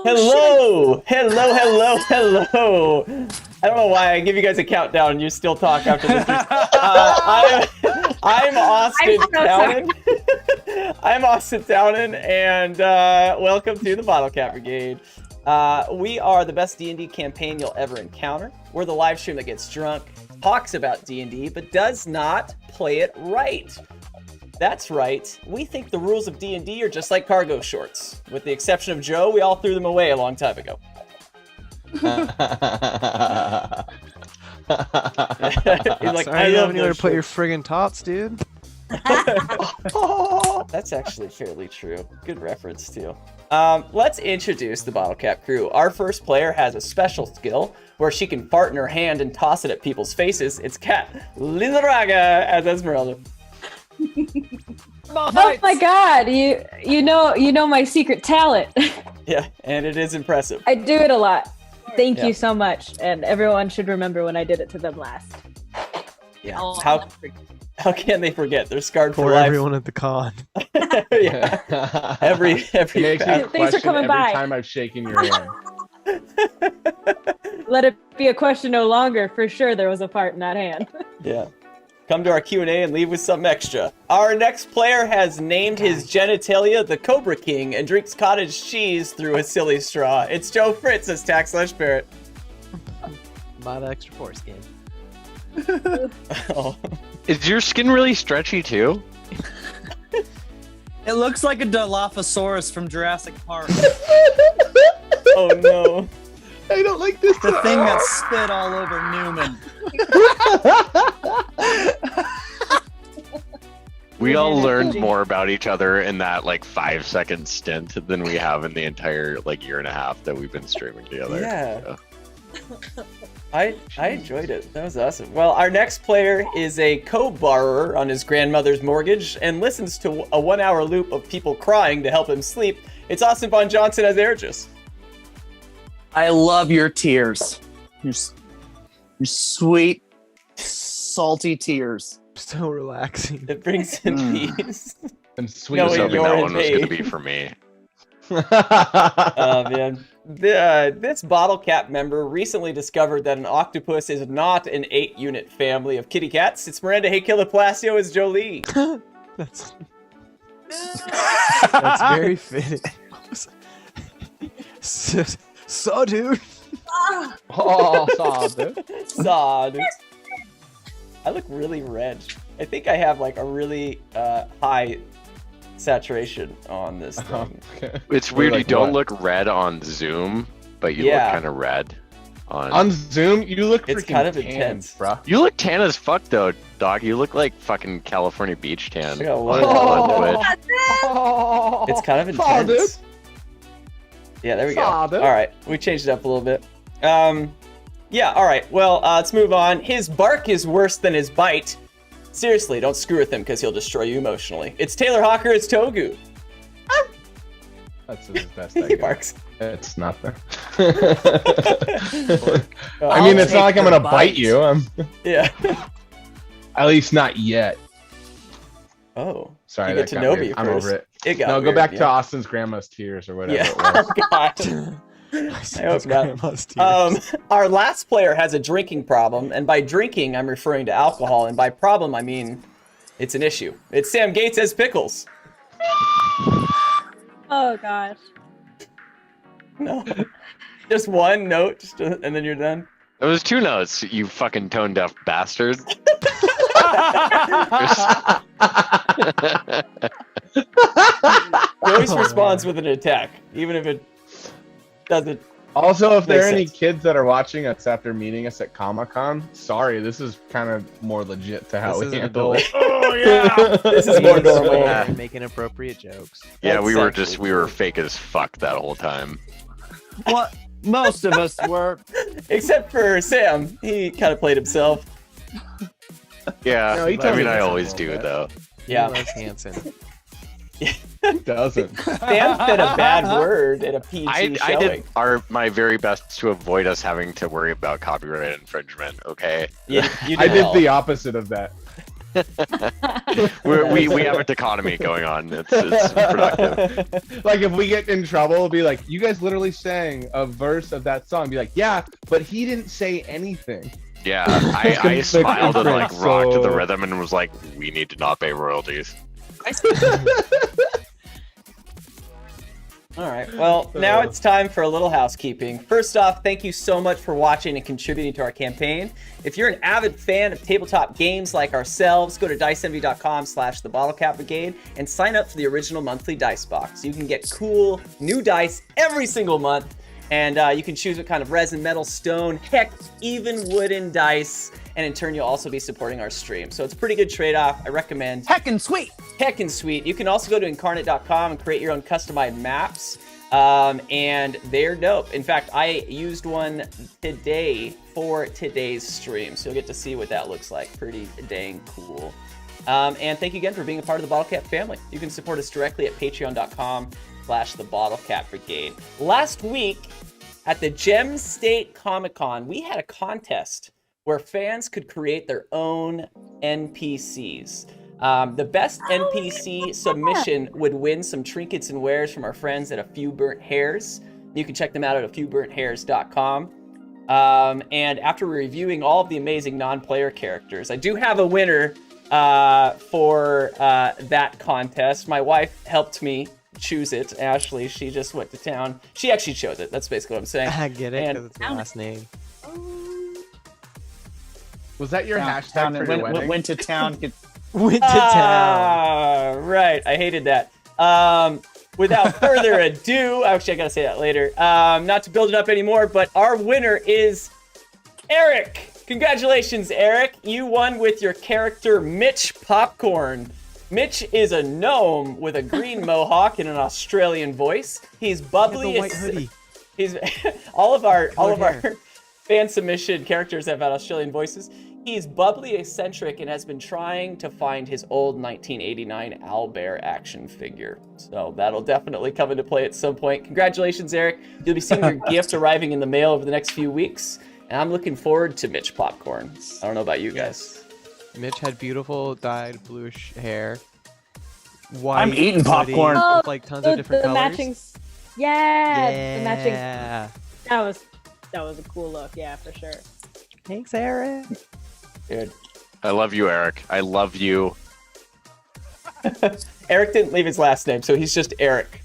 Hello! Hello! I don't know why I give you guys a countdown and you still talk after this. I'm Austin Townend. I'm Austin Townend, and welcome to the Bottlecap Brigade. We are the best D&D campaign you'll ever encounter. We're the live stream that gets drunk, talks about D&D, but does not play it right. That's right. We think the rules of D&D are just like cargo shorts. With the exception of Joe, we all threw them away a long time ago. He's like, I love anywhere to put your friggin' tots, dude. That's actually fairly true. Good reference, too. Let's introduce the Bottlecap crew. Our first player has a special skill where she can fart in her hand and toss it at people's faces. It's Kat Lizaraga as Esmeralda. Oh my god, you know my secret talent. Yeah, and it is impressive. I do it a lot. Thank you so much, and everyone should remember when I did it to them last. Yeah. How can they forget? They're scarred for For life. everyone at the con. Yeah. every Makes me battle. Thanks for coming every by. time I've shaken your hand. Let it be a question no longer. For sure, there was a part in that hand. Yeah. Come to our Q&A and leave with something extra. Our next player has named his genitalia the Cobra King and drinks cottage cheese through a silly straw. It's Joe Fritz as Tax/Barrett. Buy the extra foreskin. Oh. Is your skin really stretchy too? It looks like a Dilophosaurus from Jurassic Park. Oh no. I don't like this. The thing that spit all over Newman. We all learned more about each other in that like 5-second stint than we have in the entire like year and a half that we've been streaming together. Yeah. I enjoyed it. That was awesome. Well, our next player is a co-borrower on his grandmother's mortgage and listens to a 1-hour loop of people crying to help him sleep. It's Austin Von Johnson as Ergis. I love your tears. Your sweet, salty tears. So relaxing. It brings in peace. I'm sweet. No, I was hoping you're that in one was going to pain. be for me. Oh man. This Bottlecap member recently discovered that an octopus is not an 8-unit family of kitty cats. It's Miranda Haykila-Palacio as Jolie. That's very fitting. So, dude. Oh, saw, dude. Sod. I look really red. I think I have like a really high saturation on this thing. Okay. It's weird. Like you don't what? look red on Zoom, but you Yeah. look kind of red on. On Zoom, you look It's freaking kind of tan, intense. bro. You look tan as fuck though, dog. You look like fucking California beach tan. I got on, one. on Twitch. Oh, It's kind of saw, intense. Yeah, there we go. Saw, dude. All right, we changed it up a little bit. Yeah, all right. Well, let's move on. His bark is worse than his bite. Seriously, don't screw with him because he'll destroy you emotionally. It's Taylor Hawker as Togu. That's the best I He got. barks. It's nothing. Oh, I mean, it's not like take I'm the gonna bite bite. you. Yeah. At least not yet. Oh. Sorry, You that get to got know weird. me I'm first. over it. It got No, go weird, back to yeah. Austin's grandma's tears or whatever Yeah. it was. Oh, God. I hope not. Our last player has a drinking problem, and by drinking, I'm referring to alcohol, and by problem, I mean it's an issue. It's Sam Gates as Pickles. Oh gosh. No. Just one note, and then you're done. It was 2 notes, you fucking tone deaf bastard. He always Oh, responds man. with an attack, even if it doesn't. Also, if there are Makes any sense. kids that are watching us after meeting us at Comic-Con, sorry, this is kind of more legit to how This we is an handle adult. it. Oh, yeah! This is more normal. Yeah. Making appropriate jokes. Yeah, That's we were actually just we were fake as fuck that whole time. What? Most of us were. Except for Sam, he kind of played himself. Yeah, No, he I totally mean I does a always little do bit. though. Yeah. He loves Hanson. Doesn't. Sam said a bad word at a PG I showing. did my very best to avoid us having to worry about copyright infringement. Okay. You I did well. the opposite of that. we have a dichotomy going on. It's productive. Like if we get in trouble, it'll be like, you guys literally sang a verse of that song. Be like, yeah, but he didn't say anything. Yeah, I smiled and like So- rocked to the rhythm and was like, we need to not pay royalties. All right. Well, now it's time for a little housekeeping. First off, thank you so much for watching and contributing to our campaign. If you're an avid fan of tabletop games like ourselves, go to diceenvy.com/the Bottlecap Brigade and sign up for the original monthly dice box. You can get cool new dice every single month, and you can choose what kind of resin, metal, stone, heck, even wooden dice. And in turn, you'll also be supporting our stream. So it's a pretty good trade-off. I recommend. Heckin' sweet. Heckin' sweet. You can also go to incarnate.com and create your own customized maps. And they're dope. In fact, I used one today for today's stream. So you'll get to see what that looks like. Pretty dang cool. And thank you again for being a part of the Bottlecap family. You can support us directly at patreon.com/the Bottlecap Brigade. Last week at the Gem State Comic-Con, we had a contest where fans could create their own NPCs. The best NPC submission would win some trinkets and wares from our friends at A Few Burnt Hairs. You can check them out at afewburnthairs.com. And after reviewing all of the amazing non-player characters, I do have a winner for that contest. My wife helped me choose it. Ashley, she just went to town. She actually chose it. That's basically what I'm saying. I get it, And- because it's my last name. Was that your hashtag for your wedding? Went to town. Went to town. Right. I hated that. Without further ado, actually, I gotta say that later. Not to build it up anymore, but our winner is Eric. Congratulations, Eric. You won with your character, Mitch Popcorn. Mitch is a gnome with a green mohawk and an Australian voice. He's bubbly. The white hoodie. He's all of our hair. fan submission characters have had Australian voices. He's bubbly, eccentric, and has been trying to find his old 1989 Owlbear action figure. So that'll definitely come into play at some point. Congratulations, Eric. You'll be seeing your gift arriving in the mail over the next few weeks. And I'm looking forward to Mitch Popcorn. I don't know about you guys. Mitch had beautiful dyed bluish hair. White I'm eating hoodie popcorn. with like tons of different the colors. matching. Yeah, the matching. Yeah. That was a cool look. Yeah, for sure. Thanks, Eric. Dude. I love you, Eric. I love you. Eric didn't leave his last name, so he's just Eric.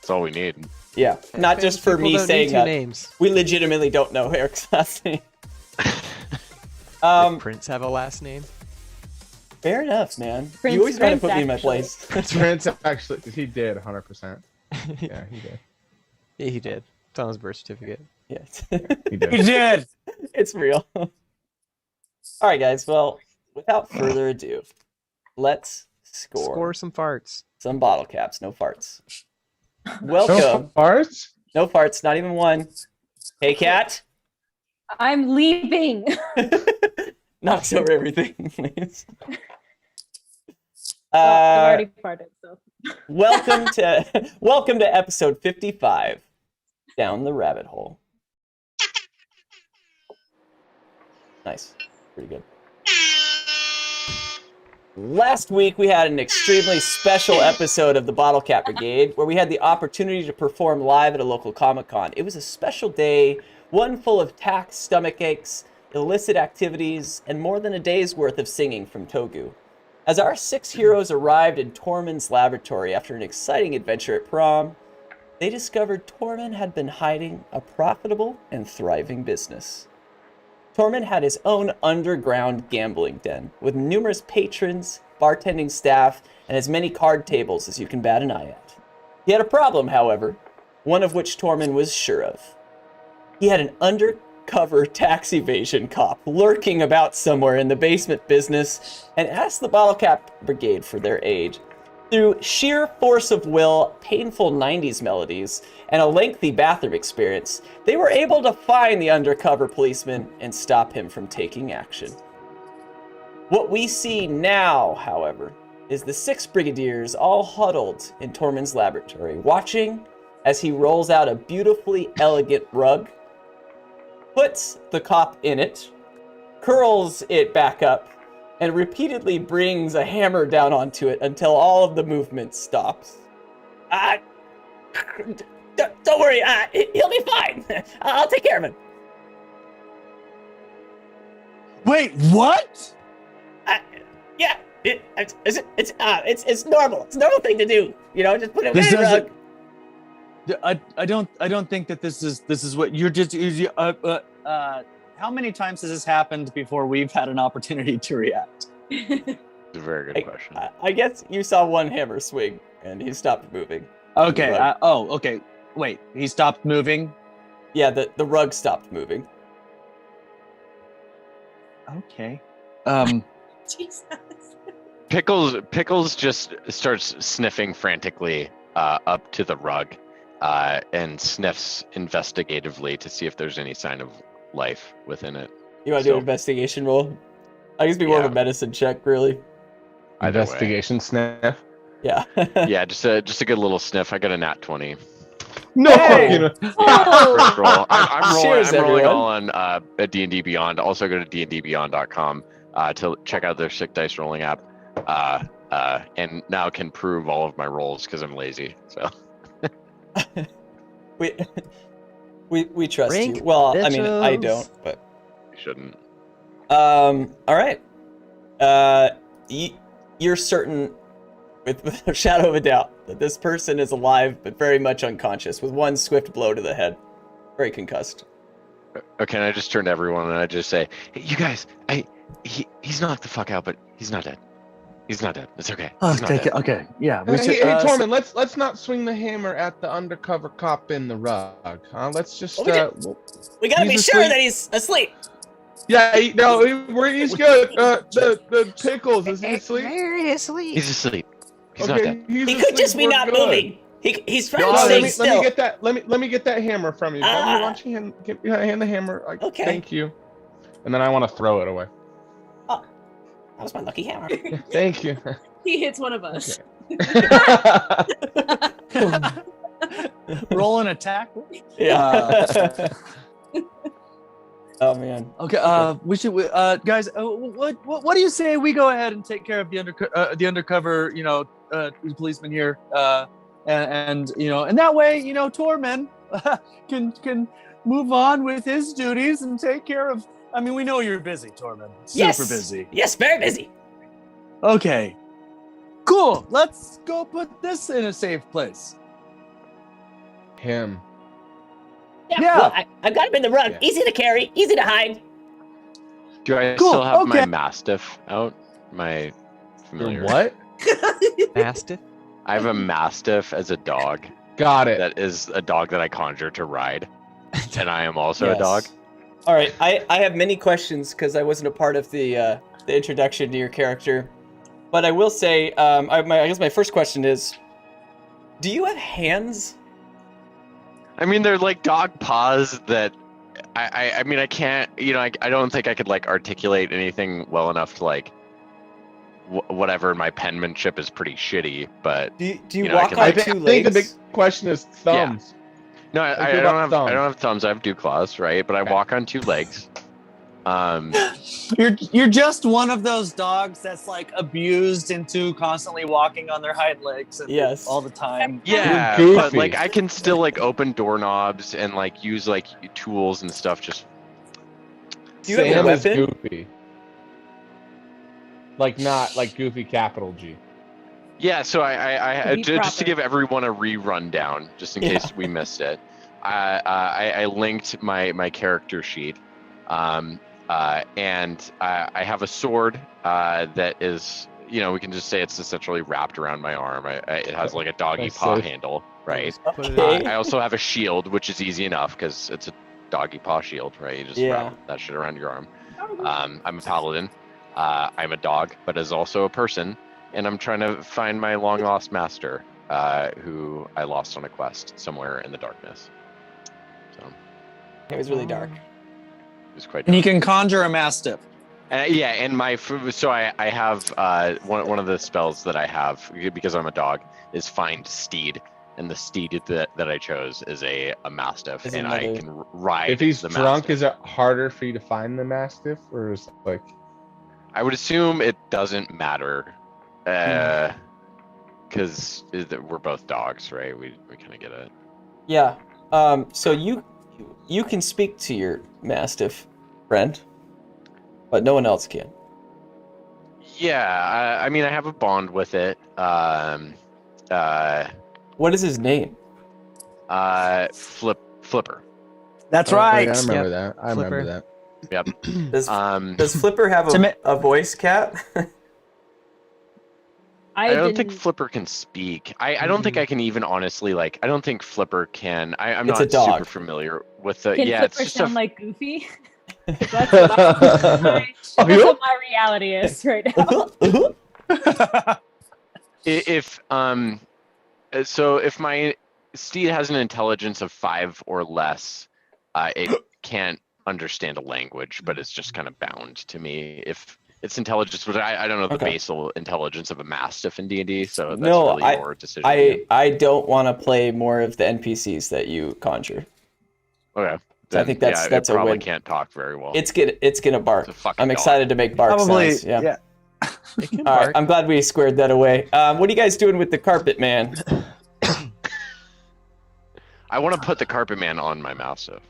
That's all we need. Yeah, not just for People me don't saying need two that. names. We legitimately don't know Eric's last name. Did Prince have a last name? Fair enough, man. Prince- You always try to Prince, put me in my actually. place. Prince actually, he did 100%. Yeah, he did. Yeah, he did. It's on his birth certificate. Yes. He did. You did. It's real. All right, guys. Well, without further ado, let's score some farts. some bottle caps. No farts. No Welcome. farts? No farts. Not even one. Hey, cat. I'm leaving. Knocks over everything, please. I've already farted, so. Welcome to episode 55, Down the Rabbit Hole. Nice. Pretty good. Last week, we had an extremely special episode of the Bottlecap Brigade, where we had the opportunity to perform live at a local Comic-Con. It was a special day, one full of tax, stomach aches, illicit activities, and more than a day's worth of singing from Togu. As our 6 heroes arrived in Torman's laboratory after an exciting adventure at prom, they discovered Torman had been hiding a profitable and thriving business. Torman had his own underground gambling den with numerous patrons, bartending staff, and as many card tables as you can bat an eye at. He had a problem, however, one of which Torman was sure of. He had an undercover tax evasion cop lurking about somewhere in the basement business and asked the Bottlecap Brigade for their aid. Through sheer force of will, painful 90s melodies, and a lengthy bathroom experience, they were able to find the undercover policeman and stop him from taking action. What we see now, however, is the 6 brigadiers all huddled in Torman's laboratory, watching as he rolls out a beautifully elegant rug, puts the cop in it, curls it back up, and repeatedly brings a hammer down onto it until all of the movement stops. Don't worry, he'll be fine. I'll take care of him. Wait, what? Yeah, it's normal. It's a normal thing to do. You know, just put him This in the rug. I don't think that this is what you're just. How many times has this happened before we've had an opportunity to react? It's a very good question. I guess you saw one hammer swing, and he stopped moving. Okay. The rug. Okay. Wait. He stopped moving. Yeah, the rug stopped moving. Okay. Jesus. Pickles just starts sniffing frantically up to the rug and sniffs investigatively to see if there's any sign of life within it. You want to do an investigation roll? I guess it'd be more of a Yeah. medicine check, really. Either way. Investigation sniff. Yeah. Yeah, just a good little sniff. I got a nat 20. No. Hey! You know. First roll. I'm Cheers, rolling everyone. all on D&D Beyond. Also go to dndbeyond.com to check out their sick dice rolling app. And now can prove all of my rolls because I'm lazy. So we trust Rank you. Well, I mean, I bitches. don't, but you shouldn't. all right. You're certain, with a shadow of a doubt, that this person is alive but very much unconscious, with one swift blow to the head, very concussed. Okay, and I just turn to everyone and I just say, "Hey, you guys, he's knocked the fuck out, but he's not dead. He's not dead. It's okay. He's not dead." Okay. Yeah. Hey, Torman, let's not swing the hammer at the undercover cop in the rug. Let's just. We gotta be he's sure asleep. that he's asleep. Yeah, he's good. The pickles, is he asleep? He's asleep. He's not dead. he's He could asleep, just be we're not good. moving. He's trying Oh, to stay let me still. get that. Let me get that hammer from you. Ah. Why don't you hand the hammer? Like, Okay. Thank you. And then I want to throw it away. That was my lucky hammer. Thank you. He hits one of us. Roll an attack. Yeah. Oh man. Okay. We should. Guys. What do you say we go ahead and take care of the undercover? Policeman here. And that way, Torman can move on with his duties and take care of. I mean, we know you're busy, Torman. Yes. Super busy. Yes, very busy. Okay. Cool. Let's go put this in a safe place. Him. Yeah. Well, I've got him in the rug. Yeah. Easy to carry. Easy to hide. Do I Cool, still have my okay. mastiff out? My familiar. What? Mastiff? I have a mastiff as a dog. Got it. That is a dog that I conjure to ride, and I am also Yes. a dog. All right. I have many questions because I wasn't a part of the introduction to your character, but I will say, I guess my first question is, do you have hands? I mean, they're like dog paws that I mean, I can't, I don't think I could like articulate anything well enough to like whatever. My penmanship is pretty shitty, but Do you I walk can, on like- two I think legs? the big question is thumbs. no, Like, I what don't about have thumbs? I don't have thumbs. I have dew claws, right? But I Okay. walk on two legs. You're just one of those dogs that's like abused into constantly walking on their hind legs and Yes. all the time. Yeah, You're but goofy. like I can still like open doorknobs and like use like tools and stuff. Just Do you have a Sam is weapon? goofy. Like not like goofy capital G. yeah. So I Be just to proper. give everyone a rerun down, just in Yeah. case we missed it. I linked my character sheet, and I have a sword that is, we can just say it's essentially wrapped around my arm. It has like a doggy That's paw safe. handle, right? Put it Okay. I also have a shield, which is easy enough because it's a doggy paw shield, right? You just Yeah. wrap that shit around your arm. I'm a paladin. I'm a dog, but as also a person, and I'm trying to find my long lost master, who I lost on a quest somewhere in the darkness. So It was really dark. it was quite. And you can conjure a mastiff. Yeah, and so I have one of the spells that I have because I'm a dog is find steed, and the steed that I chose is a mastiff, Is and I another- can ride. If he's the drunk, mastiff. is it harder for you to find the mastiff, or is it like? I would assume it doesn't matter, because we're both dogs, right? We kind of get it. Yeah. So you can speak to your mastiff friend, but no one else can. Yeah, I mean, I have a bond with it. What is his name? Flipper. That's Oh, right. yeah, I remember Yep. that. I Flipper. remember that. Yep. Does Flipper have a voice, Cat? I don't didn't. think Flipper can speak. I don't think I can even honestly I don't think Flipper can. I'm It's a not dog. super familiar with the. Can Yeah, it's Flipper just sound a. like Goofy? That's what that's what my reality is right now. If so if my steed has an intelligence of 5 or less, it can't understand a language, but it's just kind of bound to me. If its intelligence, but I don't know the Okay. basal intelligence of a mastiff in D&D, so that's No, really your decision. I don't want to play more of the NPCs that you conjure. Okay. So I think that's it a probably win. can't talk very well. It's gonna bark. It's a fucking I'm dog. excited to make bark Probably. sounds. Yeah. It can All right. bark. I'm glad we squared that away. What are you guys doing with the carpet man? I want to put the carpet man on my mastiff.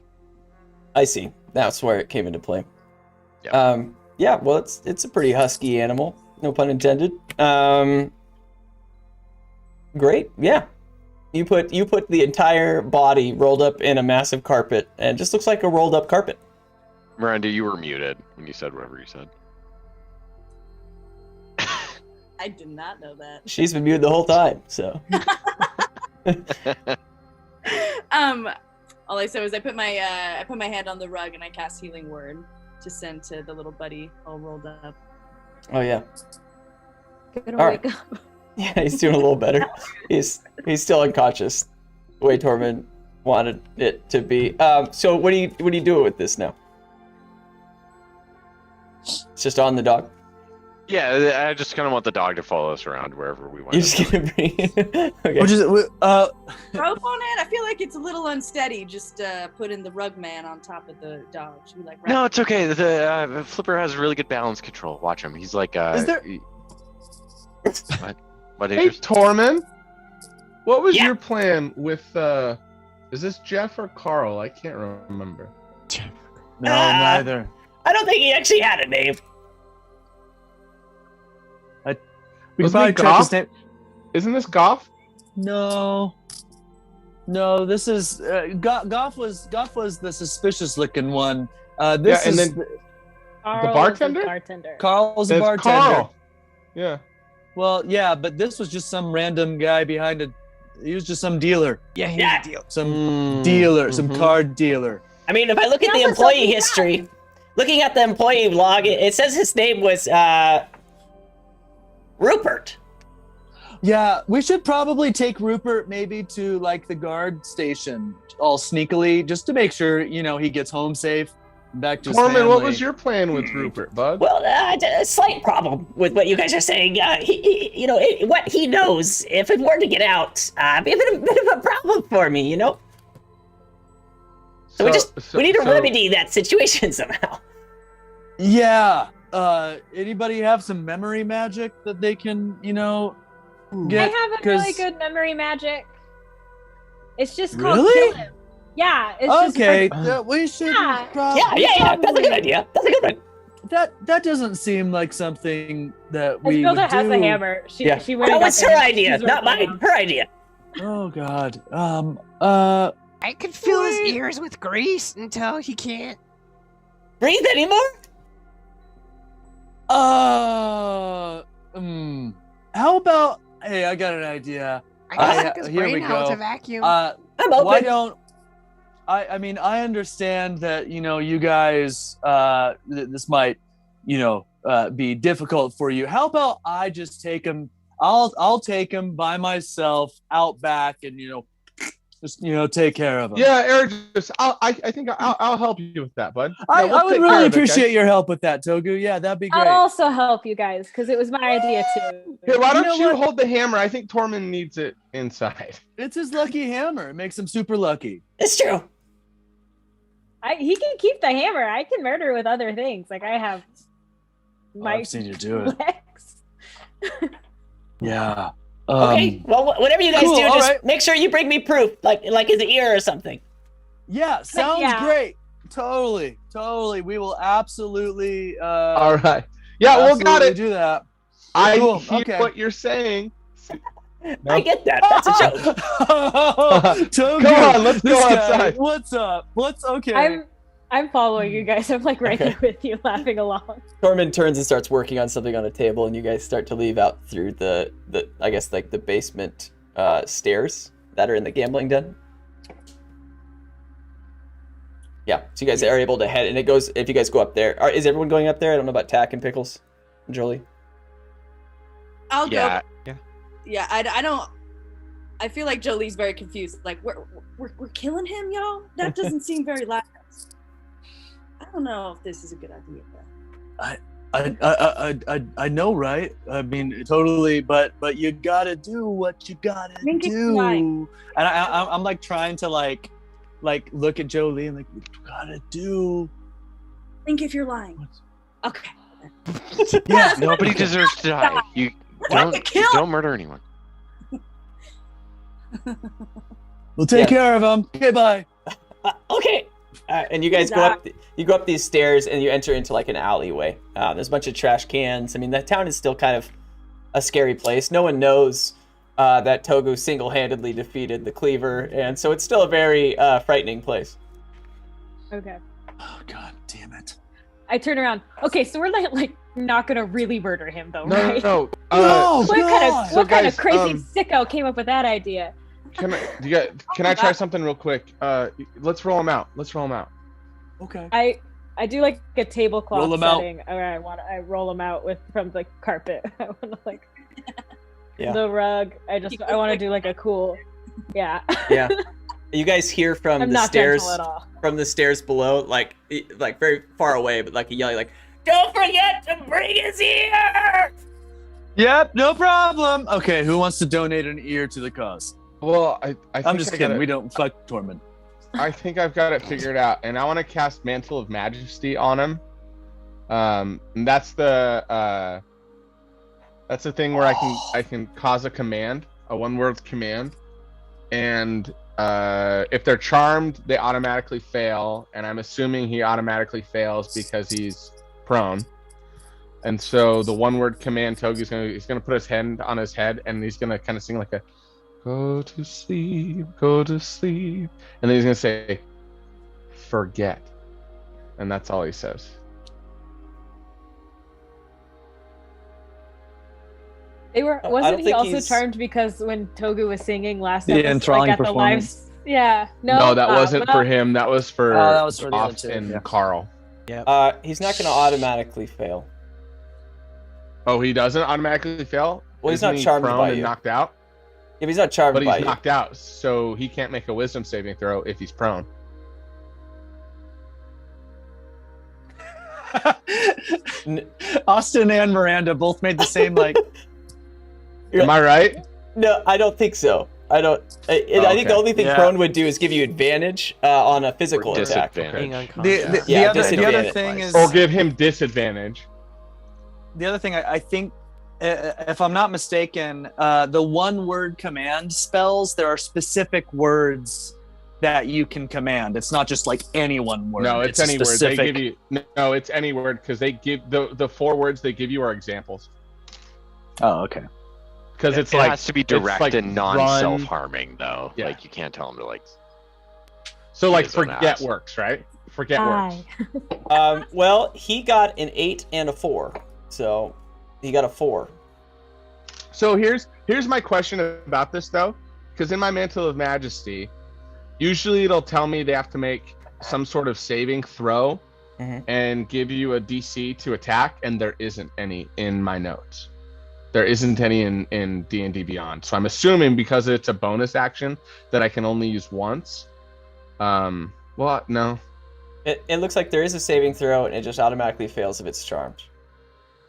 I see. That's where it came into play. Yeah. Yeah. Well, it's a pretty husky animal. No pun intended. Great. Yeah. You put the entire body rolled up in a massive carpet, and it just looks like a rolled up carpet. Miranda, you were muted when you said whatever you said. I did not know that. She's been muted the whole time. So. All I said was I put my hand on the rug and I cast Healing Word to send to the little buddy all rolled up. Oh yeah. Gonna All wake up. Yeah, he's doing a little better. He's still unconscious, the way Torman wanted it to be. So what do you do with this now? It's just on the dog. Yeah, I just kind of want the dog to follow us around wherever we want. You're just gonna bring it. Okay. Which is Rope on it? I feel like it's a little unsteady. Just putting the rug man on top of the dog. Should we like? No, it's okay. The Flipper has really good balance control. Watch him. He's like. Is there- What Hey, is Torman, what was Yeah. your plan with? Is this Jeff or Carl? I can't remember. no, neither. I don't think he actually had a name. We Wasn't could probably it check Goff? his name. Isn't this Goff? No, this is Goff was the suspicious looking one. This Yeah, and is then- Carl is bartender? bartender. Carl's a That's bartender. Carl. Yeah. Well, yeah, but this was just some random guy behind it. He was just some dealer, Yeah, he's Yeah. a deal. some dealer, some card dealer. I mean, if I look at the Yeah, employee something history, looking at the employee log, it says his name was Rupert. Yeah, we should probably take Rupert maybe to like the guard station, all sneakily, just to make sure he gets home safe, back to his Torman, family. what was your plan with Rupert, bud? Well, a slight problem with what you guys are saying. What he knows, if it were to get out, be a bit of a problem for me, So we need to remedy that situation somehow. Yeah. Anybody have some memory magic that they can, I get? have a really good memory magic. It's just called Really? Kill Him. Yeah. It's just Okay, like, we should. Yeah. Yeah. That's a good idea. That's a good one. That doesn't seem like something that we Esmeralda would has do. a hammer. She Yeah. went That and got was the her hammer. idea, She's not working mine. on Her idea. Oh God. I could fill his Wait. ears with grease until he can't. Breathe anymore? How about? Hey, I got an idea. I guess I- like his here we brain held go. to vacuum. I'm open. Why don't? I mean, I understand that you guys. This might, be difficult for you. How about I just take him? I'll take him by myself out back and just take care of him. Yeah, Eric. I think I'll help you with that, bud. I Yeah, we'll would take care really of it, appreciate guys. your help with that, Togu. Yeah, that'd be great. I'll also help you guys because it was my idea too. Here, why don't know you what? hold the hammer? I think Torman needs it inside. It's his lucky hammer. It makes him super lucky. It's true. He can keep the hammer. I can murder with other things. Like I have. my I've seen you do it. legs. Yeah. Okay, well, whatever you guys cool, do, all just right. make sure you bring me proof, like his ear or something. Yeah, sounds Yeah. great. Totally. We will absolutely. All right. Yeah, we'll got absolutely it. do that. I Cool, hear okay. what you're saying. I get that. That's a joke. Togu, Come on, let's this go guy, outside. What's up? What's okay? I'm following you guys. I'm like right Okay. there with you, laughing along. Torman turns and starts working on something on a table, and you guys start to leave out through the I guess like the basement stairs that are in the gambling den. Yeah, so you guys are able to head, and it goes. If you guys go up there, is everyone going up there? I don't know about Tack and Pickles, and Jolie. I'll Yeah. go. Yeah, I don't. I feel like Jolie's very confused. Like we're killing him, y'all. That doesn't seem very loud. I don't know if this is a good idea. I know, right? I mean, totally. But you gotta do what you gotta think it's do. fine. And I'm like trying to like look at Jolie and like, what you gotta do? Think if you're lying. Okay. Yeah. Nobody deserves to die. You don't murder anyone. We'll take Yeah. care of him. Okay, bye. Okay. And you guys go up. You go up these stairs, and you enter into like an alleyway. There's a bunch of trash cans. I mean, the town is still kind of a scary place. No one knows that Togu single-handedly defeated the Cleaver, and so it's still a very frightening place. Okay. Oh God damn it. I turn around. Okay, so we're like not gonna really murder him though, No, right? no. No, What kind God. of So what kind guys, of crazy sicko came up with that idea? Can I try something real quick? Let's roll them out. Okay. I do like a tablecloth Roll 'em out. setting. I roll them out from the carpet. I want to like Yeah. the rug. I want to do like a cool. Yeah. Yeah. You guys hear from I'm the not stairs gentle at all. from the stairs below, like very far away, but like a yelling, like, "Don't forget to bring his ear!" Yep, no problem. Okay, who wants to donate an ear to the cause? Well, I I'm think just I kidding. got it. We don't fuck Torman. I think I've got it figured out, and I want to cast Mantle of Majesty on him. And that's the thing where I can cause a command, a one-word command, and if they're charmed, they automatically fail. And I'm assuming he automatically fails because he's prone. And so the one-word command, Togi's gonna put his hand on his head, and he's gonna kind of sing like a "Go to sleep, go to sleep," and then he's gonna say, "Forget," and that's all he says. don't Wasn't he think also he's- charmed because when Togu was singing last The episode, enthralling like at the performance. lives? Yeah. No. No, that wasn't for him. That was for that was for the other Off two, and yeah. Carl. He's not going to automatically fail. Oh, he doesn't automatically fail? Well, he's Isn't not he charmed prone by and you. knocked out? If he's not charmed But by he's you. knocked out, so he can't make a wisdom saving throw if he's prone. Austin and Miranda both made the same like. Am I right? No, I don't think so. I don't. I think the okay. only thing Yeah. prone would do is give you advantage on a physical Or attack. disadvantage. Yeah, the other disadvantage. thing is Or give him disadvantage. the other thing I think, if I'm not mistaken, the one-word command spells, there are specific words that you can command. It's not just like any one word. No, it's a any word. specific... They give you no, it's any word because they give the 4 words they give you are examples. Oh, okay. Because it's it like has to be it's direct like and run- non-self-harming, though. Yeah. Like you can't tell him to like. So like his own forget ass. works, right? Forget works. Well, he got an 8 and a 4, so he got a 4. So here's my question about this though, because in my Mantle of Majesty, usually it'll tell me they have to make some sort of saving throw Mhm. and give you a DC to attack, and there isn't any in my notes. There isn't any in D&D Beyond. So I'm assuming because it's a bonus action that I can only use once. Well, no. It looks like there is a saving throw, and it just automatically fails if it's charmed.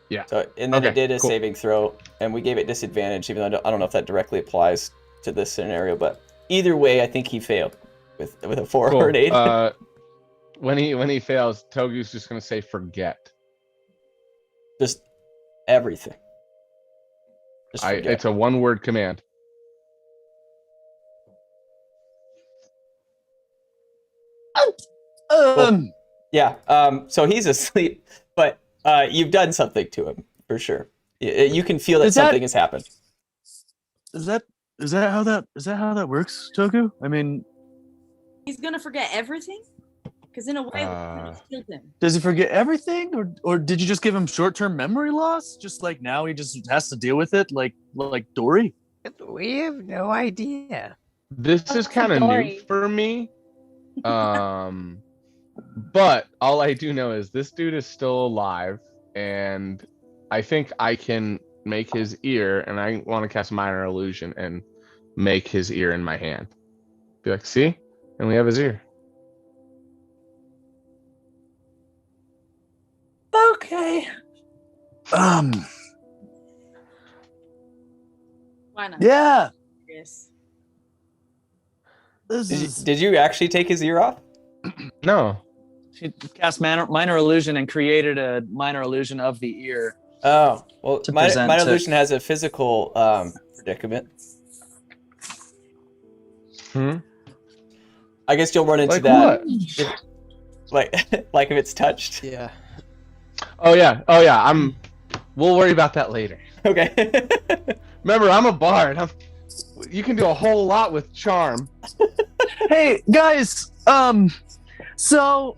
Yeah. So and then Okay, it did a cool. saving throw, and we gave it disadvantage, even though I don't know if that directly applies to this scenario. But either way, I think he failed with a 4 Cool. or an 8. When he fails, Togu's just gonna say forget. Just everything. Just forget. It's a one-word command. Yeah. So he's asleep, but you've done something to him for sure. You can feel that something has happened. Is that how that works, Toku? I mean, He's gonna forget everything? Because in a way, we killed him. does he forget everything, or did you just give him short-term memory loss? Just like now he just has to deal with it, like Dory. We have no idea. This is kind of new for me. But all I do know is this dude is still alive, and I think I can make his ear, and I want to cast Minor Illusion and make his ear in my hand. Be like, see? And we have his ear. Okay. Why not? Yeah. Yes. Did you actually take his ear off? No. She cast minor illusion and created a minor illusion of the ear. Oh, well, To minor present to- illusion has a physical predicament. I guess you'll run into Like that. what? Like if it's touched. Yeah. Oh yeah. We'll worry about that later. Okay. Remember, I'm a bard. You can do a whole lot with charm. Hey guys, so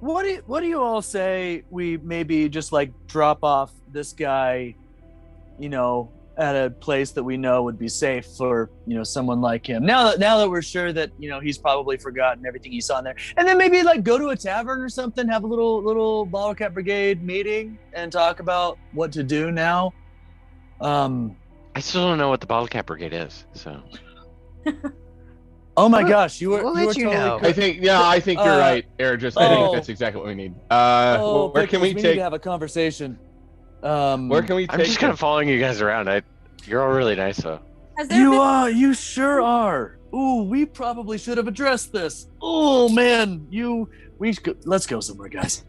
what do you all say we maybe just like drop off this guy, at a place that we know would be safe for someone like him. Now that we're sure that he's probably forgotten everything he saw in there, and then maybe like go to a tavern or something, have a little Bottlecap Brigade meeting and talk about what to do now. I still don't know what the Bottlecap Brigade is, so. Oh my gosh, you were We'll let you totally know. correct. I think you're right, Ergis. I think that's exactly what we need. Where can we need take? to have a conversation. Where can we take? I'm just kind of following you guys around. You're all really nice, though. Has there been- You sure are. Ooh, we probably should have addressed this. Oh man, let's go somewhere, guys.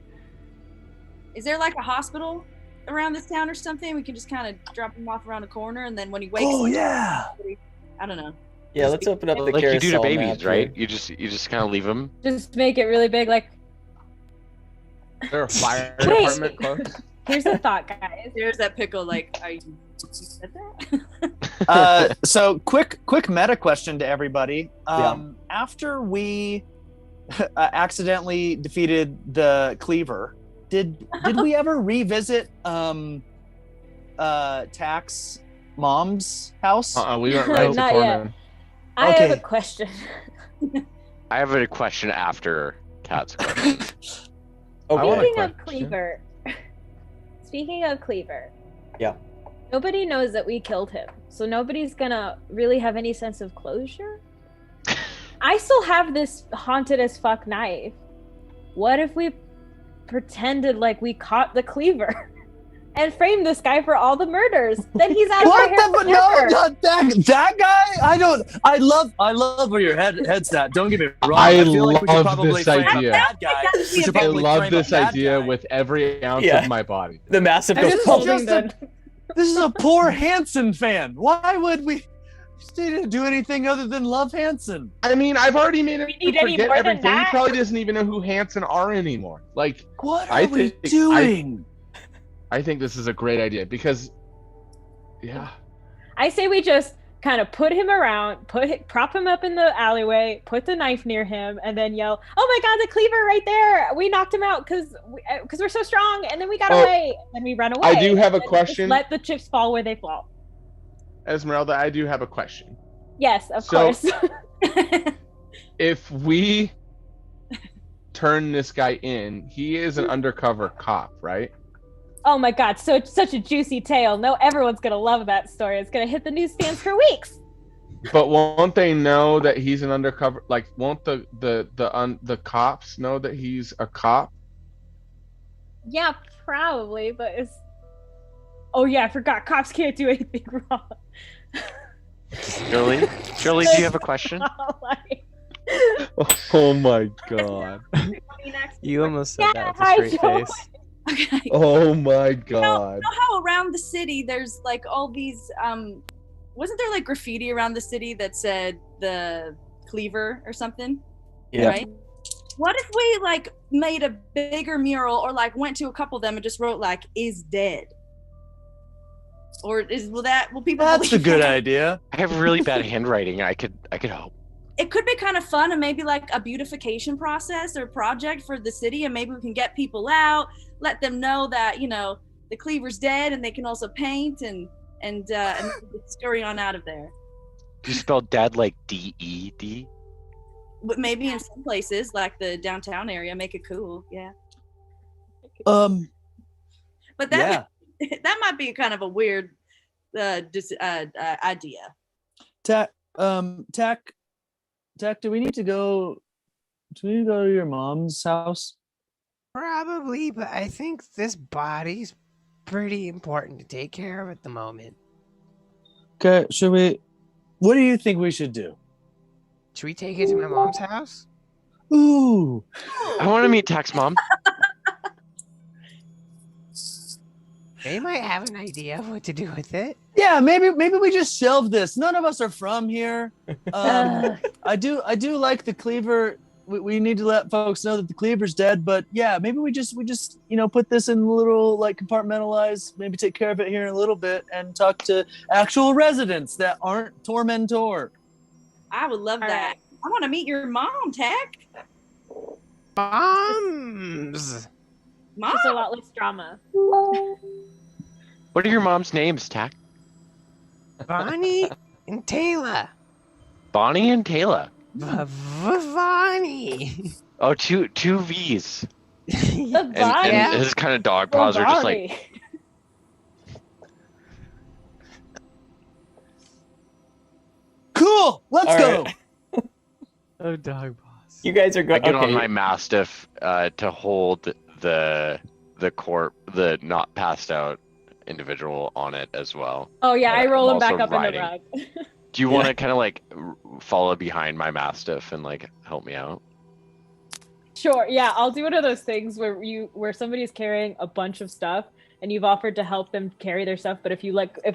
Is there like a hospital around this town or something? We can just kind of drop him off around the corner, and then when he wakes, Oh yeah. I don't know. Yeah, let's open up the Like you do to carousel babies, map right? here. You just kind of leave them. Just make it really big. Like, Is there a fire Wait. department close? here's the thought, guys. There's that pickle. Like, you said that? So quick meta question to everybody. Yeah. After we accidentally defeated the Cleaver, did we ever revisit Tack's mom's house? We went right to Not Torman. yet. I have Okay. a question. I have a question after Kat's question. Okay. want a Speaking of question. Cleaver. Speaking of Cleaver. Yeah. Nobody knows that we killed him, so nobody's gonna really have any sense of closure. I still have this haunted as fuck knife. What if we pretended like we caught the Cleaver and framed this guy for all the murders? Then he's out of our hair No, forever. not that guy. I love where your head's at. Don't get me wrong. I feel like we should love probably this frame a idea. bad guy. We should I probably love frame a this bad idea guy. with every ounce Yeah. of my body. The massive I'm goes just This is holding just the. This is a poor Hanson fan. Why would we? He didn't do anything other than love Hanson. I mean, I've already made him We need any forget more than everything. He that? probably doesn't even know who Hanson are anymore. Like, What are I we think- doing? I think this is a great idea because, yeah. I say we just kind of put him around, prop him up in the alleyway, put the knife near him, and then yell, "Oh my God, the Cleaver right there! We knocked him out because we're so strong, and then we got Oh, away, and we run away." I do have a And just question. Let the chips fall where they fall. Esmeralda, I do have a question. Yes, of So- course. If we turn this guy in, he is an undercover cop, right? Oh my God, so such a juicy tale. No, everyone's gonna love that story. It's gonna hit the newsstands for weeks. But won't they know that he's an undercover? Like, won't the cops know that he's a cop? Yeah, probably, but it's. Oh yeah, I forgot. Cops can't do anything wrong. Shirley, do you have a question? Like- Oh my god! next. You almost said Yeah, that with a hi, straight Joey. face. Okay. Oh my You god. know how around the city there's like all these wasn't there like graffiti around the city that said the cleaver or something? Yeah. Right? What if we like made a bigger mural or like went to a couple of them and just wrote like is dead? Or will people That's a believe good that? idea. I have really bad handwriting. I could hope. It could be kind of fun and maybe like a beautification process or project for the city, and maybe we can get people out, let them know that, you know, the cleaver's dead and they can also paint and scurry on out of there. Do you spell dead like D-E-D? But maybe in some places like the downtown area make it cool, yeah. But that that might be kind of a weird idea. Tech, do we need to go to your mom's house? Probably, but I think this body's pretty important to take care of at the moment. Okay, what do you think we should do? Should we take it to my mom's house? Ooh. I want to meet Tech's mom. They might have an idea of what to do with it. Yeah, maybe we just shelve this. None of us are from here. I do like the cleaver. We need to let folks know that the cleaver's dead, but yeah, maybe we just put this in a little like compartmentalized, maybe take care of it here in a little bit and talk to actual residents that aren't tormentor. I would love that. I want to meet your mom, Tech. Moms! Mom? Just a lot less drama. What are your mom's names, Tech? Bonnie and Taylor. Bonnie and Taylor. Bonnie. Oh, two V's. The And body. his kind of dog paws are just like. Body. Cool. Let's All go. right. Oh, dog boss. You guys are I going. get Okay. on my mastiff to hold the not passed out individual on it as well. Oh yeah, I roll I'm him back also up in the riding. rug. Do you want to kind of like follow behind my mastiff and like help me out? Sure, yeah, I'll do one of those things where somebody's carrying a bunch of stuff and you've offered to help them carry their stuff, but if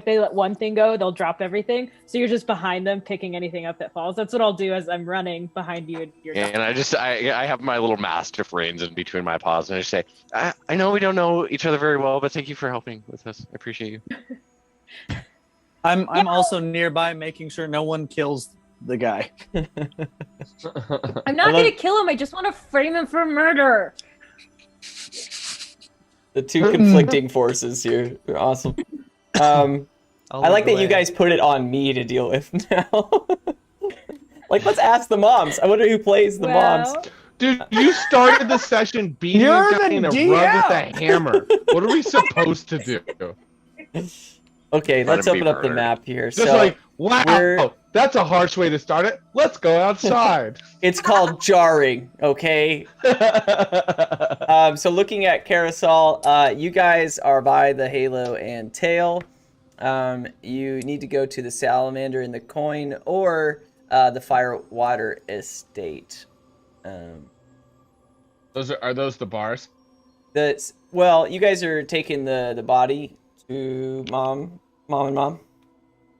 they let one thing go, they'll drop everything. So you're just behind them picking anything up that falls. That's what I'll do as I'm running behind you and you're And I have my little mastiff reins in between my paws, and I just say, I know we don't know each other very well, but thank you for helping with this. I appreciate you. I'm also nearby making sure no one kills the guy. I'm not gonna kill him, I just want to frame him for murder. The two conflicting forces here. They're awesome. I like that you guys put it on me to deal with now. Like, let's ask the moms. I wonder who plays the moms. Dude, you started the session beating You're a guy the in a DM. rug with a hammer. What are we supposed to do? Okay, let's Let him open be up the murdered. map here. Just So like, wow, we're- that's a harsh way to start it. Let's go outside. it's called jarring, okay? So looking at Carousel, you guys are by the Halo and Tail. You need to go to the Salamander and the Coin or the Firewater Estate. Are those the bars? Well, you guys are taking the body to mom and mom.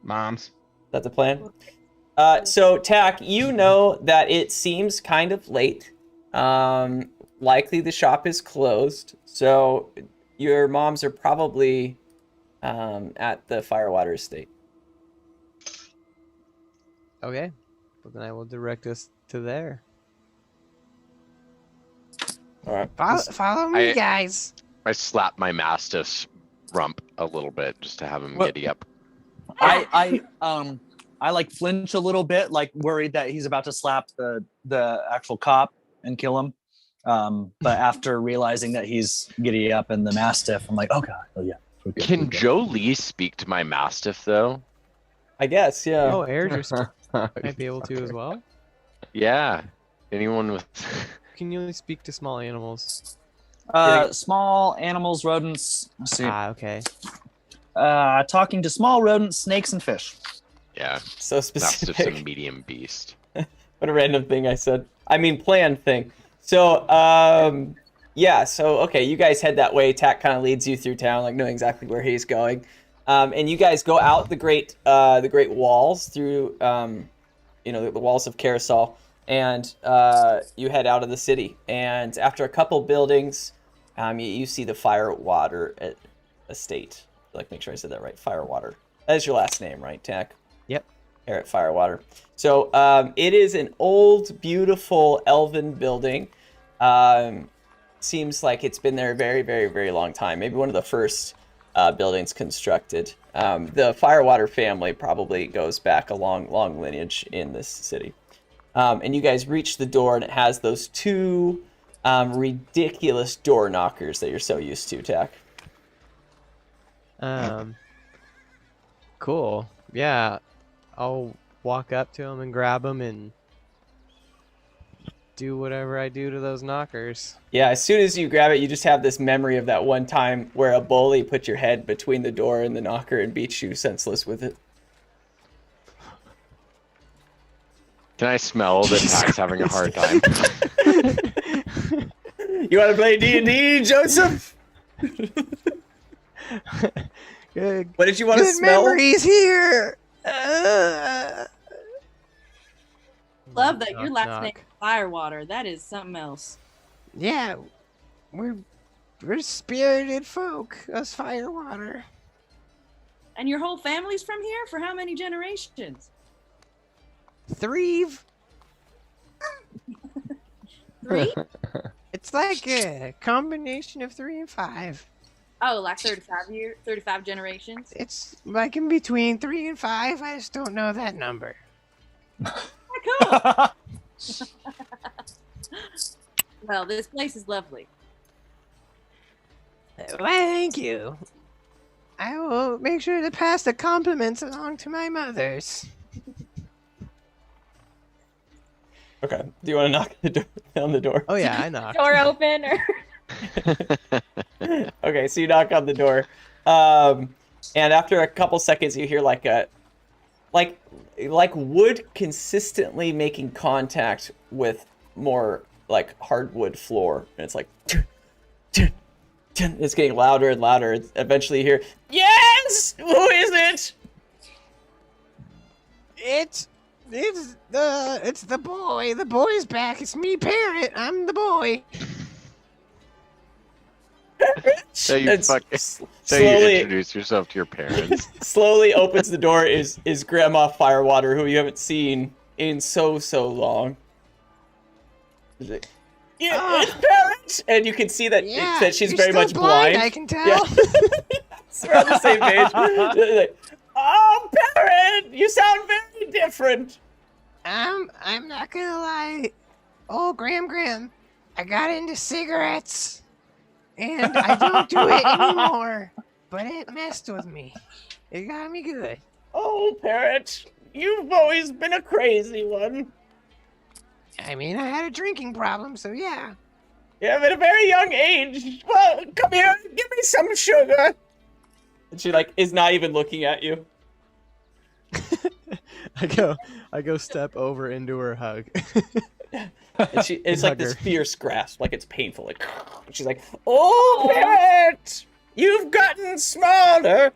Moms. That's the plan. So Tack, you know that it seems kind of late. Likely the shop is closed, so your moms are probably at the Firewater Estate. Okay. Well, then I will direct us to there. All right. Follow me, guys. I slap my mastiff's rump a little bit just to have him What- giddy up. I like flinch a little bit, like worried that he's about to slap the actual cop and kill him. But after realizing that he's giddy up in the mastiff, I'm like, oh god, oh yeah. We're good, we're Can good. Jolie speak to my mastiff though? I guess, yeah. Oh, air just might be able to as well. Yeah. Anyone with Can you only speak to small animals? Small animals, rodents. Let's see. Okay. Talking to small rodents, snakes, and fish. Yeah. So Mastiff's a specific. medium beast. What a random thing I said. I mean, planned thing. So, Yeah, so okay, you guys head that way. Tack kind of leads you through town, like knowing exactly where he's going. And you guys go out the great walls through the walls of Carousel, and you head out of the city. And after a couple buildings, you see the Firewater estate. Like, make sure I said that right. Firewater. That is your last name, right, Tack? Yep. Here at Firewater. So it is an old, beautiful elven building. Seems like it's been there a very, very, very long time. Maybe one of the first buildings constructed. The Firewater family probably goes back a long, long lineage in this city. And you guys reach the door, and it has those two ridiculous door knockers that you're so used to, Tack. Cool. Yeah, I'll walk up to him and grab him and do whatever I do to those knockers. Yeah, as soon as you grab it, you just have this memory of that one time where a bully put your head between the door and the knocker and beat you senseless with it. Can I smell that Tack's having a hard time? You want to play D&D, Joseph? Good. What did you want to smell? memories here. Love that your Knock, last knock. name is Firewater. That is something else. Yeah, we're spirited folk, us Firewater. And your whole family's from here for how many generations? Three. 3? It's like a combination of 3 and 5. Oh, like 35 generations? It's like in between 3 and 5. I just don't know that number. Oh, cool. Well, this place is lovely. Well, thank you. I will make sure to pass the compliments along to my mothers. Okay. Do you want to knock on the door? Oh yeah, I knocked. Door open or Okay, so you knock on the door, and after a couple seconds, you hear like wood consistently making contact with more like hardwood floor, and it's like it's getting louder and louder. Eventually, you hear, "Yes, who is it?" It's the boy. The boy's back. It's me, parent. I'm the boy. So you And fucking slowly introduce yourself to your parents. slowly opens the door is Grandma Firewater, who you haven't seen in so long. She's like, yeah, it's parents, and you can see that Yeah, that she's you're very still much blind. I can tell. Yeah. So we're on the same page. Like, oh, parent, you sound very different. I'm not gonna lie. Oh, Graham, I got into cigarettes, and I don't do it anymore. But it messed with me. It got me good. Oh, parent, you've always been a crazy one. I mean, I had a drinking problem, so yeah. Yeah, at a very young age. Well, come here, give me some sugar. And she is not even looking at you. I go step over into her hug. And it's like this Hug her. fierce grasp, like it's painful. Like she's like, "Oh, parent, you've gotten smaller."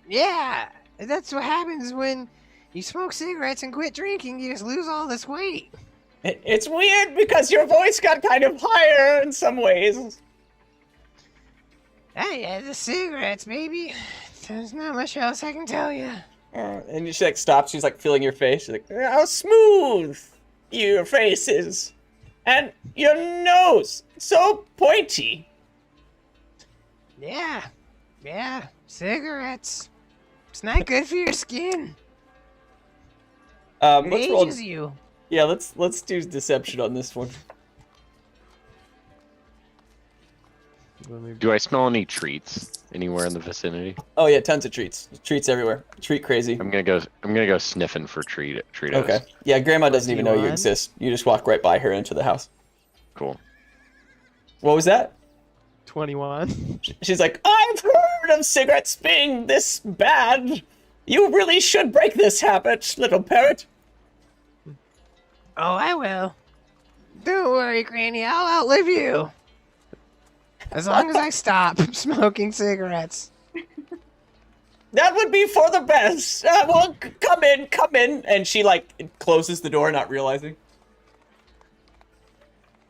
Yeah, that's what happens when you smoke cigarettes and quit drinking. You just lose all this weight. It's weird because your voice got kind of higher in some ways. Ah, yeah, the cigarettes, baby. There's not much else I can tell you. And she stops. She's feeling your face. She's like, "How smooth your face is, and your nose so pointy." Yeah, cigarettes. It's not good for your skin. It Let's roll. ages you. Yeah, let's do deception on this one. Do I smell any treats anywhere in the vicinity? Oh yeah, tons of treats. Treats everywhere. Treat crazy. I'm gonna go sniffing for Treatos. Okay. Yeah, Grandma doesn't even know you 21? exist. You just walk right by her into the house. Cool. What was that? 21. She's like, "I've heard of cigarettes being this bad. You really should break this habit, little parrot." Oh, I will. Don't worry, Granny. I'll outlive you. As long as I stop smoking cigarettes. That would be for the best. Well, come in. And she, like, closes the door, not realizing.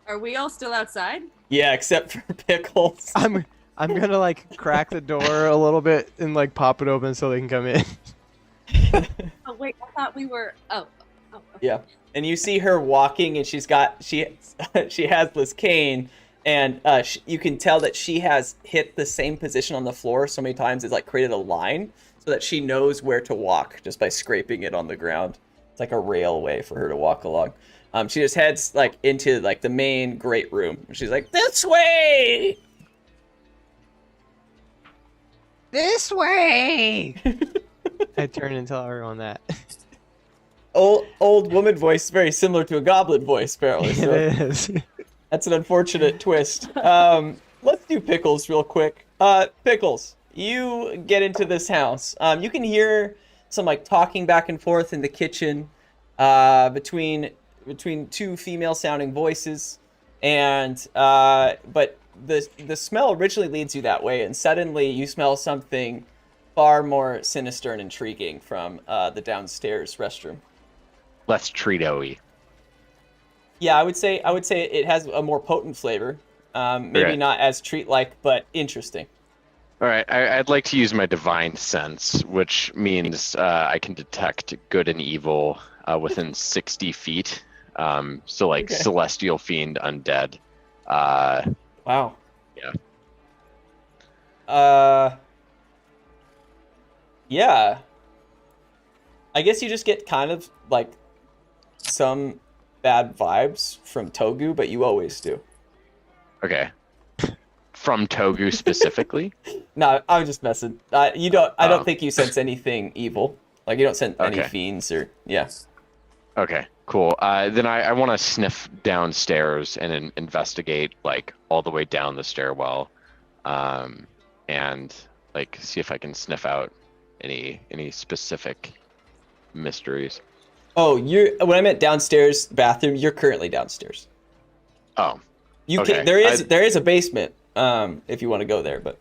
Are we all still outside? Yeah, except for Pickles. I'm gonna like crack the door a little bit and like pop it open so they can come in. Oh wait, I thought we were. Oh. Okay. Yeah. And you see her walking, and she has this cane, and you can tell that she has hit the same position on the floor so many times it's like created a line so that she knows where to walk just by scraping it on the ground. It's like a railway for her to walk along. She just heads like into like the main great room. She's like, "This way!" This way! I turn and tell everyone that. Old woman voice, very similar to a goblin voice, apparently. So It is. that's an unfortunate twist. Let's do Pickles real quick. Pickles, you get into this house. You can hear some like talking back and forth in the kitchen between two female-sounding voices, and but the smell originally leads you that way, and suddenly you smell something far more sinister and intriguing from the downstairs restroom. Less Cheeto-y. Yeah, I would say it has a more potent flavor. Maybe Okay. not as treat-like, but interesting. All right, I'd like to use my divine sense, which means I can detect good and evil within 60 feet. So like Okay. celestial fiend, undead. Wow. Yeah. Yeah. I guess you just get kind of like some bad vibes from Togu, but you always do. Okay. From Togu specifically? No, I was just messing. You don't. I don't Oh. think you sense anything evil. Like you don't sense any Okay. fiends or yeah. Okay, cool. Then I want to sniff downstairs and investigate like all the way down the stairwell, and like see if I can sniff out any specific mysteries. Oh, when I meant downstairs bathroom, you're currently downstairs. Oh, You Okay, can. There is a basement. If you want to go there, but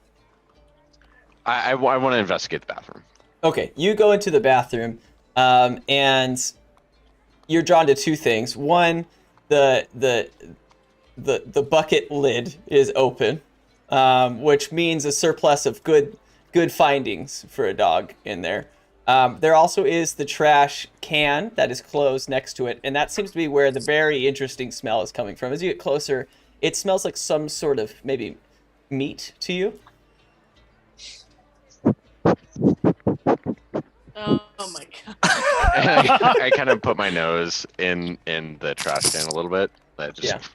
I want to investigate the bathroom. okay, you go into the bathroom, and you're drawn to two things. One, the bucket lid is open, which means a surplus of good findings for a dog in there. There also is the trash can that is closed next to it, and that seems to be where the very interesting smell is coming from. As you get closer, it smells like some sort of maybe meat to you. Oh my god. I kind of put my nose in the trash can a little bit. I just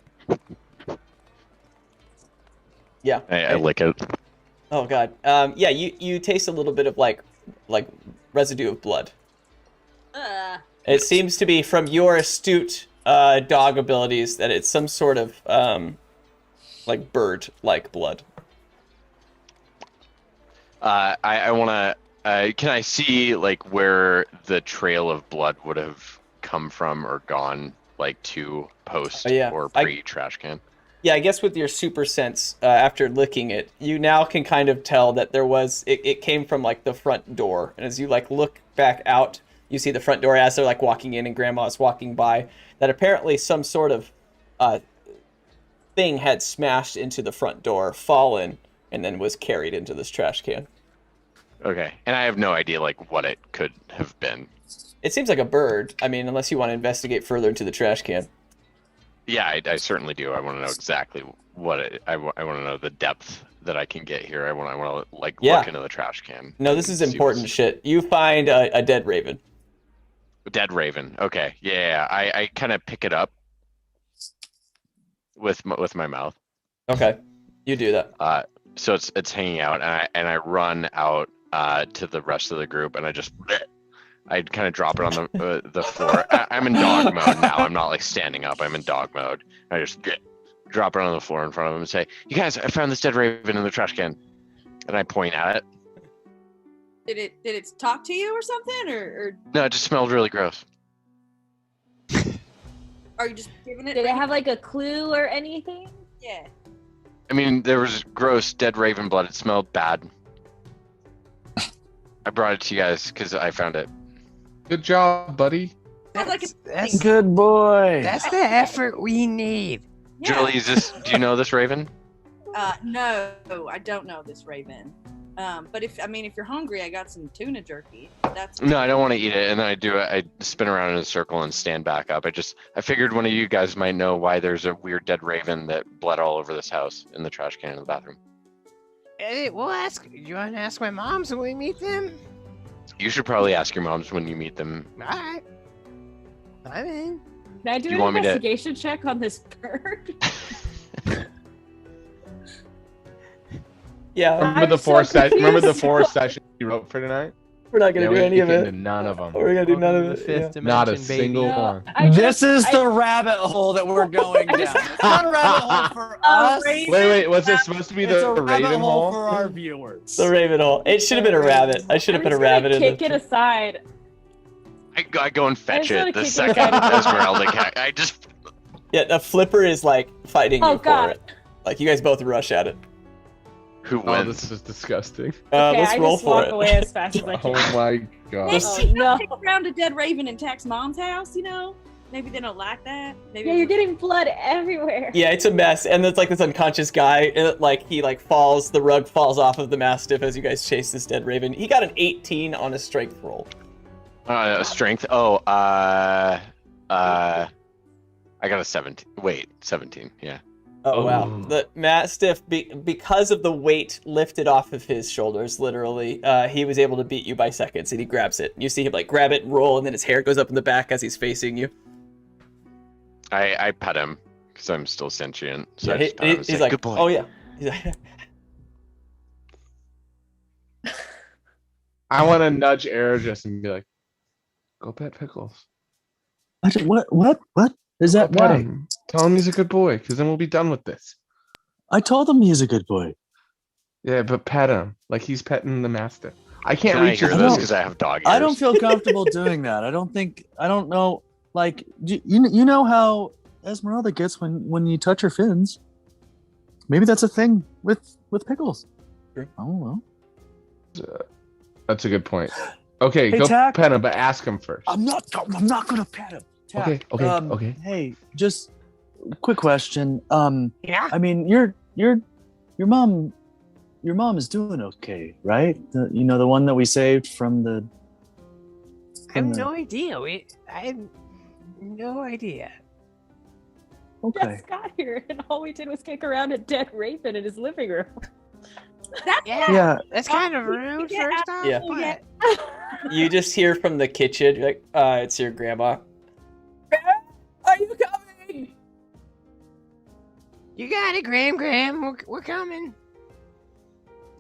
Yeah. I lick it. Oh god. Yeah. You taste a little bit of like residue of blood. It seems to be from your astute dog abilities that it's some sort of like bird-like blood. I want to. Can I see like where the trail of blood would have come from or gone, like to post or pre trash can? Yeah, I guess with your super sense, after licking it, you now can kind of tell that there was it came from like the front door, and as you like look back out, you see the front door as they're like walking in and Grandma's walking by. That apparently some sort of thing had smashed into the front door, fallen, and then was carried into this trash can. Okay, and I have no idea like what it could have been. It seems like a bird. I mean, unless you want to investigate further into the trash can. Yeah, I certainly do. I want to know exactly what I want to know the depth that I can get here. I want to like look into the trash can. No, this is important shit. You find a dead raven. Dead raven. Okay, yeah. I kind of pick it up with my mouth. Okay, you do that. So it's hanging out, and I run out to the rest of the group, and I kind of drop it on the floor. I'm in dog mode now. I'm not like standing up. I'm in dog mode. I just drop it on the floor in front of them and say, "You guys, I found this dead raven in the trash can," and I point at it. Did it talk to you or something, or No, it just smelled really gross. are you just giving it? Did it have like a clue or anything? Yeah. I mean, there was gross dead raven blood. It smelled bad. I brought it to you guys because I found it. Good job, buddy. That's Good boy. that's the effort we need. Yeah. Julie, do you know this raven? No, I don't know this raven. But if you're hungry, I got some tuna jerky. That's No, I don't want to eat it. And then I spin around in a circle and stand back up. I figured one of you guys might know why there's a weird dead raven that bled all over this house in the trash can in the bathroom. We'll ask. You want to ask my moms when we meet them? You should probably ask your moms when you meet them. All right. I'm in. Can I do You an want me to- investigation check on this bird? Yeah, Remember I'm the so confused. four sessions you wrote for tonight? we're not gonna Yeah, do we any of came it. to none of them. We're gonna do none of Welcome to it. the Yeah. fifth Not a dimension, baby. single No, one. This is the rabbit hole that we're going down. It's not a rabbit hole for us. Wait, was it supposed to be It's the a rabbit raven hole hole? for our viewers. The raven hole. It should have been a rabbit. I should have put a rabbit in Kick it it. aside. I go and fetch just wanna it the kick it second aside. Esmeralda I just Yeah, the flipper is like fighting Oh, you for God. it. Like you guys both rush at it. who Oh, wins? this is disgusting. Okay, Let's I roll just for walk it. away as fast as I Oh can. my god. Oh, no. Take around a dead raven in Tack's mom's house, Maybe they don't like that. Maybe Yeah, you're getting blood everywhere. Yeah, it's a mess, and it's like this unconscious guy. And he falls. The rug falls off of the mastiff as you guys chase this dead raven. He got an 18 on a strength roll. Strength. Oh, I got a 17. Wait, 17. Yeah. Oh wow! Oh. The mastiff, because of the weight lifted off of his shoulders, literally, he was able to beat you by seconds, and he grabs it. You see him grab it and roll, and then his hair goes up in the back as he's facing you. I pet him because I'm still sentient. So Yeah, I just pet him and he's say, like, "Good boy." oh yeah. He's like, I want to nudge Aerogis and be like, go pet Pickles. What is that? Go pet Why? him. Tell him he's a good boy, because then we'll be done with this. I told him he's a good boy. Yeah, but pet him like he's petting the mastiff. I can't Can I reach hear his this don't- because I have dog ears? I don't feel comfortable doing that. I don't know. Like you know how Esmeralda gets when you touch her fins. Maybe that's a thing with Pickles. Sure. I don't know. That's a good point. Okay, Hey, go Tack. pet him, but ask him first. I'm not gonna pet him. Tack, Okay. Hey, just quick question. Yeah. I mean, your mom is doing okay, right? The one that we saved from the. I have from the- no idea. I had no idea. Okay. Just got here, and all we did was kick around a dead raven in his living room. Yeah. That's kind of rude. Yeah, First off, yeah. but you just hear from the kitchen, you're like, it's your grandma. Are you coming? you got it, Graham. We're coming.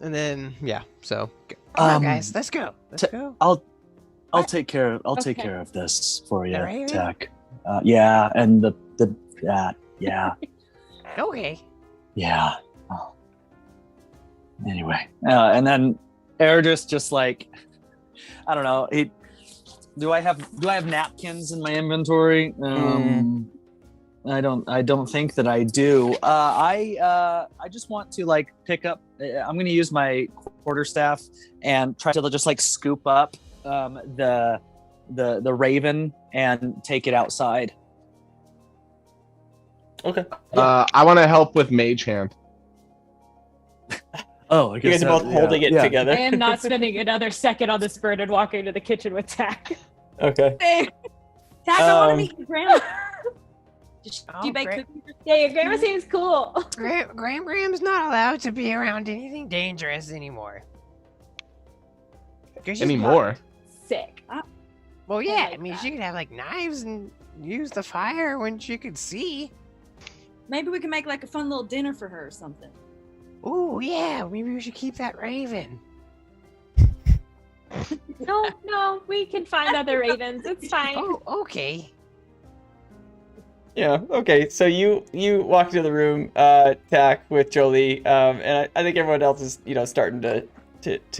And then so Come on, guys. Let's go. Let's t- go. I'll take care of Okay. this for you, The raven? Tack. Yeah, and the that. Yeah. Okay. Yeah. Oh. Anyway, and then Aerogis just I don't know. Do I have napkins in my inventory? I don't think that I do. I just want to pick up. I'm going to use my quarterstaff and try to just scoop up the raven and take it outside. Okay. I want to help with Mage Hand. Oh, I You guess guys are both holding it together. I am not spending another second on this bird and walking to the kitchen with Tack. Okay. Tack, I want to Um, meet your grandma. Do you Oh, bake great. cookies? Yeah, your grandma seems cool. Graham's not allowed to be around anything dangerous anymore. 'Cause she's Anymore. Sick. Well, yeah. like I mean, that. she could have knives and use the fire when she could see. Maybe we can make a fun little dinner for her or something. Ooh, yeah. Maybe we should keep that raven. No, we can find other ravens. It's fine. Oh, okay. Yeah. Okay. So you walk into the room, Tack, with Jolie, and I think everyone else is starting to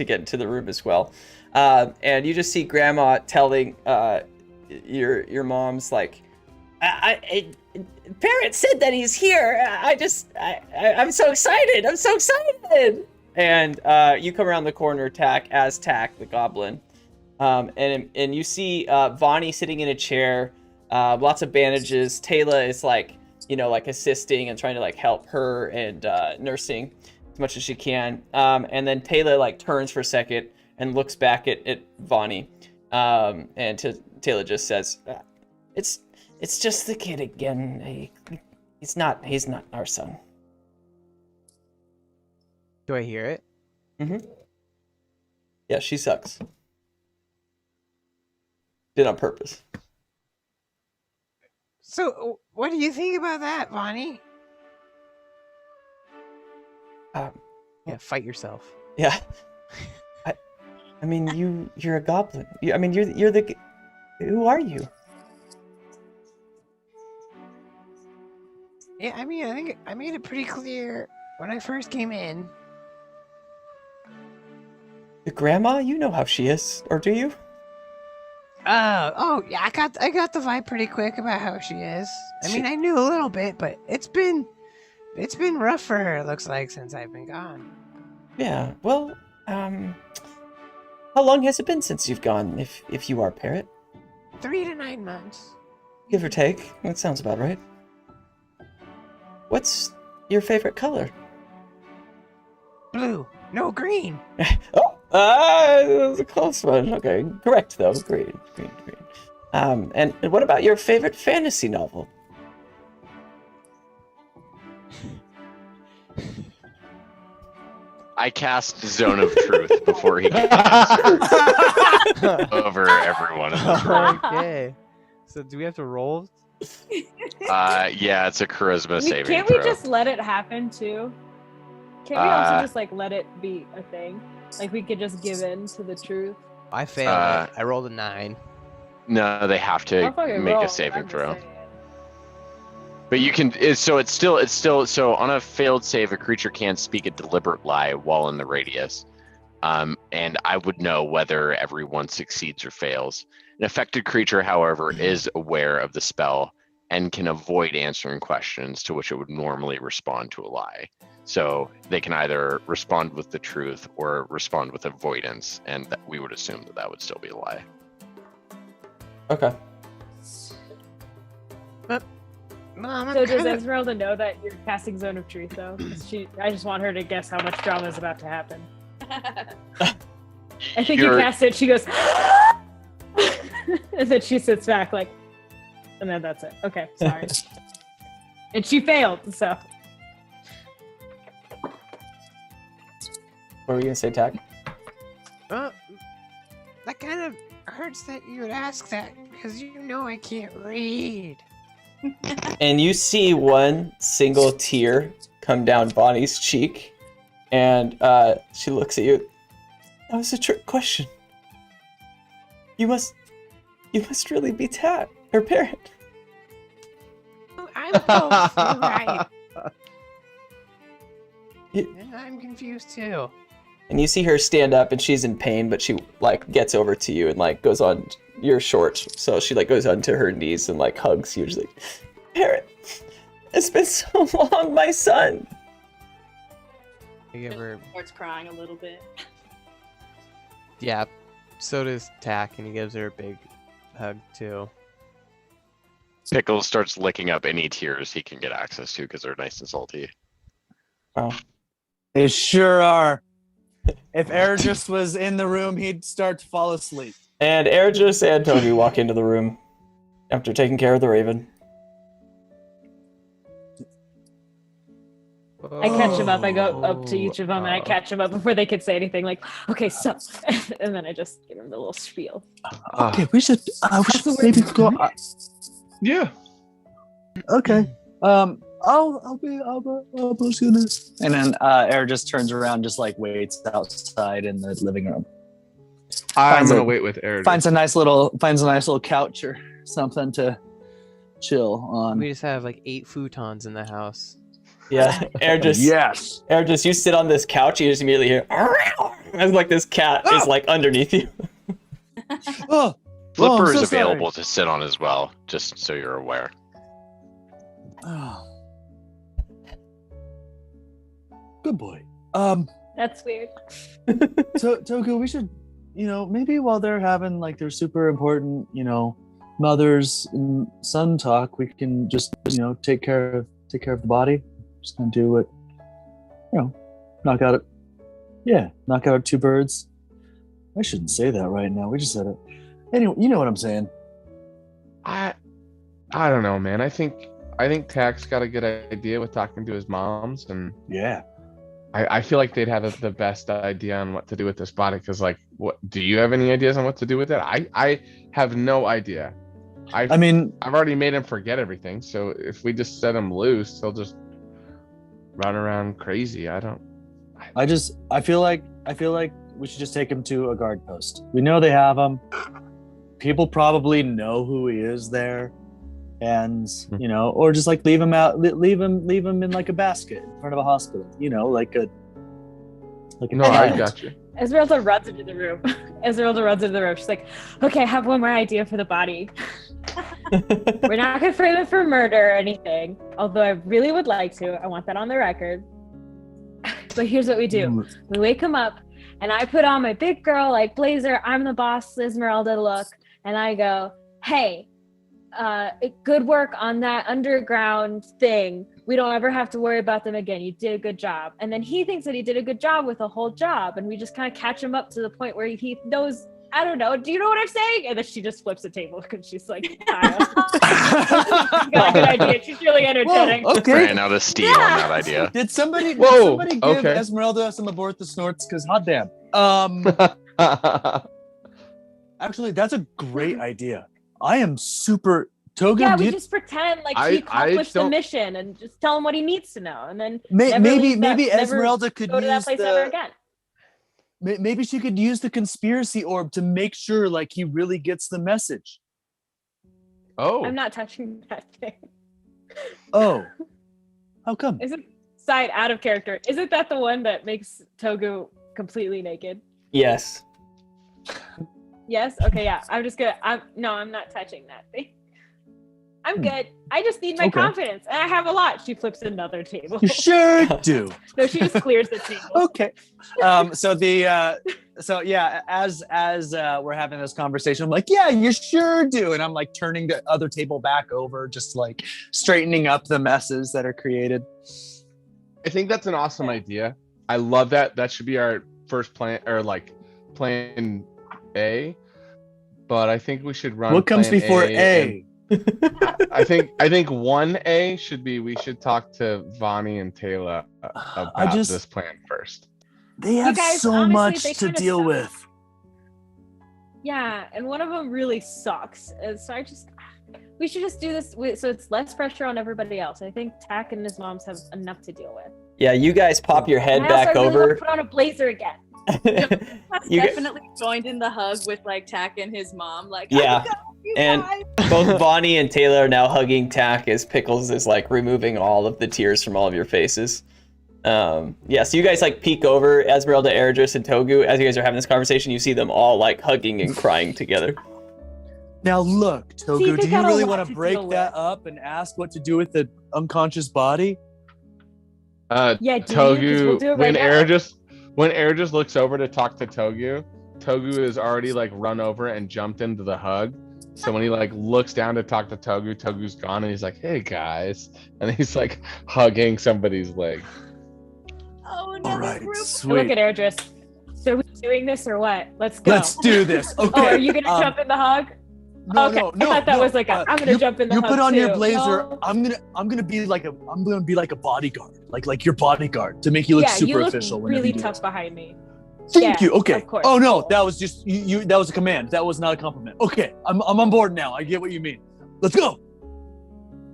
get into the room as well, and you just see Grandma telling your mom's Parrot said that he's here. I'm so excited. I'm so excited. And you come around the corner, Tack, the goblin. And you see Vonnie sitting in a chair, lots of bandages. Taylor is like assisting and trying to like help her and nursing as much as she can. And then Taylor like turns for a second and looks back at Vonnie. And Taylor just says, it's just the kid again. He's not our son. Do I hear it? Mm-hmm. Yeah, she sucks. Did on purpose. So, what do you think about that, Vonnie? Yeah, fight yourself. Yeah. I mean, you're a goblin. You're the. Who are you? Yeah, I mean, I think I made it pretty clear when I first came in. The grandma? You know how she is, or do you? Oh, yeah, I got the vibe pretty quick about how she is. I mean, I knew a little bit, but it's been rough for her, it looks like, since I've been gone. Yeah. Well, how long has it been since you've gone? If you are Parrot, 3 to 9 months. give or take. That sounds about right. What's your favorite color? Blue, no green. That was a close one. Okay, correct though. Green. And what about your favorite fantasy novel? I cast Zone of Truth before he casts over everyone in this room. Okay. So do we have to roll? Yeah, it's a charisma saving Can't throw. we just let it happen too? Can't we also just like let it be a thing? Like we could just give in to the truth. I failed it. I rolled a 9. No, they have to I'll fucking make roll, a saving I'm just throw. saying. But you can. It's still on a failed save, a creature can't speak a deliberate lie while in the radius. And I would know whether everyone succeeds or fails. An affected creature, however, is aware of the spell and can avoid answering questions to which it would normally respond to a lie. So they can either respond with the truth or respond with avoidance, and we would assume that would still be a lie. Okay. Mom, I'm So does kinda- Esmeralda know that you're casting Zone of Truth though? 'Cause I just want her to guess how much drama is about to happen. I think you cast it. She goes, and then she sits back like, and then that's it. Okay, sorry. And she failed. So What were you gonna say, Tack? That kind of hurts that you would ask that, because you know I can't read. And you see one single tear come down Bonnie's cheek, and she looks at you. That was a trick question. You must really be her parent. I'm both. You're right. And I'm confused too. And you see her stand up, and she's in pain, but she like gets over to you and like goes on. You're short, so she like goes onto her knees and like hugs you. She's like, "Parrot, it's been so long, my son." I give her, Starts crying a little bit. yeah. So does Tack, and he gives her a big hug too. Pickles starts licking up any tears he can get access to because they're nice and salty. Wow. They sure are. If Ergis was in the room, he'd start to fall asleep. And Ergis and Togi walk into the room after taking care of the raven. I catch them up. I go up to each of them and I catch them up before they could say anything. Like, okay, so, and then I just give them the little spiel. Okay, we should maybe go. Yeah. Okay. I'll be gonna. And then Air just turns around, just like waits outside in the living room. I'm gonna wait with Eric. Finds a nice little couch or something to chill on. We just have like 8 futons in the house. Yeah, Yes. Ergis, you sit on this couch, you just immediately hear, as like this cat is like underneath you. Oh, Flipper I'm is so sorry. available to sit on as well, just so you're aware. Oh. Good boy. That's weird. So Toku, we should, maybe while they're having like their super important, mothers and son talk, we can just, take care of the body. Just gonna do what, knock out two birds. I shouldn't say that right now. We just said it. Anyway, you know what I'm saying. I don't know, man. I think Tak's got a good idea with talking to his moms, and Yeah. I feel like they'd have the best idea on what to do with this body. Because, like, what do you have any ideas on what to do with it? I have no idea. I've already made him forget everything. So if we just set him loose, he'll just run around crazy. I feel like we should just take him to a guard post. We know they have him. People probably know who he is there, and or just like leave him in like a basket in front of a hospital. Like a. No, I got you. Esmeralda runs into the room. She's like, okay, I have one more idea for the body. We're not gonna frame it for murder or anything, although I really would like to. I want that on the record. But here's what we do. We wake him up, and I put on my big girl like blazer, I'm the boss Esmeralda look, and I go, hey, good work on that underground thing. We don't ever have to worry about them again. You did a good job. And then he thinks that he did a good job with the whole job, and we just kind of catch him up to the point where he knows, I don't know, do you know what I'm saying? And then she just flips the table because she's like, got a good idea. She's really energetic. Whoa, okay. Ran out of steam on that idea. Did somebody give okay. Esmeralda some abort the snorts? Because hot damn. Actually, that's a great idea. I am super Toga. Yeah, we just pretend like he accomplished the mission and just tell him what he needs to know, and then maybe Esmeralda could go to that use place ever again. Maybe she could use the conspiracy orb to make sure like he really gets the message. Oh, I'm not touching that thing. Oh, how come? Isn't side out of character? Isn't that the one that makes Togu completely naked? Yes. Yes. Okay. Yeah. I'm not touching that thing. I'm good. I just need my confidence, and I have a lot. She flips another table. You sure do. No, she just clears the table. Okay. So as we're having this conversation, I'm like, yeah, you sure do, and I'm like turning the other table back over, just like straightening up the messes that are created. I think that's an awesome idea. I love that. That should be our first plan, or like plan A. But I think we should run. What comes before A? I think 1A should be, we should talk to Vani and Taylor about this plan first. They have so much to deal with. Yeah, and one of them really sucks. So we should just do this so it's less pressure on everybody else. I think Tak and his moms have enough to deal with. Yeah, you guys pop your head back really over. Put on a blazer again. Definitely joined in the hug with like Tak and his mom. Like, yeah, and both Bonnie and Taylor are now hugging Tak as Pickles is like removing all of the tears from all of your faces. So you guys like peek over Esmeralda, Eredris, and Togu as you guys are having this conversation. You see them all like hugging and crying together. Now look, Togu, do you really want to break that up and ask what to do with the unconscious body? Togu, when Eredris looks over to talk to Togu is already like run over and jumped into the hug. So when he like looks down to talk to Togu's gone, and he's like, "Hey guys," and he's like hugging somebody's leg. Oh, another right, group. sweet. Look at Eredris. So are we doing this or what? Let's go. Let's do this. Okay. Oh, are you gonna jump in the hug? No, I thought that was like I'm gonna jump in the hug. You put on your too. blazer. No. I'm gonna be like a bodyguard, like your bodyguard, to make you look super official. You look really whenever you do tough it. behind me. Thank you. Okay. Of course. Oh no, that was just you. That was a command. That was not a compliment. Okay, I'm on board now. I get what you mean. Let's go.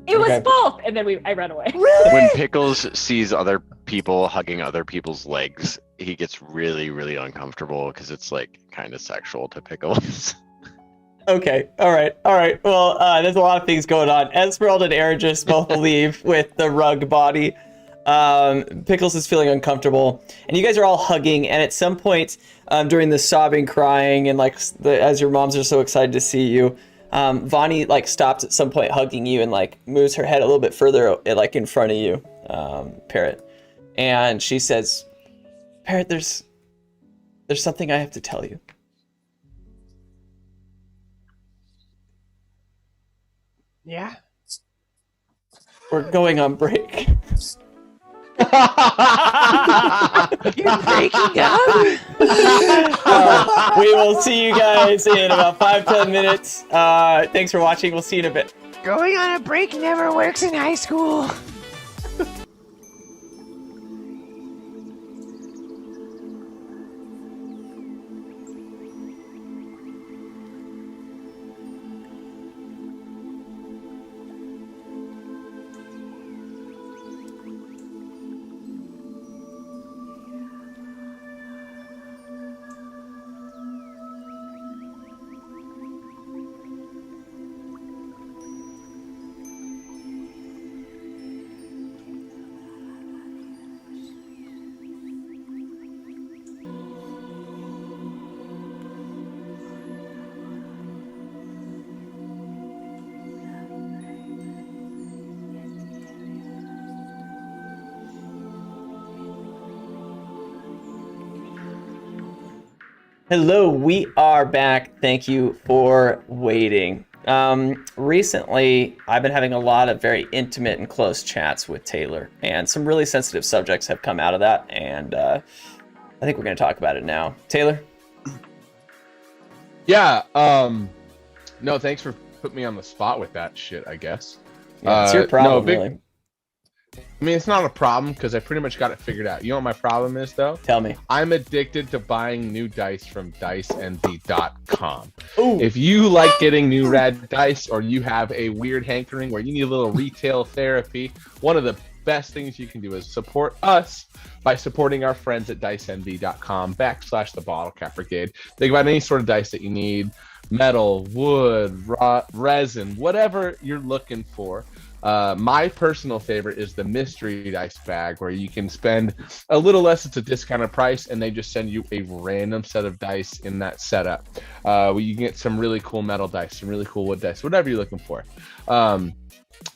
It was both, and then I ran away. Really? When Pickles sees other people hugging other people's legs, he gets really, really uncomfortable because it's like kind of sexual to Pickles. Okay. All right. Well, there's a lot of things going on. Esmeralda and Eredris both leave with the rug body. Pickles is feeling uncomfortable, and you guys are all hugging. And at some point, during the sobbing, crying, and like as your moms are so excited to see you, Vonnie like stops at some point hugging you and like moves her head a little bit further like in front of you, Parrot. And she says, Parrot, there's something I have to tell you. Yeah. We're going on break. You're breaking up? We will see you guys in about 5-10 minutes. Thanks for watching. We'll see you in a bit. Going on a break never works in high school. Hello, we are back. Thank you for waiting. Recently, I've been having a lot of very intimate and close chats with Taylor, and some really sensitive subjects have come out of that, and I think we're going to talk about it now. Taylor? Yeah, no, thanks for putting me on the spot with that shit, I guess. Yeah, it's your problem, really. I mean, it's not a problem because I pretty much got it figured out. You know what my problem is, though? Tell me. I'm addicted to buying new dice from diceand.com. Ooh. If you like getting new red dice, or you have a weird hankering where you need a little retail therapy, one of the best things you can do is support us by supporting our friends at diceand.com/the Bottlecap Brigade. Think about any sort of dice that you need: metal, wood, resin, whatever you're looking for. My personal favorite is the mystery dice bag, where you can spend a little less. It's a discounted price, and they just send you a random set of dice in that setup. Where you can get some really cool metal dice, some really cool wood dice, whatever you're looking for.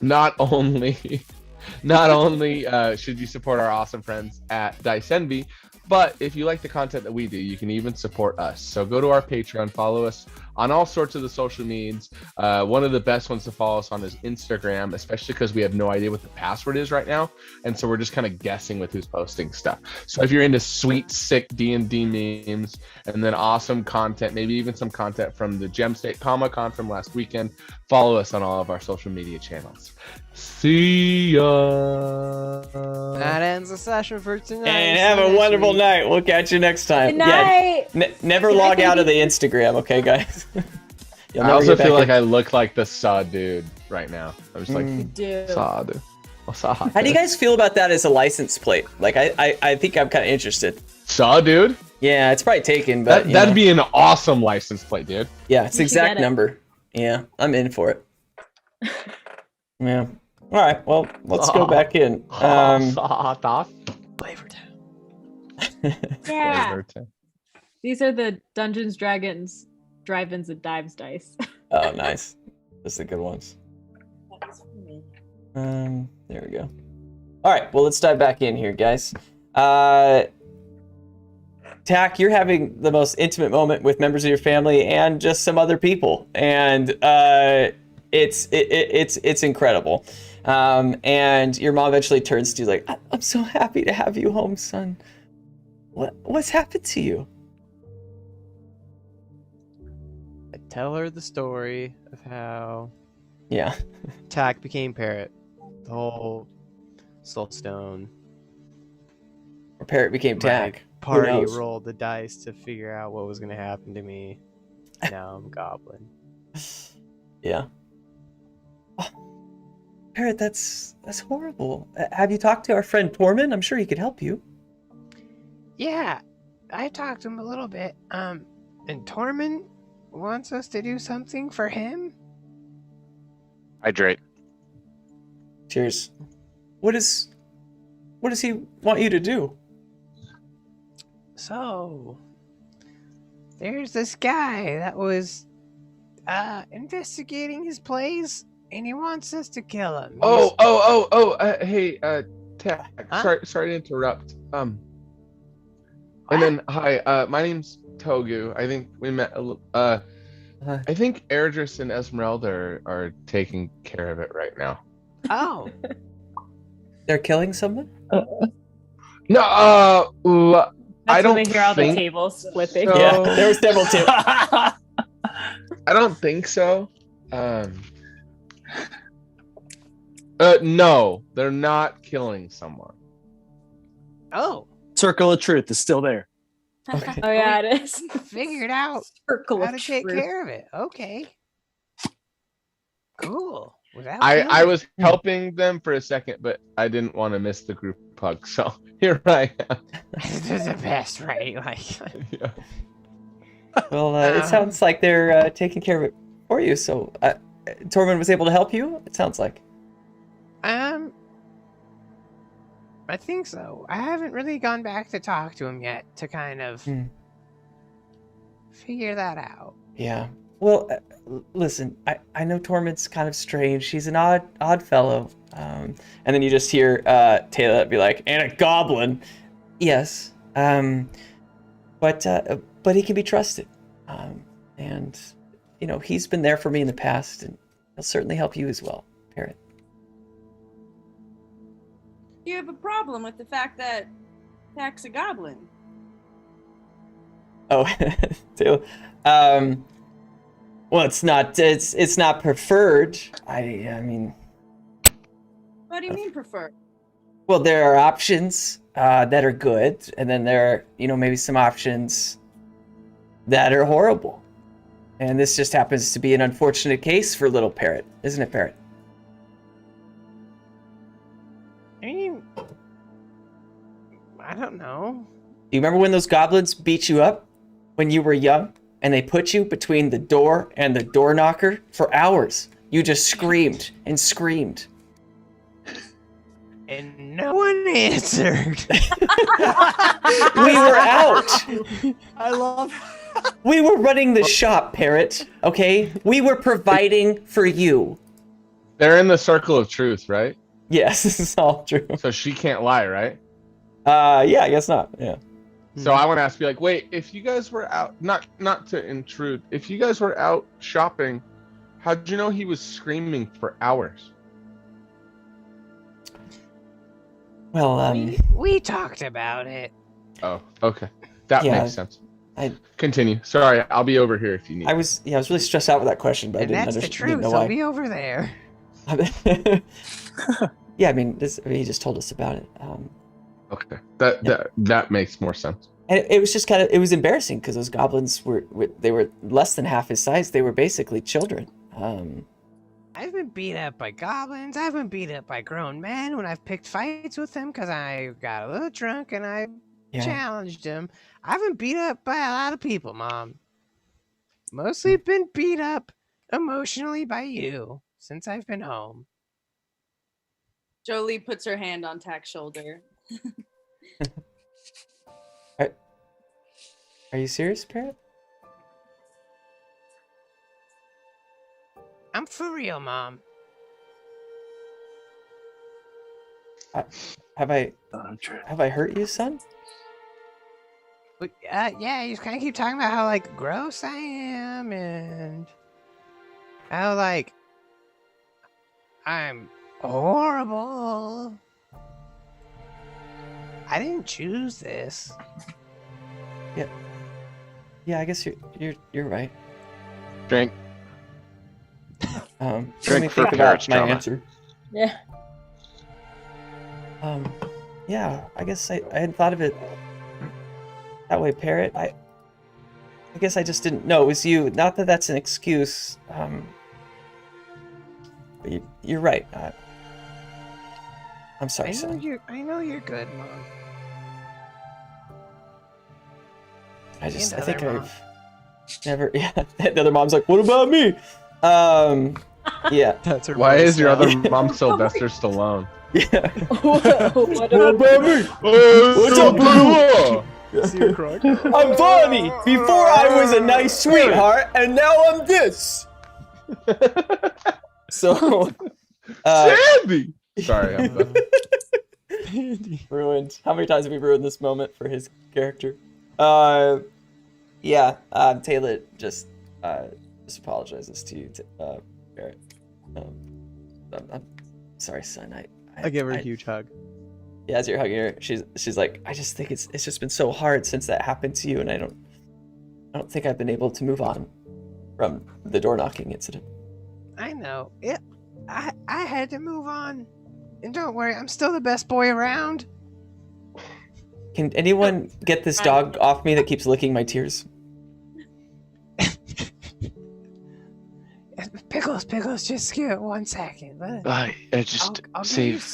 Not only should you support our awesome friends at Dice Envy, but if you like the content that we do, you can even support us. So go to our Patreon, follow us on all sorts of the social medias. One of the best ones to follow us on is Instagram, especially because we have no idea what the password is right now. And so we're just kind of guessing with who's posting stuff. So if you're into sweet, sick D&D memes, and then awesome content, maybe even some content from the Gem State Comic-Con from last weekend, follow us on all of our social media channels. See ya. That ends the session for tonight. And have a wonderful night. We'll catch you next time. Good night. Yeah, never log out of the Instagram, okay, guys? I also feel like I look like the Saw dude right now. I'm just like, Saw dude. How do you guys feel about that as a license plate? Like, I think I'm kind of interested. Saw dude? Yeah, it's probably taken, but that'd be an awesome license plate, dude. Yeah, it's the exact number. Yeah, I'm in for it. Yeah. All right. Well, let's go back in. Flavor Town. Yeah. These are the Dungeons, Dragons, Drive-ins, and Dives dice. Oh, nice. Those are the good ones. There we go. All right. Well, let's dive back in here, guys. Tack, you're having the most intimate moment with members of your family and just some other people, and it's incredible. And your mom eventually turns to you like, I'm so happy to have you home, son. What's happened to you? I tell her the story of how Yeah. Tack became Parrot. The whole Soulstone Or Parrot became Tack. party rolled the dice to figure out what was going to happen to me. Now I'm a goblin. Yeah. Parrot, that's horrible. Have you talked to our friend Torman? I'm sure he could help you. Yeah, I talked to him a little bit. And Torman wants us to do something for him. Hydrate. Cheers. What does he want you to do? So, there's this guy that was investigating his plays, and he wants us to kill him. Hey, Tack. Huh? Sorry to interrupt. And then hi. My name's Togu. I think we met. I think Erdris and Esmeralda are taking care of it right now. Oh, They're killing someone? No. That's I don't when we hear all the think tables flipping. so. Yeah, there were several too. I don't think so. No, they're not killing someone. oh, Circle of truth is still there. Okay. Oh yeah, it is. figured out Circle how of to take truth. care of it. Okay. Cool. Without I killing was helping them for a second, but I didn't want to miss the group hug, so here I am. They're the best, right? Like, Yeah. Well, it sounds like they're taking care of it for you. So, Torman was able to help you. It sounds like. I think so. I haven't really gone back to talk to him yet to kind of figure that out. Yeah. Well, listen. I know Torman's kind of strange. He's an odd fellow. And then you just hear Taylor be like, "And a goblin." Yes. But he can be trusted. And you know, he's been there for me in the past, and he'll certainly help you as well, Parrot. You have a problem with the fact that Tack's a goblin. Oh, Taylor. Well, it's not preferred. I mean, What do you mean prefer? well, there are options that are good, and then there are, you know, maybe some options that are horrible. And this just happens to be an unfortunate case for little Parrot, isn't it, Parrot? I mean, I don't know. Do you remember when those goblins beat you up when you were young, and they put you between the door and the door knocker for hours? You just screamed and screamed. And no one answered. We were out. I love. We were running the shop, Parrot. Okay, we were providing for you. They're in the circle of truth, right? Yes, this is all true. So she can't lie, right? Yeah, I guess not. Yeah. So I want to ask you, like, wait, if you guys were out, not to intrude, if you guys were out shopping, how'd you know he was screaming for hours? Well, we talked about it. Oh, okay, that Yeah, makes sense. I- Continue. Sorry, I'll be over here if you need. I was really stressed out with that question, but I And didn't that's the understand. Didn't truth. know I'll why. be over there. Yeah, I mean, he just told us about it. Okay, that makes more sense. And it was just it was embarrassing because those goblins they were less than half his size. They were basically children. I've been beat up by goblins. I've been beat up by grown men when I've picked fights with them because I got a little drunk and I challenged them. I've been beat up by a lot of people, Mom. Mostly been beat up emotionally by you since I've been home. Jolie puts her hand on Tack's shoulder. Are you serious, Parrot? I'm for real, Mom. Have I hurt you, son? But, yeah, you kind of keep talking about how, like, gross I am and how, like, I'm horrible. I didn't choose this. Yeah, I guess you're right. Drink. Let me Drink for think about Parrot's my trauma. answer. Yeah. Yeah, I guess I hadn't thought of it that way, Parrot. I guess I just didn't know it was you. Not that that's an excuse. But you're right. I'm sorry, son. I know you're good, Mom. I And think other mom. I've never. Yeah, the other mom's like, "What about me?" Yeah. That's her Why voice is your now. other mom Sylvester Stallone? Yeah. What about me? What's up, Blue? See her crocodile. I'm Bonnie. Before I was a nice sweetheart, and now I'm this. So, Sandy. Sorry, I'm done. ruined. How many times have we ruined this moment for his character? Yeah. Taylor just apologizes to you, Barrett. I'm sorry, son. I give her a huge hug. Yeah, as you're hugging her, she's like, I just think it's just been so hard since that happened to you, and I don't think I've been able to move on from the door knocking incident. I know. I had to move on. And don't worry, I'm still the best boy around. Can anyone get this dog off me that keeps licking my tears? Pickles, just give it 1 second. I'll save.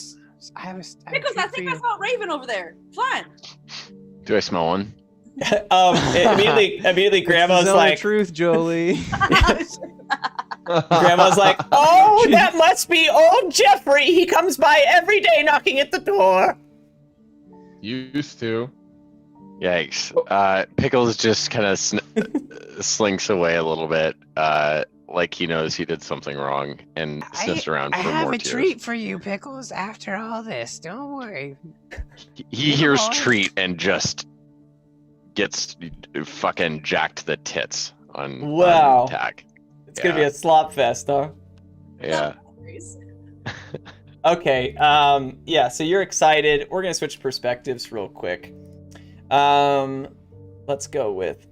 I have a Pickles, I think I saw a raven over there. Fine. Do I smell one? Immediately, Grandma's Zone of like, truth, Jolie. Grandma's like, oh, that must be old Jeffrey. He comes by every day knocking at the door. Used to. Yikes. Pickles just kind of slinks away a little bit, like he knows he did something wrong, and sniffs around for I more have a tears. treat for you, Pickles, after all this. Don't worry. He hears treat and just gets fucking jacked to the tits on tag. It's gonna be a slop fest, huh? Yeah. Okay, yeah, so you're excited. We're gonna switch perspectives real quick. Let's go with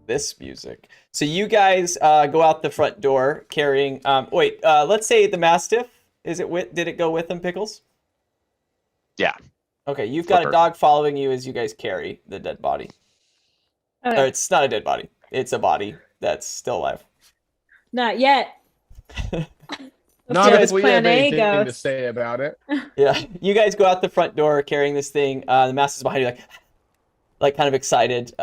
this music. So you guys go out the front door carrying, let's say the Mastiff, did it go with them, Pickles? Yeah. Okay, you've got a dog following you as you guys carry the dead body. Okay. Or it's not a dead body, it's a body that's still alive. Not yet. Not if if we have plan A anything to goes. say about it. Yeah, you guys go out the front door carrying this thing. The Mastiff's behind you, like kind of excited.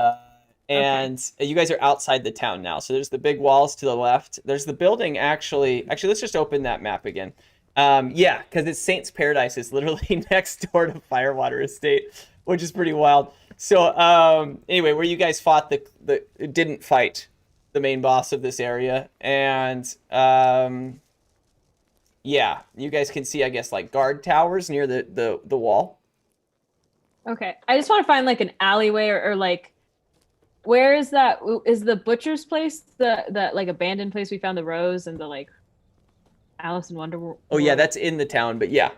And you guys are outside the town now. So there's the big walls to the left. There's the building actually, let's just open that map again. Yeah, because it's Saint's Paradise. It's literally next door to Firewater Estate, which is pretty wild. So anyway, where you guys fought didn't fight the main boss of this area. And yeah, you guys can see, I guess, like guard towers near the wall. Okay, I just want to find like an alleyway or like, where is that? Is the butcher's place the like abandoned place we found the rose and the like Alice in Wonderworld? Oh yeah, that's in the town, but yeah.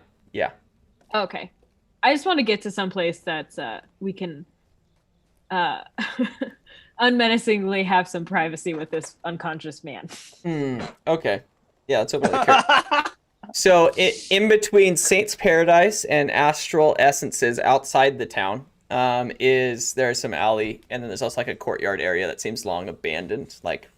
Okay, I just want to get to some place that's we can unmenacingly have some privacy with this unconscious man. Okay, yeah, let's open the curtain. So in between Saint's Paradise and Astral Essences outside the town, there's some alley, and then there's also like a courtyard area that seems long abandoned. Like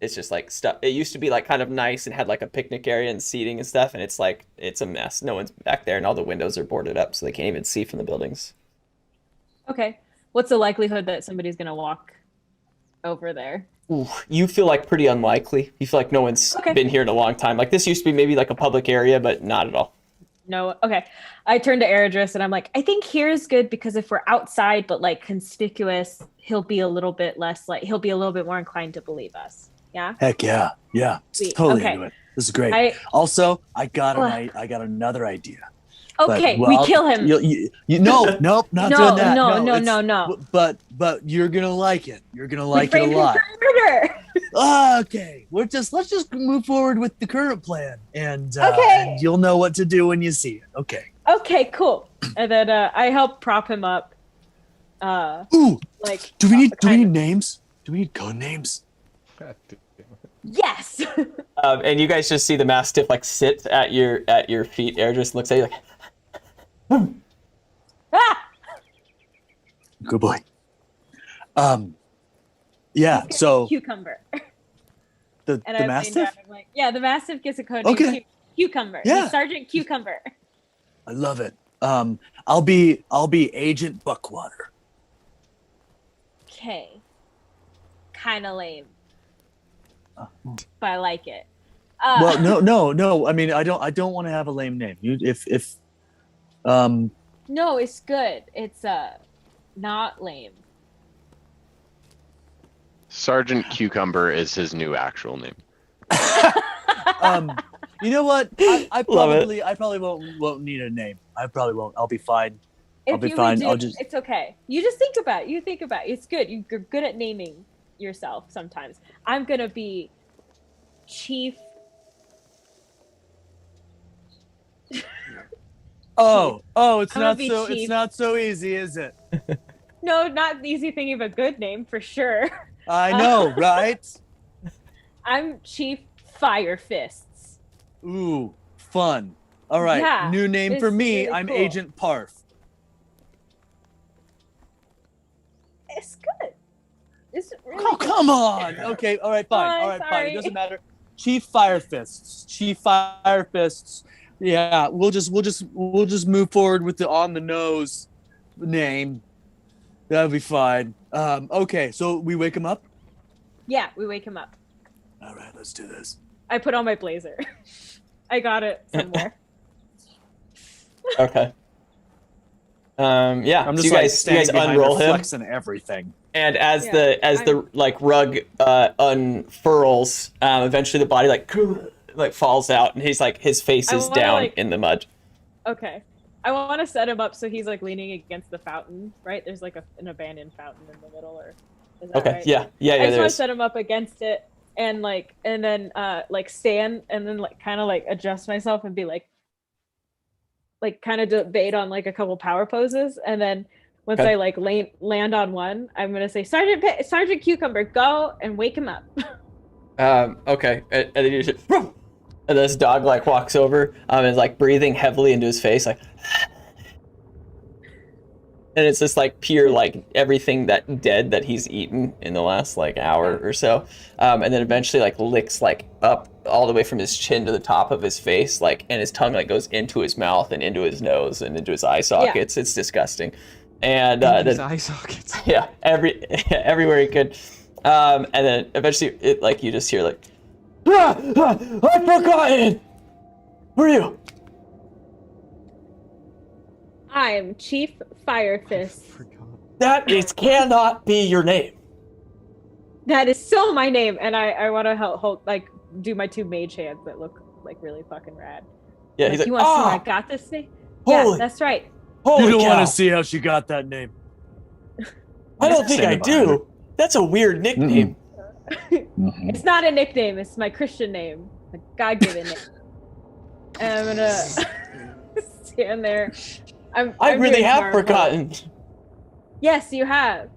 it's just like stuff. It used to be like kind of nice and had like a picnic area and seating and stuff, and it's like it's a mess. No one's back there, and all the windows are boarded up, so they can't even see from the buildings. Okay, what's the likelihood that somebody's gonna walk over there? Ooh, you feel like pretty unlikely. You feel like no one's been here in a long time. Like this used to be maybe like a public area, but not at all. No. Okay. I turn to Eredris and I'm like, I think here is good because if we're outside but like conspicuous, he'll be a little bit more inclined to believe us. Yeah. Heck yeah. Yeah. Sweet. Totally Okay. into it. This is great. Also, I got another idea. Okay, we kill him. Nope, not doing that. No. But you're gonna like it. You're gonna like it a framed him lot. for murder. Okay, let's just move forward with the current plan, and Okay. you'll know what to do when you see it. Okay, cool. And then I help prop him up. Ooh, like do we need names? Do we need code names? Yes. And you guys just see the Mastiff like sit at your feet. Eredris looks at you like. Ah! Good boy. Yeah. So cucumber. the Mastiff. I'm like, yeah, the Mastiff gets a code Okay. name. Cucumber. Yeah. He's Sergeant Cucumber. I love it. I'll be Agent Buckwater. Okay. Kind of lame, but I like it. Well, no. I mean, I don't want to have a lame name. No, it's good. It's not lame. Sergeant Cucumber is his new actual name. You know what? I Love it. probably won't need a name. I probably won't. I'll be fine. I'll If be you fine. do, I'll just. it's okay. You just think about it. You think about it. It's good. You're good at naming yourself sometimes. I'm gonna be Chief. Oh, it's I'm gonna not be so. Chief. It's not so easy, is it? No, not the easy thing of a good name for sure. I know, right? I'm Chief Fire Fists. Ooh, fun. All right, Yeah, new name for it's me. really I'm cool. Agent Parf. It's good. It's really Oh, good. come on. Okay, all right, fine. Oh, All right, fine. sorry. It doesn't matter. Chief Fire Fists. Chief Fire Fists. Yeah, we'll just move forward with the on the nose name. That'll be fine. Okay, so we wake him up. Yeah, we wake him up. All right, let's do this. I put on my blazer. I got it somewhere. Okay. Yeah. I'm so just you guys unroll him, flexing everything. and as Yeah, the like rug unfurls, eventually the body like falls out, and he's like his face I is wanna, down like- in the mud. Okay. I want to set him up so he's like leaning against the fountain, right? There's like an abandoned fountain in the middle, or is that Okay. right? Yeah. I just There want to is. set him up against it and then like stand and then like kind of like adjust myself and be like kind of debate on like a couple power poses, and then once Okay. I like land on one, I'm gonna say Sergeant Cucumber, go and wake him up. Okay. And then you just, and this dog like walks over, and is like breathing heavily into his face, like. And it's just like pure like everything that dead that he's eaten in the last like hour or so, and then eventually like licks like up all the way from his chin to the top of his face, like, and his tongue like goes into his mouth and into his nose and into his eye sockets. It's disgusting, and His then eye sockets. yeah, everywhere he could, and then eventually it like you just hear like, I've forgotten. Who are you? I'm Chief Fire Fist. That cannot be your name. That is so my name, and I want to hold like do my two mage hands that look like really fucking rad. Yeah, Like, he's like, you want to see oh, I got this thing? Yeah, holy, that's right. holy You don't cow. want to see how she got that name. I don't think Say I it behind do. That's a weird nickname. It's not a nickname. It's my Christian name, a God-given name. And I'm gonna stand there. I really doing have Marvel. forgotten. Yes, you have.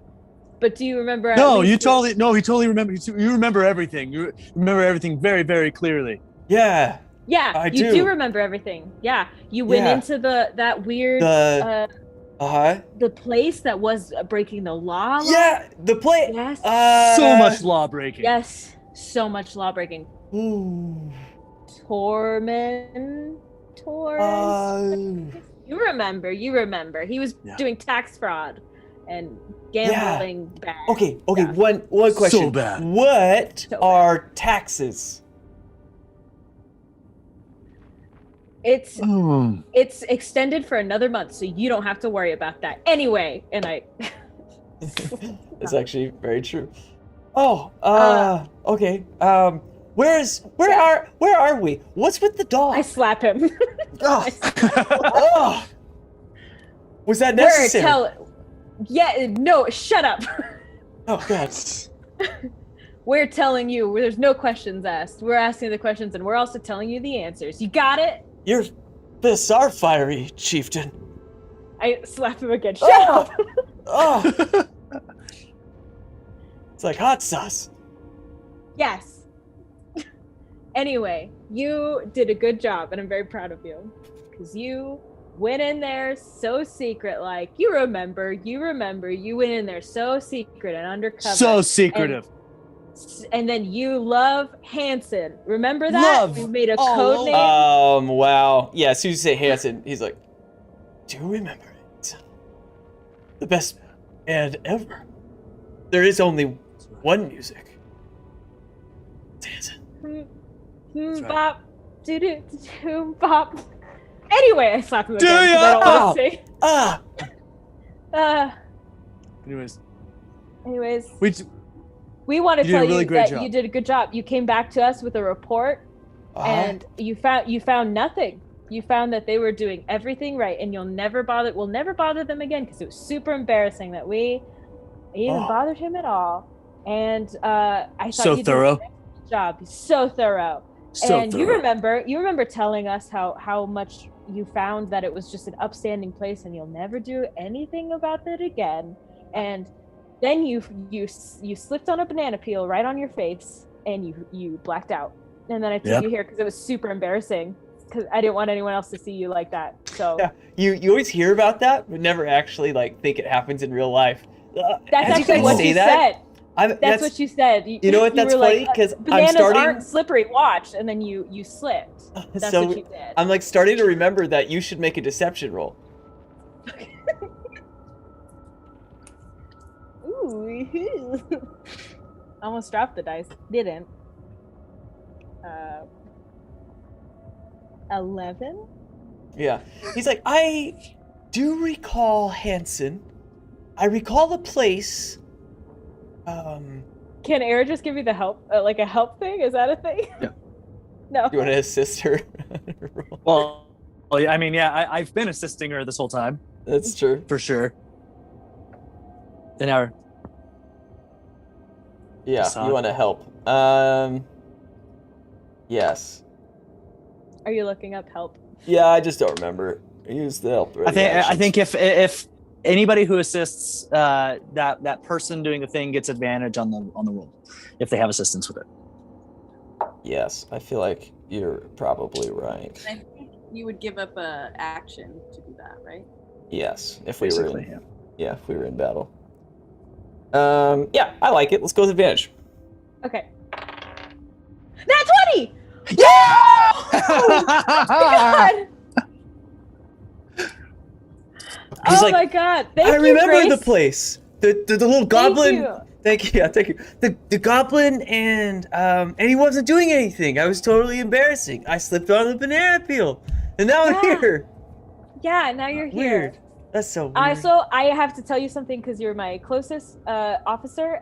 But do you remember? at No, least he totally remembers. You remember everything. You remember everything very, very clearly. Yeah, Yeah, I you do. do remember everything. Yeah, you went Yeah. into that weird uh-huh. the place that was breaking the law. Yeah, the play. Yes. So much law breaking. Yes. So much law breaking. Ooh. Torman. You remember. He was Yeah. doing tax fraud and gambling bad. Okay, Yeah. one question. So bad. What So bad. are taxes? It's extended for another month, so you don't have to worry about that. Anyway, and I It's actually very true. Oh, okay. Where are we? What's with the dog? I slap him. Oh. Oh. Was that We're necessary? no, shut up. Oh god. We're telling you, there's no questions asked. We're asking the questions, and we're also telling you the answers. You got it? Your fists are fiery, chieftain. I slap him again. Shut Oh. up. Oh. It's like hot sauce. Yes. Anyway, you did a good job, and I'm very proud of you. Because you went in there so secret, like, you remember, you went in there so secret and undercover. So secretive. And then you love Hanson. Remember that? Love. We made a Oh, code name. Wow. Yeah, as soon as you say Hanson, he's like, do you remember it? The best band ever. There is only one music. It's Hanson. That's right. Bop. Do bop. Anyway, I slap him Do again. 'Cause I don't ya? want to sing. Anyways, We want to You did a tell really you great that job. you did a good job. You came back to us with a report, and you found nothing. You found that they were doing everything right, and we'll never bother them again because it was super embarrassing that we even bothered him at all. And I thought So you thorough. did an excellent job. So thorough. So thorough. You remember telling us how much you found that it was just an upstanding place and you'll never do anything about it again. And then you slipped on a banana peel right on your face and you blacked out. And then I took you here because it was super embarrassing because I didn't want anyone else to see you like that. So yeah, you always hear about that, but never actually like think it happens in real life. That's actually what you said. That's what you said. You know what? That's funny because bananas aren't slippery. Watch, and then you slipped. That's what you did. I'm like starting to remember that you should make a deception roll. Ooh, almost dropped the dice. Didn't. 11. Yeah, he's like, I do recall Hanson. I recall the place. Can Era just give you the help, like a help thing? Is that a thing? Yeah. No. You want to assist her? Well, I mean, yeah, I've been assisting her this whole time. That's true. For sure. An hour. Yeah, you want to help. Yes. Are you looking up help? Yeah, I just don't remember. I used the help. I think if anybody who assists that person doing a thing gets advantage on the roll if they have assistance with it. Yes, I feel like you're probably right. I think you would give up a action to do that, right? Yes, if we were Basically, in, if we were in battle. Yeah, I like it. Let's go with advantage. Okay. That's 20! Yeah! God! He's oh like, my god! Thank I you, remember Grace. the place. The little goblin. Thank you. Thank you. Yeah, thank you. The goblin and he wasn't doing anything. I was totally embarrassing. I slipped on the banana peel, and now I'm here. Yeah, now you're here. Weird. That's so weird. Also, I have to tell you something because you're my closest officer.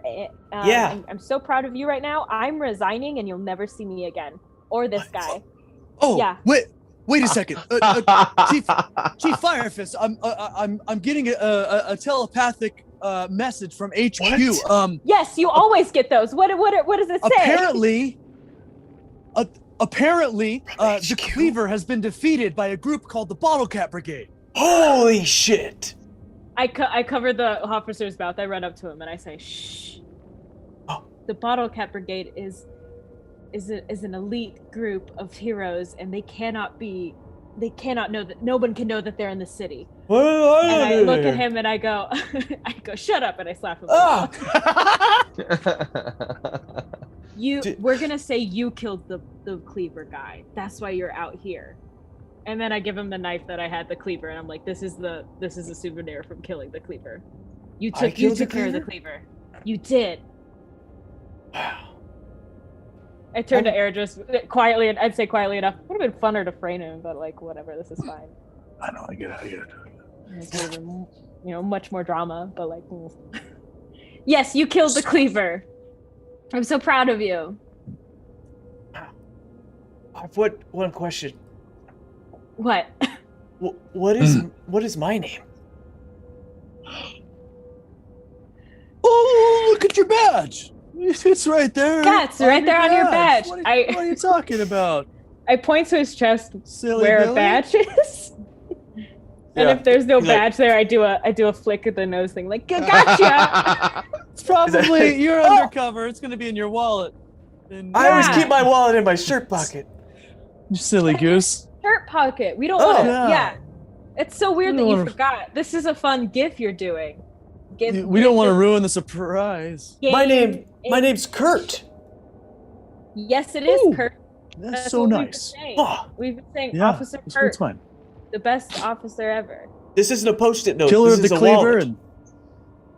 Yeah. I'm so proud of you right now. I'm resigning, and you'll never see me again, or this guy. Oh, yeah. Wait a second, Chief Firefist. I'm getting a telepathic message from HQ. What? Yes, you always get those. What does it say? Apparently, the Cleaver has been defeated by a group called the Bottlecap Brigade. Holy shit! I cover the officer's mouth. I run up to him and I say, "Shh." The Bottlecap Brigade is an elite group of heroes, and they cannot know that no one can know that they're in the city. What and I look at him and I go, shut up, and I slap him. We're gonna say you killed the Cleaver guy. That's why you're out here. And then I give him the knife that I had, the Cleaver, and I'm like, this is a souvenir from killing the Cleaver. You took care of the Cleaver. You did. Wow. I turned to Air just quietly, and I'd say quietly enough. Would have been funner to frame him, but like whatever, this is fine. I know, I get it. It would have been, much more drama, but like, yes, you killed the Cleaver. I'm so proud of you. I've one question. What? What is my name? Oh, look at your badge. It's right there. Yeah, it's right there on your badge. What are you talking about? I point to his chest Silly where Billy? a badge is. And if there's no badge there, I do a flick of the nose thing, like, gotcha! It's probably, you're undercover. It's going to be in your wallet. I always keep my wallet in my shirt pocket. You silly goose. Shirt pocket. We don't want to, yeah. It's so weird that you forgot. This is a fun GIF you're doing. We don't want to ruin the surprise. My name's Kurt. Yes, it is, Kurt. That's so nice. We've been saying Officer Kurt, time. the best officer ever. This isn't a post-it note. Killer this of is the a Cleaver. wallet. And...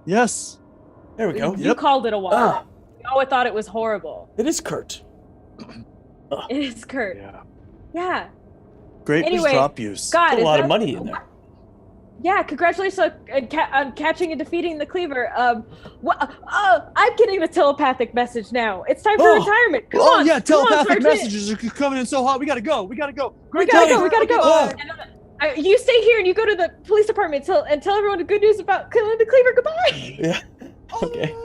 Yes. There we go. You called it a wallet. I thought it was horrible. It is Kurt. It is Kurt. Yeah. Great anyway, drop use. God, a lot of money in there. Yeah, congratulations on catching and defeating the Cleaver. I'm getting the telepathic message now. It's time for retirement. Come on. Yeah, telepathic Sergeant. messages are coming in so hot. We gotta go. We gotta go. You stay here and you go to the police department and tell everyone the good news about killing the Cleaver. Goodbye. Yeah. Okay.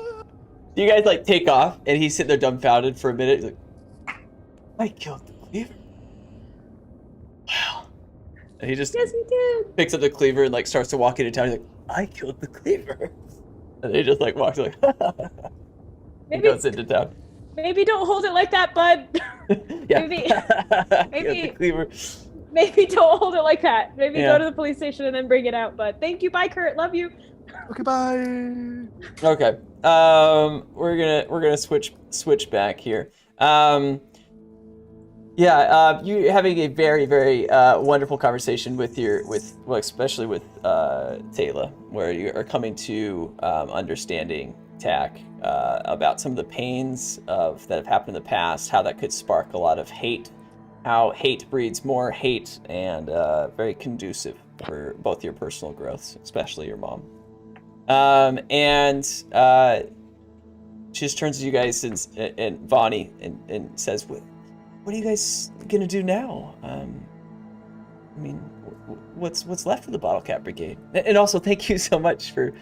You guys like take off, and he's sitting there dumbfounded for a minute. He's like, I killed the Cleaver. Wow. And he just picks up the Cleaver and like starts to walk into town. He's like, I killed the Cleaver. And he just like walks like and goes into town. Maybe don't hold it like that, bud. Yeah. Maybe don't hold it like that. Maybe go to the police station and then bring it out. But thank you, bye, Kurt. Love you. Okay, bye. Okay. We're gonna switch back here. You having a very, very wonderful conversation especially with Taylor, where you are coming to understanding Tack about some of the pains that have happened in the past, how that could spark a lot of hate, how hate breeds more hate, and very conducive for both your personal growths, especially your mom. She just turns to you guys and Vonnie and says, what are you guys gonna do now? I mean, what's left of the Bottlecap Brigade? And also, thank you so much for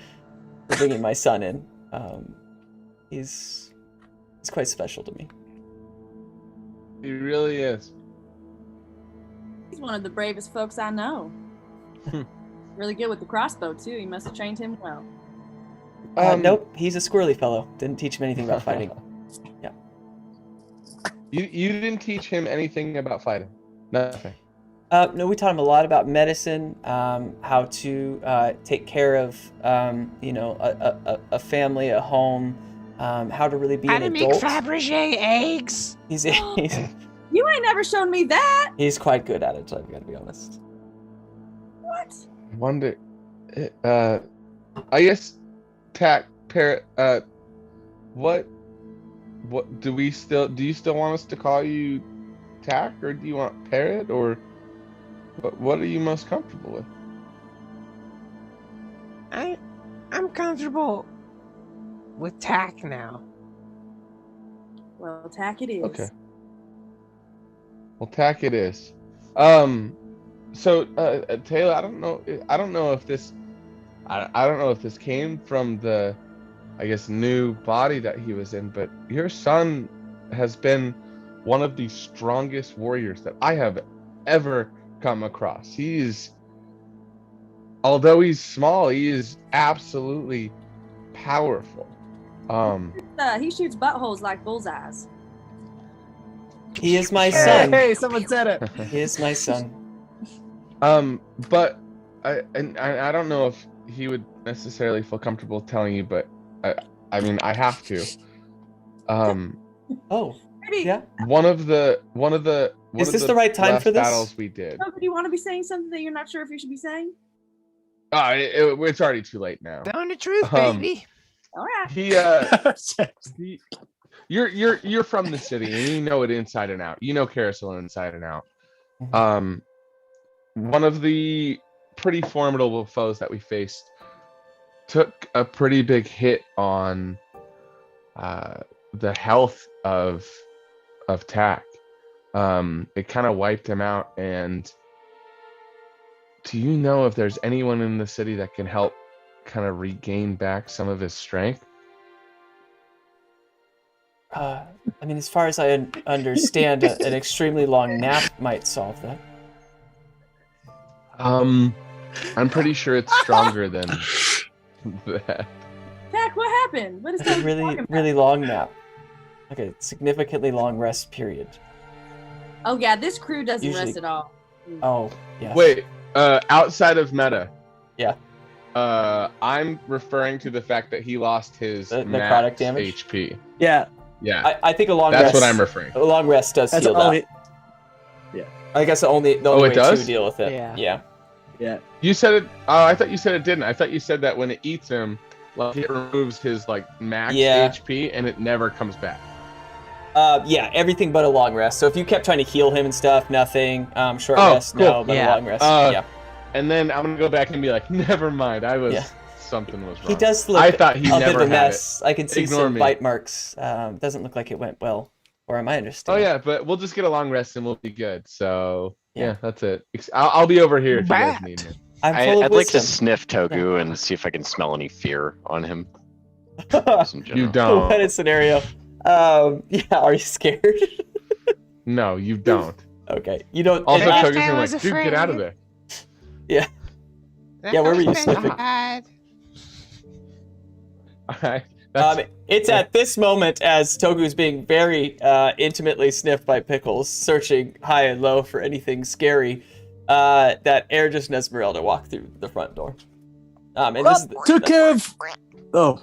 bringing my son in. He's quite special to me. He really is. He's one of the bravest folks I know. Really good with the crossbow too. You must have trained him well. Nope, he's a squirrely fellow. Didn't teach him anything about fighting. Yeah. You didn't teach him anything about fighting? Nothing? No, we taught him a lot about medicine, how to take care of, a family, a home, how to really be an adult. How to make Fabergé eggs. He's You ain't never shown me that. He's quite good at it, I've got to be honest. What? Wonder, I guess, Tack, Parrot, what do you still want us to call you Tack, or do you want Parrot, or what are you most comfortable with? I'm comfortable with Tack now. Well, Tack it is. Okay. Well, Tack it is. So Taylor, I don't know if this came from the, I guess, new body that he was in, but your son has been one of the strongest warriors that I have ever come across. Although he's small, he is absolutely powerful. He shoots buttholes like bullseyes. He is my son. Hey, someone said it. He is my son. But I don't know if he would necessarily feel comfortable telling you, but I mean, I have to. Oh, yeah. One of the Is this the right time for this? Battles we did. Oh, do you want to be saying something that you're not sure if you should be saying? It's already too late now. Down the truth, baby. All right. You're from the city and you know it inside and out. You know Carousel inside and out. One of the pretty formidable foes that we faced took a pretty big hit on the health of Tack. It kind of wiped him out. And do you know if there's anyone in the city that can help kind of regain back some of his strength? I mean, as far as I understand, an extremely long nap might solve that. I'm pretty sure it's stronger than that. Tack, what happened? What is that? Really long nap. Like a significantly long rest period. Oh yeah, this crew doesn't Usually- rest at all. Oh, yeah. Wait, outside of meta. Yeah. I'm referring to the fact that he lost his necrotic max damage? HP. Yeah. Yeah. I think a long That's rest. what I'm referring. A long rest does heal that. I guess the only it way does? to deal with it. Yeah. Yeah. You said it. Oh, I thought you said it didn't. I thought you said that when it eats him, like it removes his max HP and it never comes back. Yeah, everything but a long rest. So if you kept trying to heal him and stuff, nothing. Short Oh, rest, cool. no, but Yeah. a long rest. Yeah. and then I'm gonna go back and be like, never mind. Yeah. Something was wrong. He does look I thought he a bit never of a had mess. I can see Ignore some me. bite marks. Doesn't look like it went well. Or am I Oh understanding? yeah, but we'll just get a long rest and we'll be good. So Yeah. yeah, that's it. I'll be over here if you guys need me. I'm full of I'd like to wisdom. sniff Togu and see if I can smell any fear on him. You don't. What a scenario. Yeah, are you scared? No, you don't. Okay. You don't. Also, At Togu's first I gonna was like, dude, get out of afraid. there. Yeah, where were you sniffing? Alright. That's It's at this moment as Togu's being very intimately sniffed by Pickles, searching high and low for anything scary, that Air just Esmeralda walked through the front door. And this is Took care of. Oh,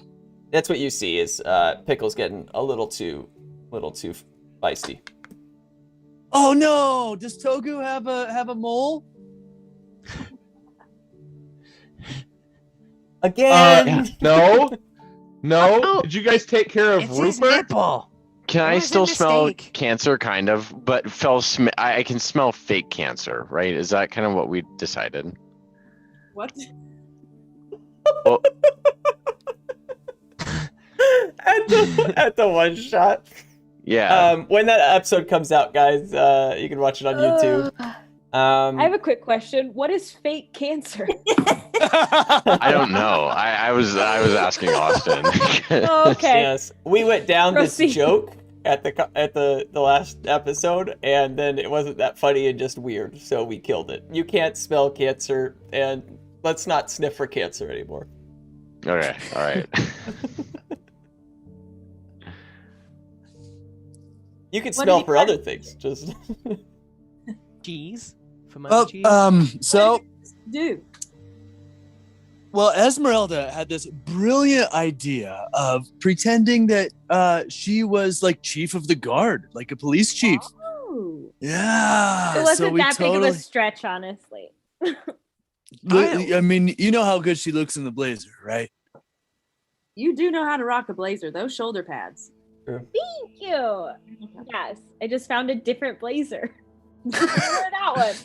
that's what you see is Pickles getting a little too feisty. oh no! Does Togu have a mole? Again. no. Oh. Did you guys take care of It's his Rupert? nipple. Can It I was a still smell mistake. cancer, kind of? But I can smell fake cancer, right? Is that kind of what we decided? What? Well, at the one shot. yeah. When that episode comes out, guys, you can watch it on YouTube. I have a quick question. What is fake cancer? I don't know. I was asking Austin. Oh, okay. Yes, we went down Proceed. this joke at the last episode, and then it wasn't that funny and just weird, so we killed it. You can't smell cancer, and let's not sniff for cancer anymore. Okay. All right. You can What smell did he for find? other things. Just Cheese. For my Well, cheese. so Dude. well, Esmeralda had this brilliant idea of pretending that she was like chief of the guard, like a police chief. Oh. Yeah. It wasn't so we that big of totally. a stretch, honestly. I mean, you know how good she looks in the blazer, right? You do know how to rock a blazer. Those shoulder pads. Thank you. Yes, I just found a different blazer. That one.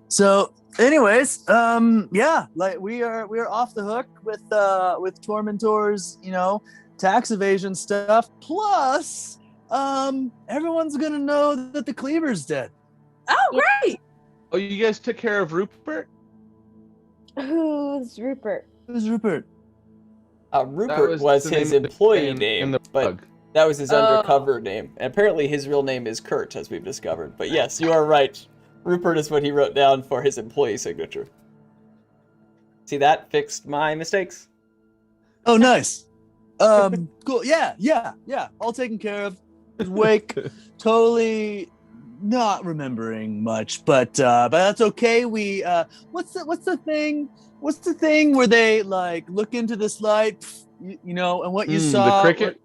So, anyways, yeah, like we are off the hook with Tormentor's, tax evasion stuff. Plus, everyone's gonna know that the Cleaver's dead. Oh, great. Oh, you guys took care of Rupert? Who's Rupert? Who's Rupert? Rupert That was the his name employee in name, the but bug. that was his Oh. undercover name. And apparently his real name is Kurt, as we've discovered. But yes, you are right. Rupert is what he wrote down for his employee signature. See, that fixed my mistakes. Oh, nice. Cool. Yeah. All taken care of. Wake, totally not remembering much, but that's okay. We what's the thing? What's the thing where they like look into this light, and what you saw? The cricket?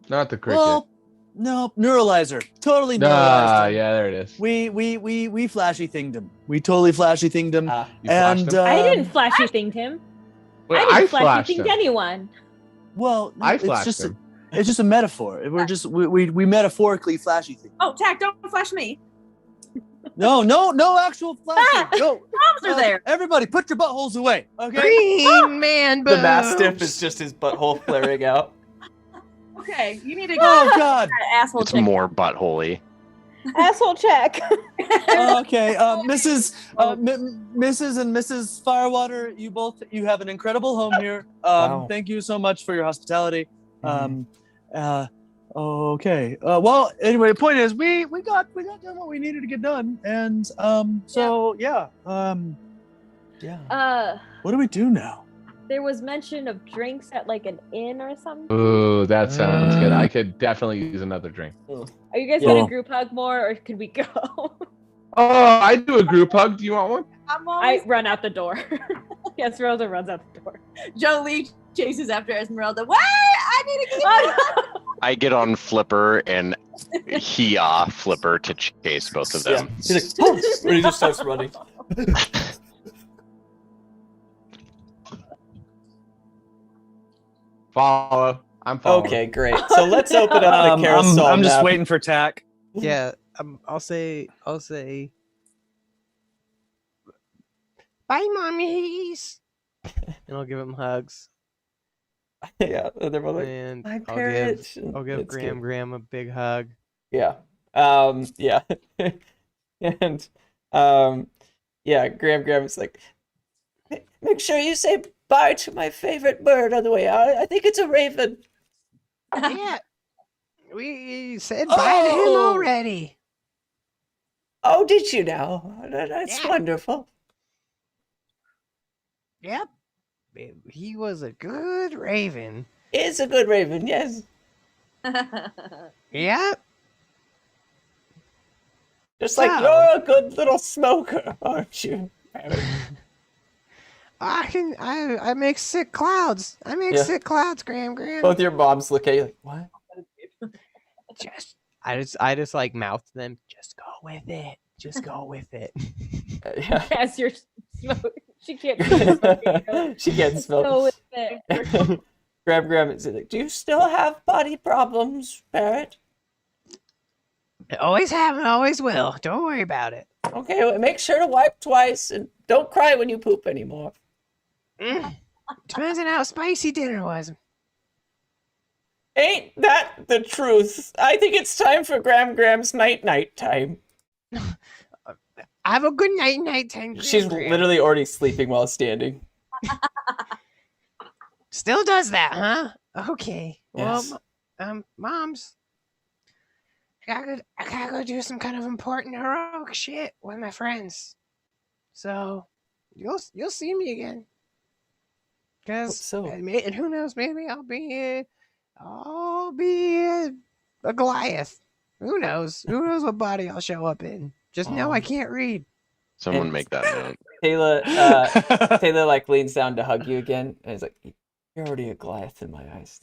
Not the cricket. Well, no, neuralizer. Totally neuralized. Yeah, there it is. We flashy thinged him. We totally flashy thinged him. You flashed And him? I didn't flashy thinged him. Wait, I didn't flashy flashed thinged him. anyone. well, I it's flashed just him. it's just a metaphor. We're just we metaphorically flashy thing. Oh, Tack, don't flash me. No actual flashing. No, Bombs are there. Everybody, put your buttholes away. Okay. Green man The boobs. Mastiff is just his butthole flaring out. Okay, you need to go Oh God. that asshole It's check. more buttholey. Asshole check. Okay, Mrs. Mrs. and Mrs. Firewater, you have an incredible home here. Wow. Thank you so much for your hospitality. Okay. Well, anyway, the point is, we got done what we needed to get done, and so yeah. What do we do now? There was mention of drinks at like an inn or something. Ooh, that sounds good. I could definitely use another drink. Are you guys Yeah. gonna group hug more, or could we go? Oh, I do a group hug. Do you want one? I'm I always... run out the door. Yes, Rosa runs out the door. Jolie chases after Esmeralda. What? I need to get I get on Flipper and he off Flipper to chase both of Yeah. them. He's like, "Oh," and he just starts running. Follow. I'm following. Okay, great. So let's open up the carousel I'm just map. waiting for Tack. Yeah, I'll say Bye, mommies. And I'll give him hugs. Yeah, they're both like, And "Hi, I'll parrot." give It's cute. Graham a big hug. Yeah. Yeah. And yeah, Graham is like, make sure you say bye to my favorite bird on the way out. I think it's a raven. Yeah. We said bye to him already. Oh, did you now? That's Yeah. wonderful. Yep. He was a good raven. It's a good raven, yes. Yep. Just like So- you're a good little smoker, aren't you? I make sick clouds. I make Yeah. sick clouds, Graham. Both your moms look at you like, what? Just I just like mouth to them. Just go with it. Just go with it. Yeah. As you're smoking, she can't smoke. She can't smell. Go with it. Graham is like, do you still have body problems, Parrot? I always have and always will. Don't worry about it. Okay, well, make sure to wipe twice and don't cry when you poop anymore. Depends on how spicy dinner was. Ain't that the truth? I think it's time for Graham's night time. Have a good night time. She's Graham. literally already sleeping while standing. Still does that, huh? Okay. Yes. Well, moms. I gotta go do some kind of important heroic shit with my friends. So you'll see me again. Cause So. and who knows, maybe I'll be a Goliath. Who knows? Who knows what body I'll show up in? Just know I can't read. Someone And- make that note. Taylor like leans down to hug you again, and he's like, "You're already a Goliath in my eyes."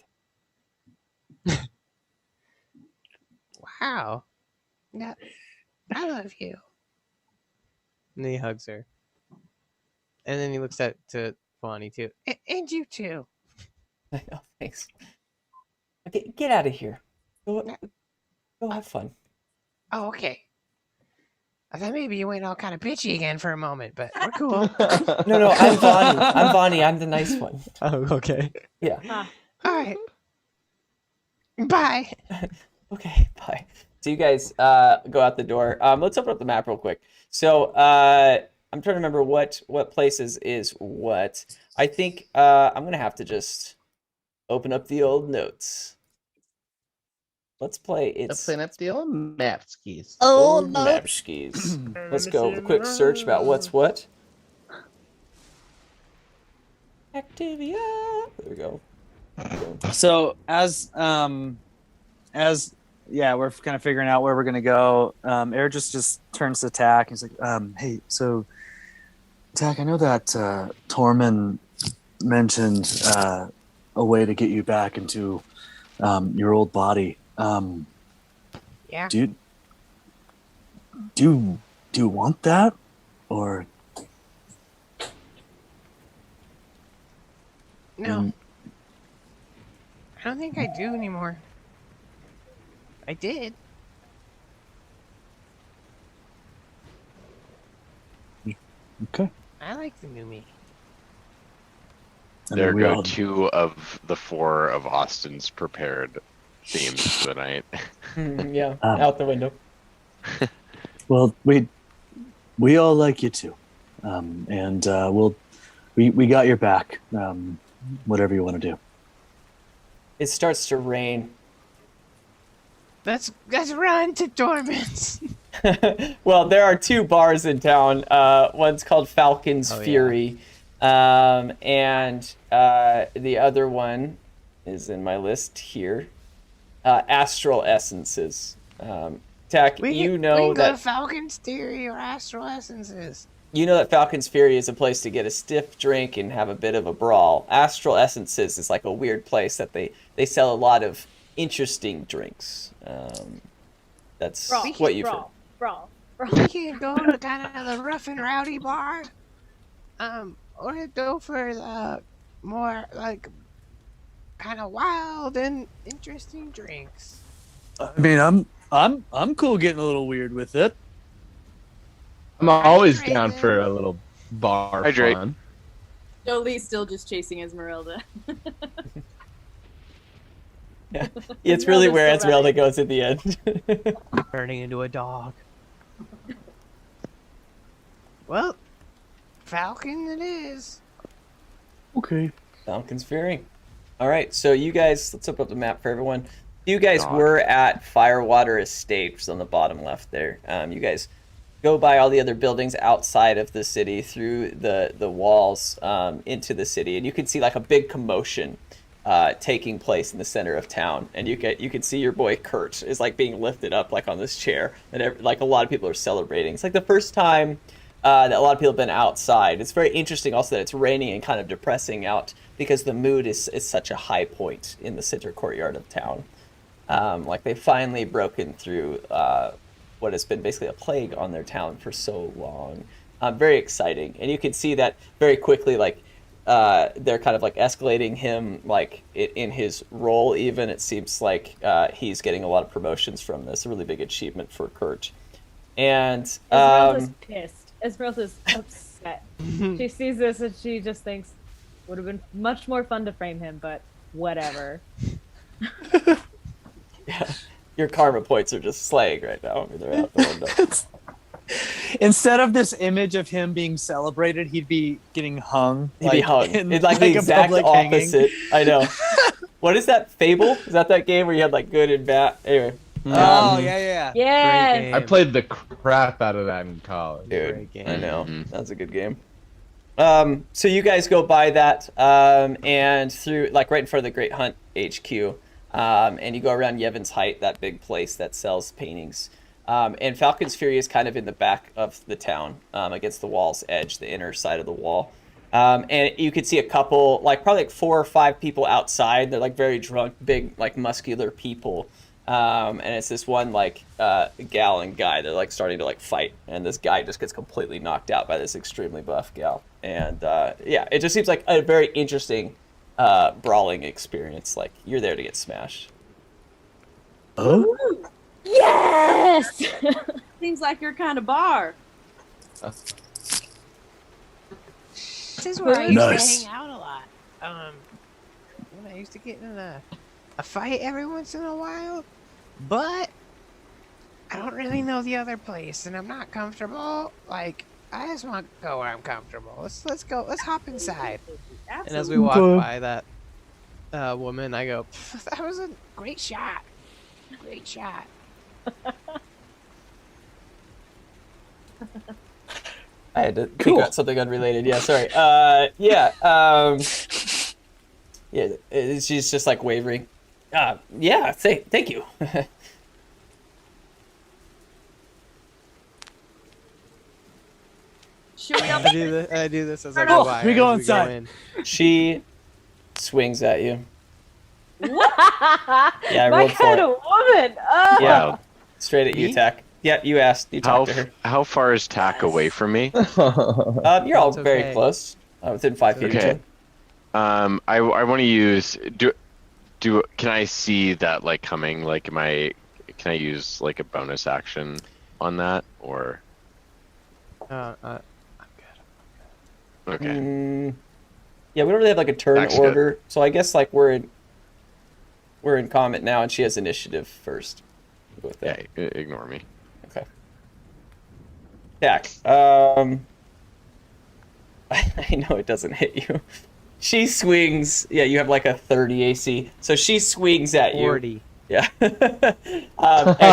Wow. Yeah, I love you. And then he hugs her. And then he looks to Bonnie too. And you too. Oh, thanks. Okay, get out of here. Go have fun. Oh, okay. I thought maybe you went all kind of bitchy again for a moment, but we're cool. No, I'm Bonnie. I'm Bonnie. I'm the nice one. Oh, okay. Yeah. All right. Bye. Okay, bye. So you guys go out the door. Let's open up the map real quick. So I'm trying to remember what places is what. I think I'm gonna have to just open up the old notes. Let's play. It's Open up the old map skis. old map skis. Let's go. A quick search about what's what. Activia. There we go. So as we're kind of figuring out where we're gonna go. Air just turns to Tack. He's like, "Hey, so Tack, I know that Torman mentioned a way to get you back into your old body. Yeah. Do you want that, or No. I don't think I do anymore. I did. okay? I like the new me. I mean, There we go all- two of the four of Austin's prepared themes for the night. Yeah, out the window. Well, we all like you too, and we got your back. Whatever you want to do. It starts to rain. Let's run to Torman's. Well, there are two bars in town. One's called Falcon's Oh, yeah. Fury, and the other one is in my list here. Astral Essences. Tack, We you can know go to that Falcon's Theory or Astral Essences. Falcon's Fury is a place to get a stiff drink and have a bit of a brawl. Astral Essences is like a weird place that they sell a lot of interesting drinks. That's Brawl. what you've heard. Brawl. We can go to kind of the rough and rowdy bar, or go for the more like kind of wild and interesting drinks. I mean, I'm cool getting a little weird with it. I'm always down for a little bar Hydrate. fun. Jolie's still just chasing Esmeralda. Yeah. It's really where Esmeralda's Esmeralda goes at the end. Turning into a dog. Well, Falcon it is. Okay. Falcon's Fury. All right, so you guys, let's open up the map for everyone. You guys Dog. were at Firewater Estates on the bottom left there. You guys go by all the other buildings outside of the city through the walls into the city, and you can see like a big commotion taking place in the center of town. And you can see your boy Kurt is like being lifted up like on this chair, and like a lot of people are celebrating. It's like the first time that a lot of people have been outside. It's very interesting also that it's raining and kind of depressing out because the mood is such a high point in the center courtyard of town. Like they've finally broken through what has been basically a plague on their town for so long. Very exciting. And you can see that very quickly, like they're kind of like escalating him like in his role even. It seems like he's getting a lot of promotions from this. A really big achievement for Kurt. And Esmeralda's pissed. Esmeralda's upset. She sees this and she just thinks, would have been much more fun to frame him, but whatever. yeah, your karma points are just slaying right now. I mean, they're out the window. Instead of this image of him being celebrated, he'd be getting hung. He'd be hung. It's like the a exact public opposite. hanging. I know. What is that, Fable? Is that game where you had like good and bad? Anyway. Oh, yeah. Yes! I played the crap out of that in college. Dude, Great game. I know. Mhm. That's a good game. So you guys go by that and through, like right in front of the Great Hunt HQ, and you go around Yevon's Height, that big place that sells paintings. And Falcon's Fury is kind of in the back of the town, against the wall's edge, the inner side of the wall. And you could see a couple, like probably like 4 or 5 people outside. They're like very drunk, big, like muscular people. And it's this one like gal and guy. They're like starting to like fight, and this guy just gets completely knocked out by this extremely buff gal. And yeah, it just seems like a very interesting brawling experience. Like you're there to get smashed. Oh? Yes! Seems like your kind of bar. This is where I used Nice. to hang out a lot. When I used to get in a fight every once in a while, but I don't really know the other place, and I'm not comfortable. Like, I just want to go where I'm comfortable. Let's go. Let's hop inside. And as we walk by that woman, I go, That was a great shot. Great shot. I had to figure out something unrelated. Yeah, sorry. Yeah, she's just like wavering. Yeah, thank you. Should we all I do this as I Oh, go by. we go as inside. in. She swings at you. What? Yeah, I My rolled for kind it. of woman. Oh. Yeah, straight at you, Me? Tack. Yeah, you asked. You How talked to her. how far is Tack away from me? You're all That's very okay. close, within 5 feet of each Okay. other. I want to use can I see that like coming? Like, can I use like a bonus action on that or? I'm good. Okay. Yeah, we don't really have like a turn Tack's good. order, so I guess like we're in combat now, and she has initiative first. We'll go with that. Yeah, ignore me. Okay. Tack. I know it doesn't hit you. She swings. Yeah, you have like a 30 AC, so she swings at you. 40. Yeah. And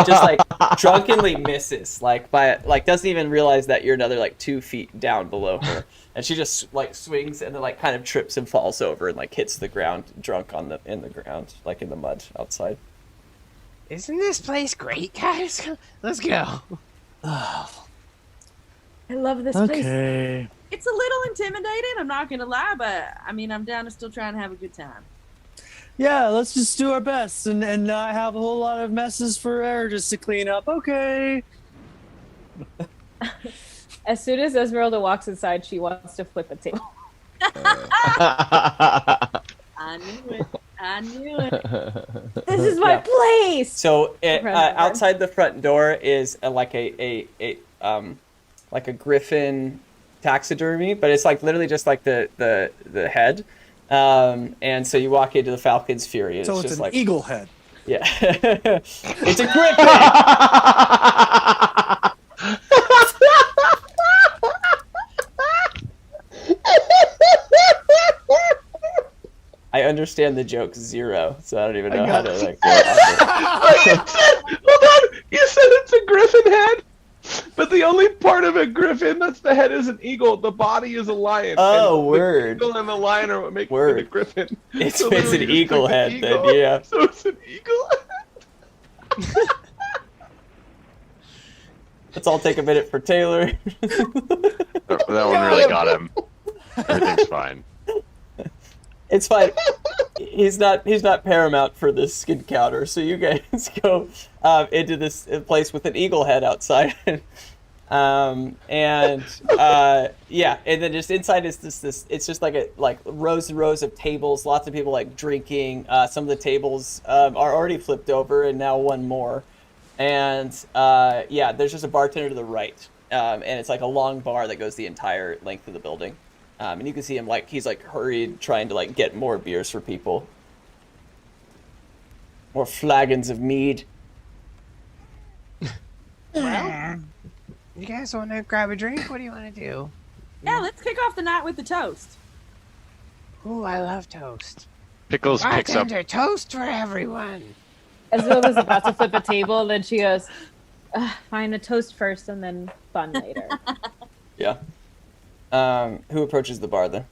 just like drunkenly misses, like doesn't even realize that you're another like 2 feet down below her, and she just like swings and then like kind of trips and falls over and like hits the ground, drunk in the ground, like in the mud outside. Isn't this place great, guys? Let's go. I love this place. Okay. It's a little intimidating, I'm not gonna lie, but I mean, I'm down to still try and have a good time. Yeah, let's just do our best and not have a whole lot of messes for air just to clean up. Okay. As soon as Esmeralda walks inside, she wants to flip a table. I knew it. I knew it. This is my place. So Right. outside the front door is like a griffin taxidermy, but it's like literally just like the head. And so you walk into the Falcon's Fury. And So it's it's just an like eagle head. Yeah, it's a griffin. I understand the joke 0, so I don't even know how to like. Hold on, you said it's a griffin head, but the only part of a griffin that's the head is an eagle. The body is a lion. Oh, and word. The eagle and the lion are what make Word. it a griffin. It's So an literally just eagle pick the head, eagle. then yeah. So it's an eagle. Let's all take a minute for Taylor. That one really got him. Everything's fine. It's fine. He's not paramount for this skin counter. So you guys go into this place with an eagle head outside, yeah, and then just inside is this. It's just like rows and rows of tables. Lots of people like drinking. Some of the tables are already flipped over, and now one more. And yeah, there's just a bartender to the right, and it's like a long bar that goes the entire length of the building. And you can see him like he's like hurried trying to like get more beers for people. More flagons of mead. Well, you guys want to grab a drink? What do you want to do? Yeah, let's kick off the night with the toast. Ooh, I love toast. Pickles picks up. Bartender, toast for everyone. Ezra was about to flip a table, and then she goes, "Fine, a toast first, and then fun later." Yeah. Who approaches the bar then?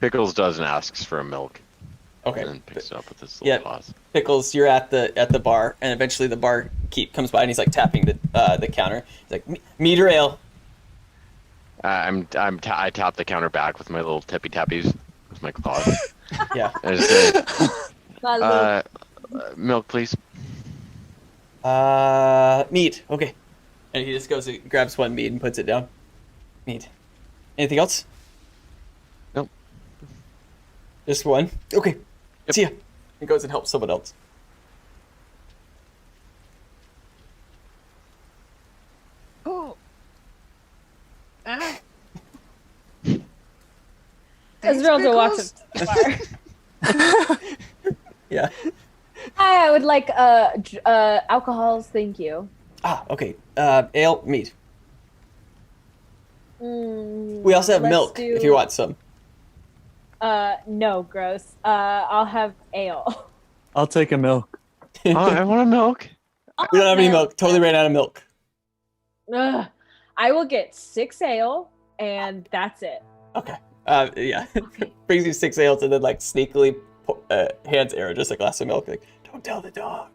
Pickles does and asks for a milk. Okay. And then picks it up with his little paws. Pickles, you're at the bar, and eventually the barkeep comes by and he's like tapping the counter. He's like, "Mead or ale?" I tap the counter back with my little tippy tappies with my claws. Yeah. I just say, milk, please. Mead. Okay. And he just goes and grabs one mead and puts it down. Mead. Anything else? Nope. Just one? Okay. Yep. See ya. He goes and helps someone else. Oh. Ezra also walks up to the bar. Yeah. Hi, I would like alcohols, thank you. Okay. Ale, mead. We also have let's milk if you want some. No, gross. I'll have ale. I'll take a milk. Oh, I want a milk. We don't have any milk. Totally ran out of milk. Ugh. I will get 6 ale, and that's it. Okay. Yeah. Brings you 6 ales and then like sneakily hands Aaron just a glass of milk. Like, don't tell the dog.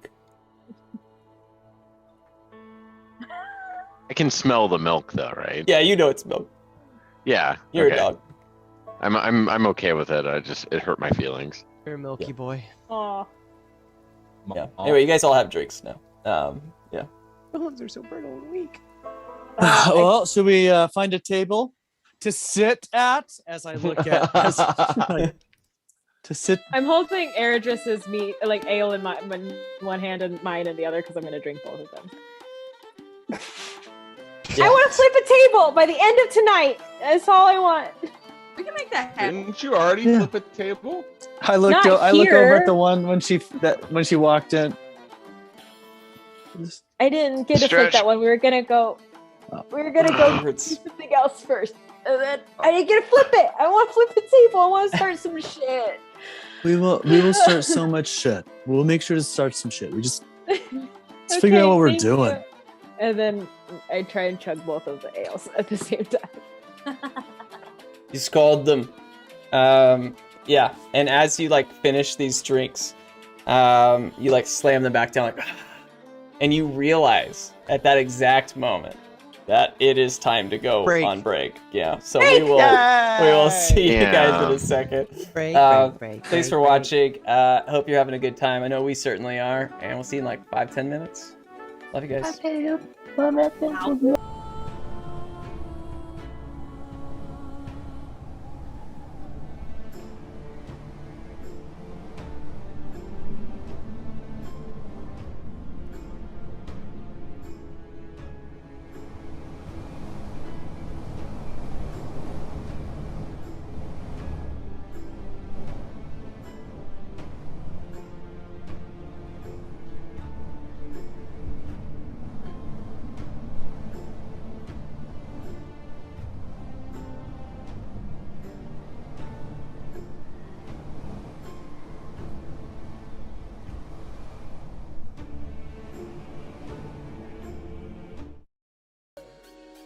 I can smell the milk though, right? Yeah, you know it's milk. Yeah. You're okay. a dog. I'm okay with it. It hurt my feelings. You're a milky boy. Aw. Yeah. Anyway, you guys all have drinks now. Yeah. The ones are so brittle and weak. Well, should we find a table to sit at? As I look at, to sit. I'm holding Eredris's meat, like ale in one hand and mine in the other, because I'm going to drink both of them. Yeah. I want to flip a table by the end of tonight. That's all I want. We can make that happen. Didn't you already flip a table? I look Not over at here. the one when she walked in. I didn't get to flip Stretch. that one. We were gonna go do something else first, and then I didn't get to flip it. I want to flip the table. I want to start some shit. We will start so much shit. We'll make sure to start some shit. We just let's figure out Okay, what we're thank doing. you. And then I try and chug both of the ales at the same time. You scald them. Yeah. And as you like finish these drinks, you like slam them back down, like, and you realize at that exact moment that it is time to go Break. on break. Yeah. So we will see you guys in a second. Break, Thanks break, for watching. Hope you're having a good time. I know we certainly are, and we'll see you in like 5-10 minutes. Love you guys.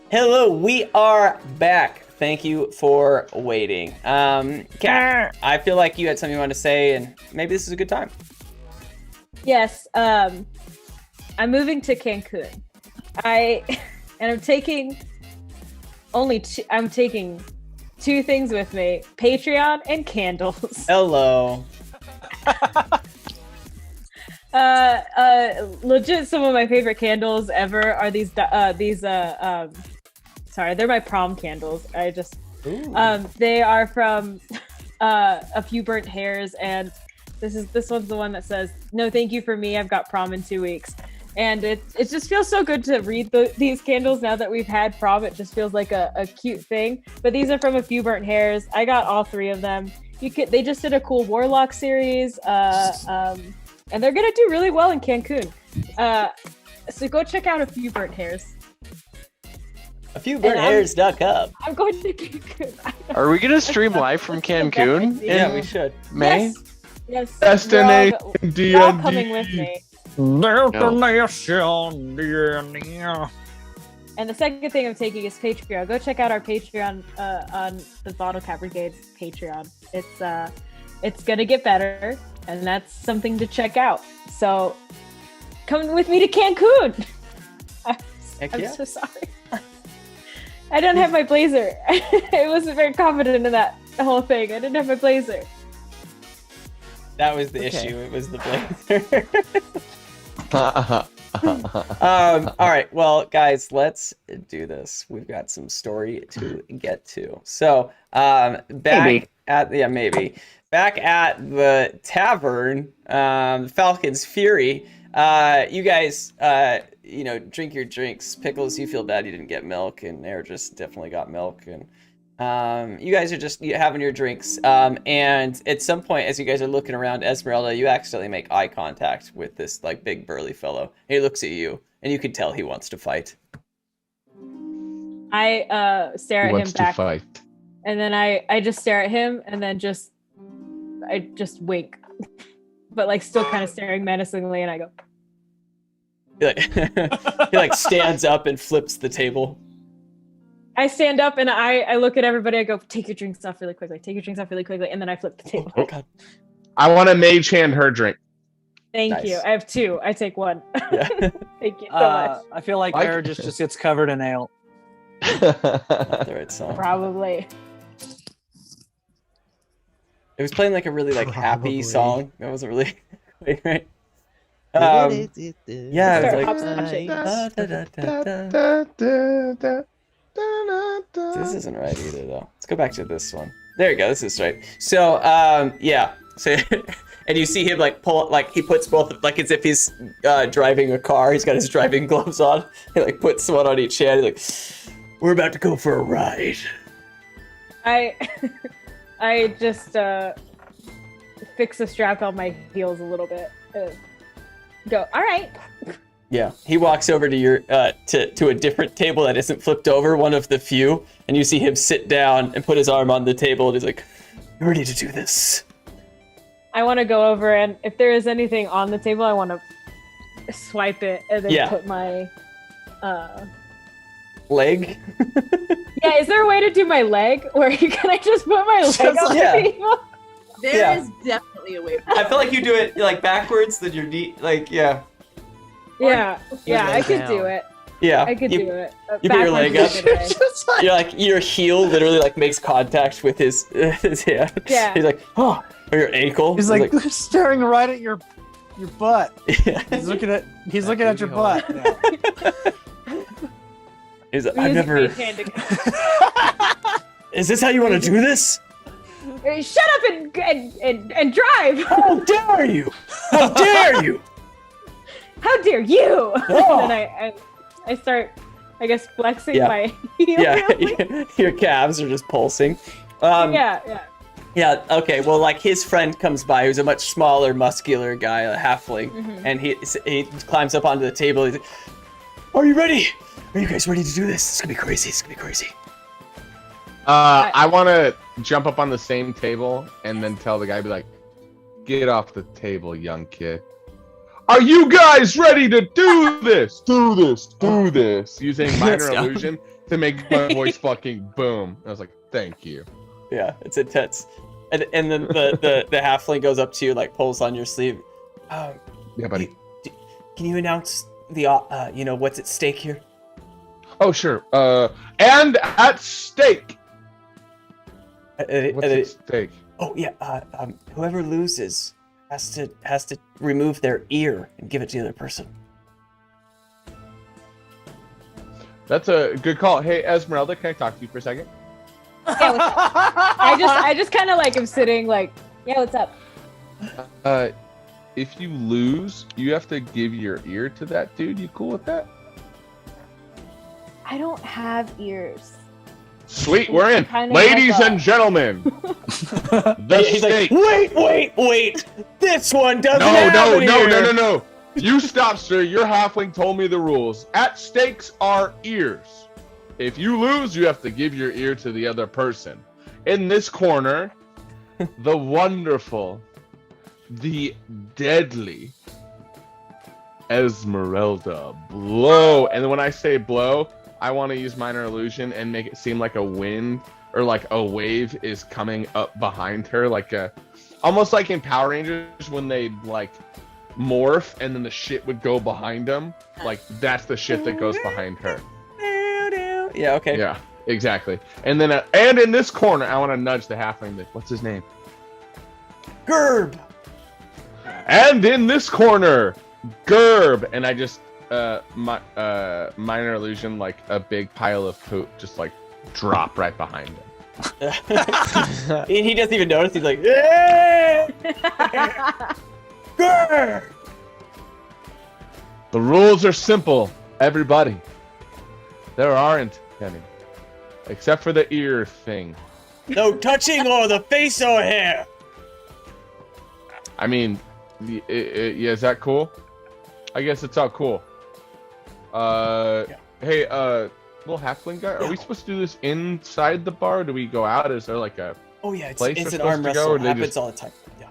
Hello, we are back. Thank you for waiting. Kat, I feel like you had something you wanted to say, and maybe this is a good time. Yes, I'm moving to Cancun. I'm taking two things with me: Patreon and candles. Hello. Legit, some of my favorite candles ever are these. Sorry, they're my prom candles. They are from A Few Burnt Hairs, and this one's the one that says, "No, thank you for me. I've got prom in 2 weeks." And it just feels so good to read these candles now that we've had prom. It just feels like a cute thing. But these are from A Few Burnt Hairs. I got all 3 of them. They just did a cool Warlock series, and they're gonna do really well in Cancun. So go check out A Few Burnt Hairs. AfewBurntHairs.com. I'm going to Cancun. Are we gonna stream live from Cancun? Yeah, we should. May? Yes. Destination You're all coming with me. Destination. And the second thing I'm taking is Patreon. Go check out our Patreon on the Bottlecap Brigade Patreon. It's gonna get better, and that's something to check out. So come with me to Cancun. I'm so sorry. I don't have my blazer. I wasn't very confident in that whole thing. I didn't have my blazer. That was the issue. It was the blazer. All right, well, guys, let's do this. We've got some story to get to. So, back at the tavern, Falcon's Fury. You guys, drink your drinks. Pickles, you feel bad you didn't get milk, and Air just definitely got milk, and you guys are just having your drinks. And at some point, as you guys are looking around Esmeralda, you accidentally make eye contact with this like big burly fellow. He looks at you, and you can tell he wants to fight. I stare at him wants back, to fight. and then I just stare at him, and then I just wink, but like still kind of staring menacingly, and I go. He like stands up and flips the table. I stand up and I look at everybody. I go, take your drinks off really quickly. Take your drinks off really quickly, and then I flip the table. Oh God. I want to mage hand her drink. Thank Nice. you. I have 2. I take 1. Yeah. Thank you so much. I feel like I- Air just gets covered in ale. Not the right song. Probably. It was playing like a really like happy Probably. song. That wasn't really right. Yeah, it Start was hopscotching. like this isn't right either though. Let's go back to this one. There you go. This is right. So yeah. So and you see him like pull like he puts both like as if he's driving a car. He's got his driving gloves on. He like puts one on each hand. He's like, we're about to go for a ride. I just fix a strap on my heels a little bit. Go, all right. Yeah, he walks over to your to a different table that isn't flipped over, one of the few, and you see him sit down and put his arm on the table, and he's like, "You ready to do this?" I want to go over, and if there is anything on the table, I want to swipe it and then put my Leg? Yeah, is there a way to do my leg? Or can I just put my leg on Yeah. the table? There is definitely a way. I feel like you do it like backwards, then your knee, like yeah, Yeah, yeah, I lay could down. do it. yeah. I could do it. you put your leg up. Backwards is a good way. You're like your heel literally like makes contact with his hand. Yeah. He's like, oh, or your ankle. He's like staring right at your butt. yeah. He's looking at your booty butt. Yeah. He's like, We I've use never. each hand to- Is this how you want to do this? Shut up and drive! How dare you? How dare you? How dare you! Oh. And then I start, I guess, flexing Yeah. my heel. Yeah, your calves are just pulsing. Yeah. Yeah, okay, well, like, his friend comes by, who's a much smaller, muscular guy, a halfling, Mhm. and he climbs up onto the table, he's like, are you ready? Are you guys ready to do this? It's gonna be crazy, it's gonna be crazy. I want to jump up on the same table and then tell the guy, be like, get off the table, young kid. Are you guys ready to do this? Do this. Using minor Let's go. illusion to make my voice fucking boom. I was like, thank you. Yeah, it's intense. And then the halfling goes up to you, like pulls on your sleeve. Yeah, buddy. Can you announce the what's at stake here? Oh, sure. And at stake. What's at stake? Oh yeah. Whoever loses has to remove their ear and give it to the other person. That's a good call. Hey, Esmeralda, can I talk to you for a second? Yeah, what's up? I just kind of like am sitting like, yeah, what's up? If you lose, you have to give your ear to that dude. You cool with that? I don't have ears. Sweet, we're in. Kind of Ladies like and gentlemen, the He's stake. like, wait! This one doesn't have an ear. No. You stop, sir. Your halfling told me the rules. At stakes are ears. If you lose, you have to give your ear to the other person. In this corner, the wonderful, the deadly Esmeralda blow. And when I say blow, I want to use minor illusion and make it seem like a wind or like a wave is coming up behind her, like almost like in Power Rangers when they like morph and then the shit would go behind them. Like that's the shit that goes behind her. Yeah. Okay. Yeah. Exactly. And then and in this corner, I want to nudge the halfling. What's his name? Gerb. And in this corner, Gerb. And I just minor illusion like a big pile of poop just like drop right behind him. He doesn't even notice. He's like, "Eh!" Gerb. The rules are simple, everybody. There aren't any, except for the ear thing. No touching or the face or hair. I mean, yeah, is that cool? I guess it's all cool. Hey, little halfling guy, are we supposed to do this inside the bar? Or do we go out? Is there like a Oh yeah, it's place an we're arm supposed to go, wrestle. or It they happens just- all the time. Yeah.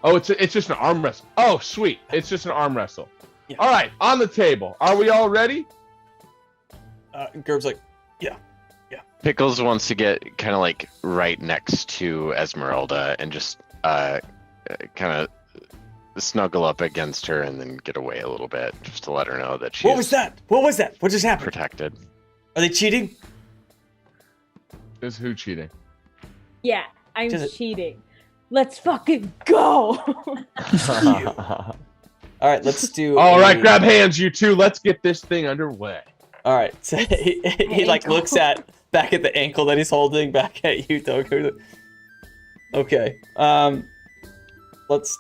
Oh, it's just an arm wrestle. Oh, sweet. It's just an arm wrestle. Yeah. All right, on the table. Are we all ready? Gerb's like, Pickles wants to get kind of like right next to Esmeralda and just kind of snuggle up against her and then get away a little bit just to let her know that she's what was that? What just happened? protected. Are they cheating? Is who cheating? Yeah, I'm Just- cheating. Let's fucking go. All right, let's do. All right, grab hands, you two. Let's get this thing underway. All right, so he like looks back at the ankle that he's holding, back at you, Toku. Okay, let's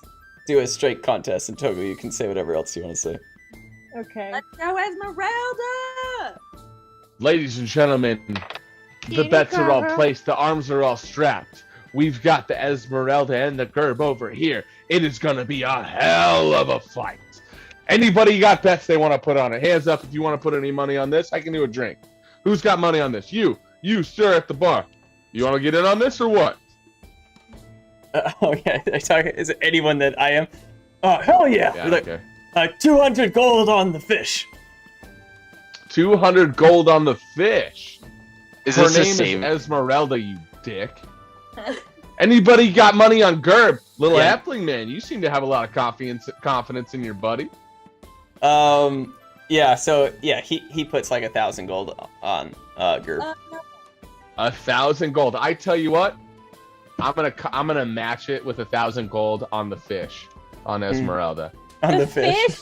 do a straight contest, and Toku, you can say whatever else you want to say. Okay. Let's go, Esmeralda! Ladies and gentlemen, the bets are all placed. The arms are all strapped. We've got the Esmeralda and the Gerb over here. It is going to be a hell of a fight. Anybody got bets they want to put on it? Hands up if you want to put any money on this. I can do a drink. Who's got money on this? You, sir, at the bar. You want to get in on this or what? Okay, is it anyone that I am? Oh, hell yeah! Yeah, We're like, okay. 200 gold on the fish. 200 gold on the fish. Is Her this the name same? is Esmeralda, you dick. Anybody got money on Gerb? Little Yeah. Appling man, you seem to have a lot of confidence in your buddy. Yeah, so yeah, he puts like 1,000 gold on Gerb. 1,000 gold. I tell you what, I'm gonna match it with 1,000 gold on the fish, on Esmeralda. On the fish.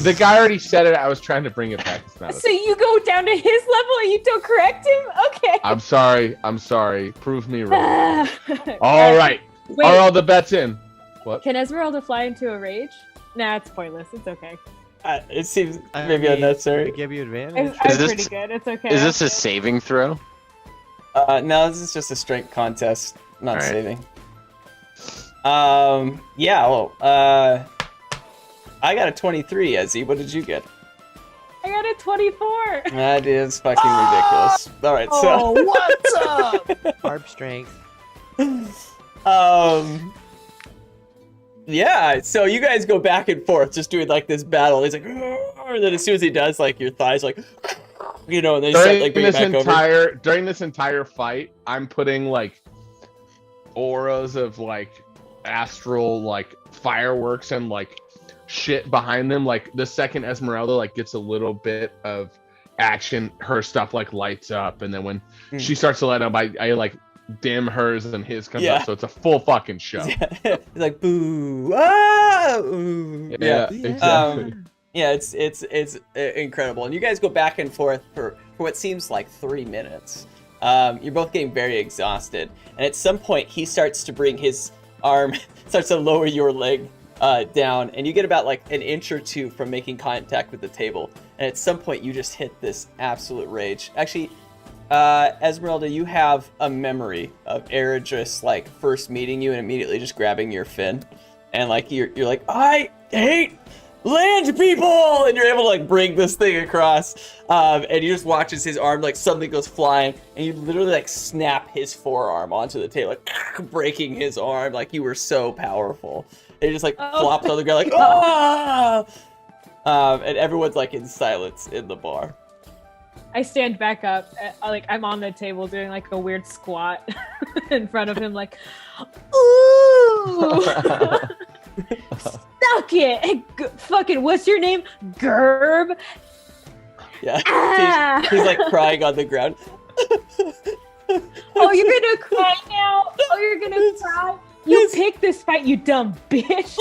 The guy already said it. I was trying to bring it back. It's not. So you go down to his level and you don't correct him? Okay. I'm sorry. Prove me wrong. All right. Wait, Are all the bets in? What? can Esmeralda fly into a rage? Nah, it's pointless. It's okay. It seems I maybe mean, unnecessary. to give you I'm, advantage. I'm this- pretty good. It's okay. Is this a saving throw? No, this is just a strength contest, not Alright. saving. Yeah, well, I got a 23, Ezzy. What did you get? I got a 24. That is fucking ridiculous. Alright, Oh, so what's up? Barb strength. yeah, so you guys go back and forth just doing like this battle. He's like, and then as soon as he does, like your thighs like You know, they start like bringing it back over. During this entire fight, I'm putting like auras of like astral like fireworks and like shit behind them. Like the second Esmeralda like gets a little bit of action, her stuff like lights up, and then when she starts to light up, I like dim hers and his comes up, so it's a full fucking show. It's like boo, ah, ooh. Yeah, exactly. It's incredible, and you guys go back and forth for what seems like 3 minutes. You're both getting very exhausted, and at some point he starts to bring his arm, starts to lower your leg down, and you get about like an inch or two from making contact with the table, and at some point you just hit this absolute rage. Actually, Esmeralda, you have a memory of Era just like first meeting you and immediately just grabbing your fin, and like you're like, I hate land people, and you're able to like bring this thing across, and you just watch as his arm like suddenly goes flying, and you literally like snap his forearm onto the table, like breaking his arm. Like you were so powerful. It just like flops on the ground like ah, and everyone's like in silence in the bar. I stand back up, like I'm on the table doing like a weird squat in front of him, like, ooh, suck it, hey, fucking, what's your name, Gerb? Yeah, he's like crying on the ground. Oh, you're gonna cry now? Oh, you're gonna cry? You picked this fight, you dumb bitch.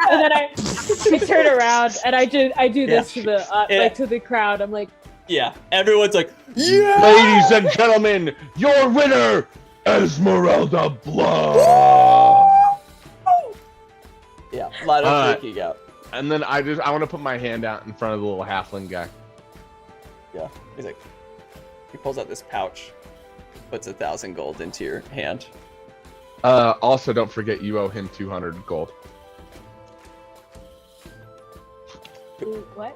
And then I turn around and I do this to the like to the crowd. I'm like, yeah, everyone's like, yeah! Ladies and gentlemen, your winner, Esmeralda Blood. Yeah, a lot of freaking out. And then I want to put my hand out in front of the little halfling guy. Yeah, he's like, he pulls out this pouch, puts 1,000 gold into your hand. Also, don't forget you owe him 200 gold. what?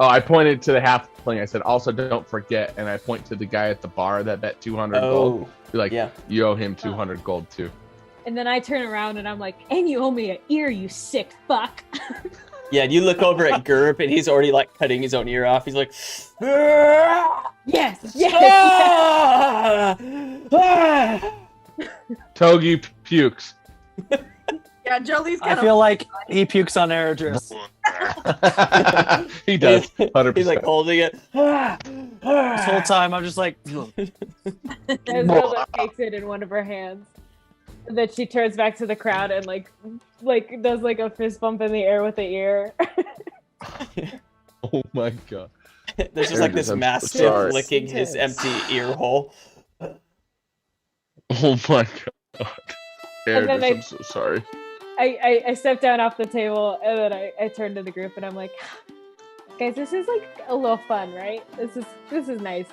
Oh, I pointed to the halfling. I said, also don't forget, and I point to the guy at the bar that bet 200 gold. Be like, yeah, you owe him 200 gold too. And then I turn around and I'm like, and you owe me an ear, you sick fuck. Yeah, and you look over at Gerb, and he's already like cutting his own ear off. He's like, yes, yes. Togi pukes. Yeah, Jolie's I kind feel like he pukes on Eridris. He does. 100%. He's like holding it. This whole time I'm just like, Esmeralda takes it in one of her hands. And then she turns back to the crowd and like does like a fist bump in the air with the ear. Oh my god. There's just like this mastiff licking his empty ear hole. Oh my god. Then I'm so sorry. I step down off the table and then I turn to the group and I'm like, guys, this is like a little fun, right? This is nice.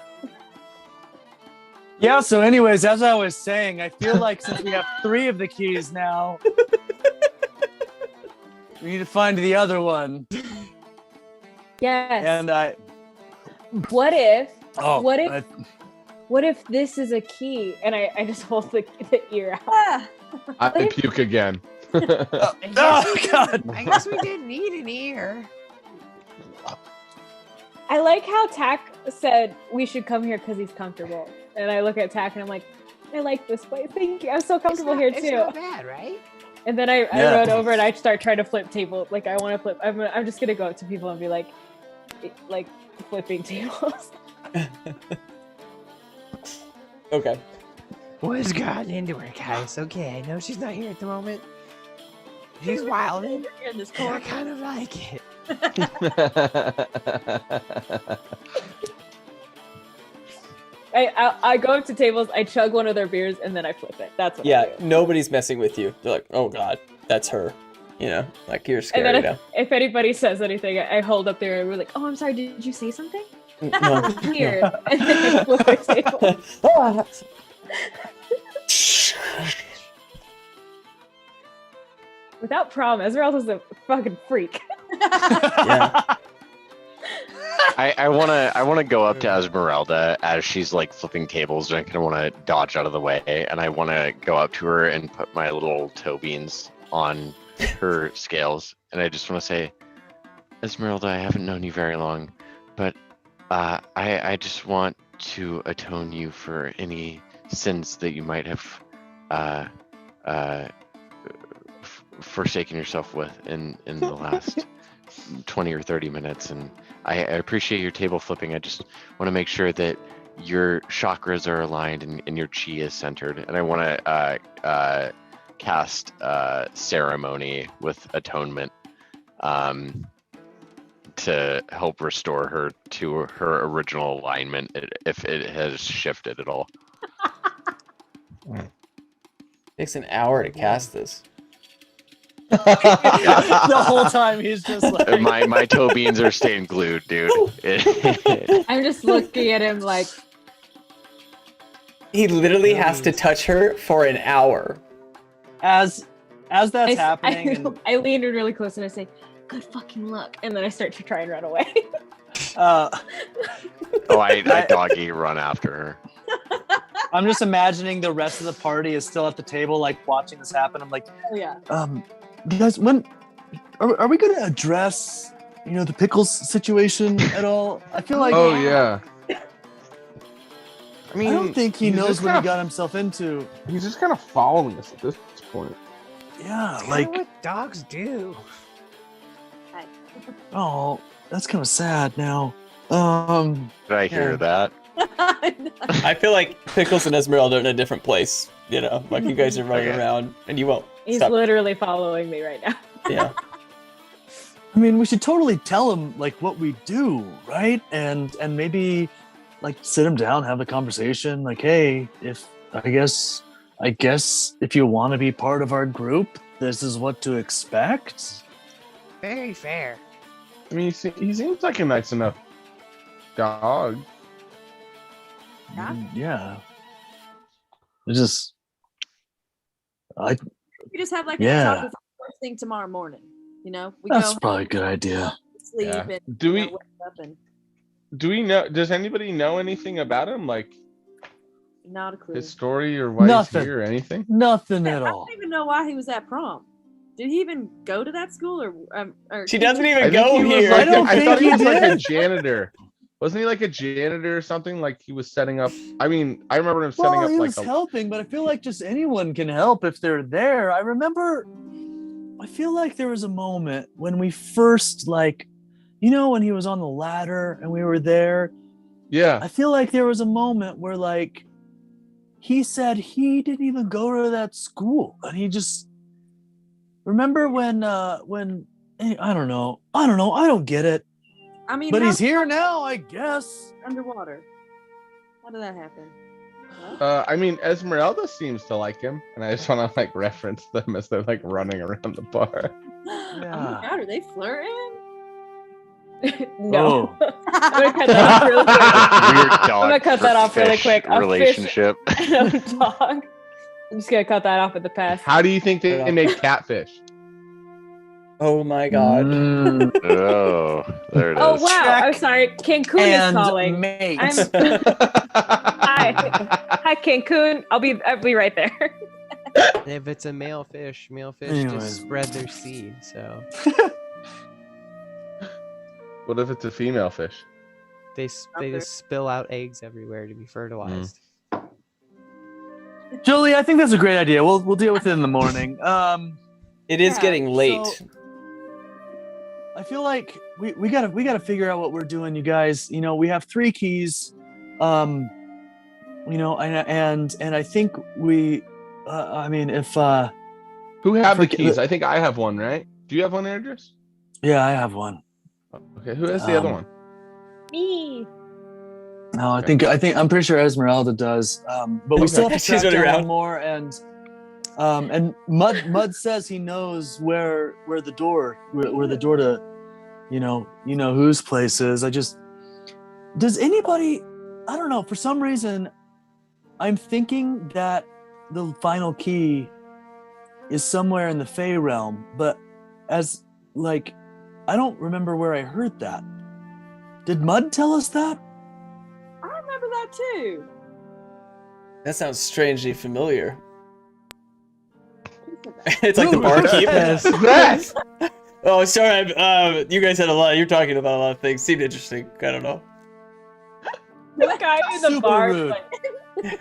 yeah. So, anyways, as I was saying, I feel like since we have 3 of the keys now, we need to find the other one. Yes. And What if? oh, What if this is a key? And I just hold the ear out. Ah. I puke again. oh god. I guess we didn't need an ear. I like how Tak said we should come here because he's comfortable. And I look at Tak and I'm like, I like this place. Thank you. I'm so comfortable here too. It's not bad, right? And then I run over and I start trying to flip table. Like I want to flip. I'm just gonna go up to people and be like flipping tables. Okay. What's gotten into her, guys? Okay, I know she's not here at the moment. She's wilding. in this I corner. kind of like it. I go up to tables, I chug one of their beers, and then I flip it. That's what I do. Nobody's messing with you. They're like, oh god, that's her. You know, like you're And scary then now. if anybody says anything, I hold up there and we're like, oh, I'm sorry, did you say something? No. Weird. And then I flip their table. Without prom, Esmeralda's a fucking freak. Yeah. I wanna go up to Esmeralda as she's like flipping tables, and I kind of want to dodge out of the way, and I want to go up to her and put my little toe beans on her scales, and I just want to say, Esmeralda, I haven't known you very long, but I just want to atone you for any sins that you might have forsaken yourself with in the last 20 or 30 minutes. And I appreciate your table flipping. I just want to make sure that your chakras are aligned and your chi is centered. And I want to cast ceremony with atonement to help restore her to her original alignment if it has shifted at all. Takes an hour to cast this. The whole time he's just like, My toe beans are staying glued, dude. I'm just looking at him like, He literally has to touch her for an hour. as that's happening. and, I lean in really close and I say, "Good fucking luck," and then I start to try and run away. I doggy run after her. I'm just imagining the rest of the party is still at the table, like watching this happen. I'm like, Oh yeah. guys, when are we going to address, the pickles situation at all? I feel like, Oh yeah. I I mean, don't think he he's knows just what he kinda- got himself into. He's just kind of following us at this point. Yeah, Kinda like, what dogs do. oh, that's kind of sad now. Did I hear Yeah. that? I feel like Pickles and Esmeralda are in a different place. Like you guys are running Okay. around and you won't He's stop. literally following me right now. Yeah. I mean, we should totally tell him like what we do, right? And maybe like sit him down, have a conversation. Like, hey, I guess if you want to be part of our group, this is what to expect. Very fair. I mean, he seems like a nice enough dog. Yeah. Yeah. It's just, We just have like Yeah. a talk first thing tomorrow morning. We that's go probably a good idea. sleep Yeah. and Do we wake up and do we know? Does anybody know anything about him, like not a clue. his story or why Nothing. he's here or anything? Nothing Yeah, at I all. don't even know why he was at prom. Did he even go to that school or She doesn't even I go think he was here. like I don't I thought think he he was like a did. janitor. Wasn't he like a janitor or something? Like he was setting up. I mean, I remember him setting Well, up he like was a. helping, but I feel like just anyone can help if they're there. I feel like there was a moment when we first when he was on the ladder and we were there. Yeah. I feel like there was a moment where he said he didn't even go to that school, and he just remember when I don't know, I don't get it. I mean, But how he's here now, I guess. underwater. How did that happen? Huh? I mean, Esmeralda seems to like him, and I just want to reference them as they're running around the bar. Oh Yeah. my god, are they flirting? No. Oh. I'm gonna cut that off really quick. Weird dog. I'm gonna cut that off really fish quick. A fish- Relationship. No, dog. I'm just gonna cut that off at the pass. How do you think they make catfish? Oh my god. Mm, Oh, there it is. Oh wow! Check. I'm sorry. Cancun is and calling. mate. Hi, Cancun. I'll be right there. If it's a male fish Anyways. just spread their seed. So What if it's a female fish? they Okay. just spill out eggs everywhere to be fertilized. Julie, I think that's a great idea. We'll deal with it in the morning. It is Yeah, getting late. so- I feel like we gotta figure out what we're doing, you guys. We have 3 keys. And I think we. I mean, if Who have the Forget- keys? I think I have one, right? Do you have one, Andrews? yeah, I have one. Okay, who has the other Um, one? Me. No, I think I'm pretty sure Esmeralda does. But we still have to She's track running down around. one more, and Mud says he knows where the door to, whose place is. Does anybody? I don't know. For some reason, I'm thinking that the final key is somewhere in the Fey realm, but I don't remember where I heard that. Did Mud tell us that? I remember that too. That sounds strangely familiar. Who said that? It's like the Ooh, barkeep. yes. Oh, sorry. You guys had a lot. You're talking about a lot of things. Seemed interesting. I don't know. The guy in the Super bar. rude. Like,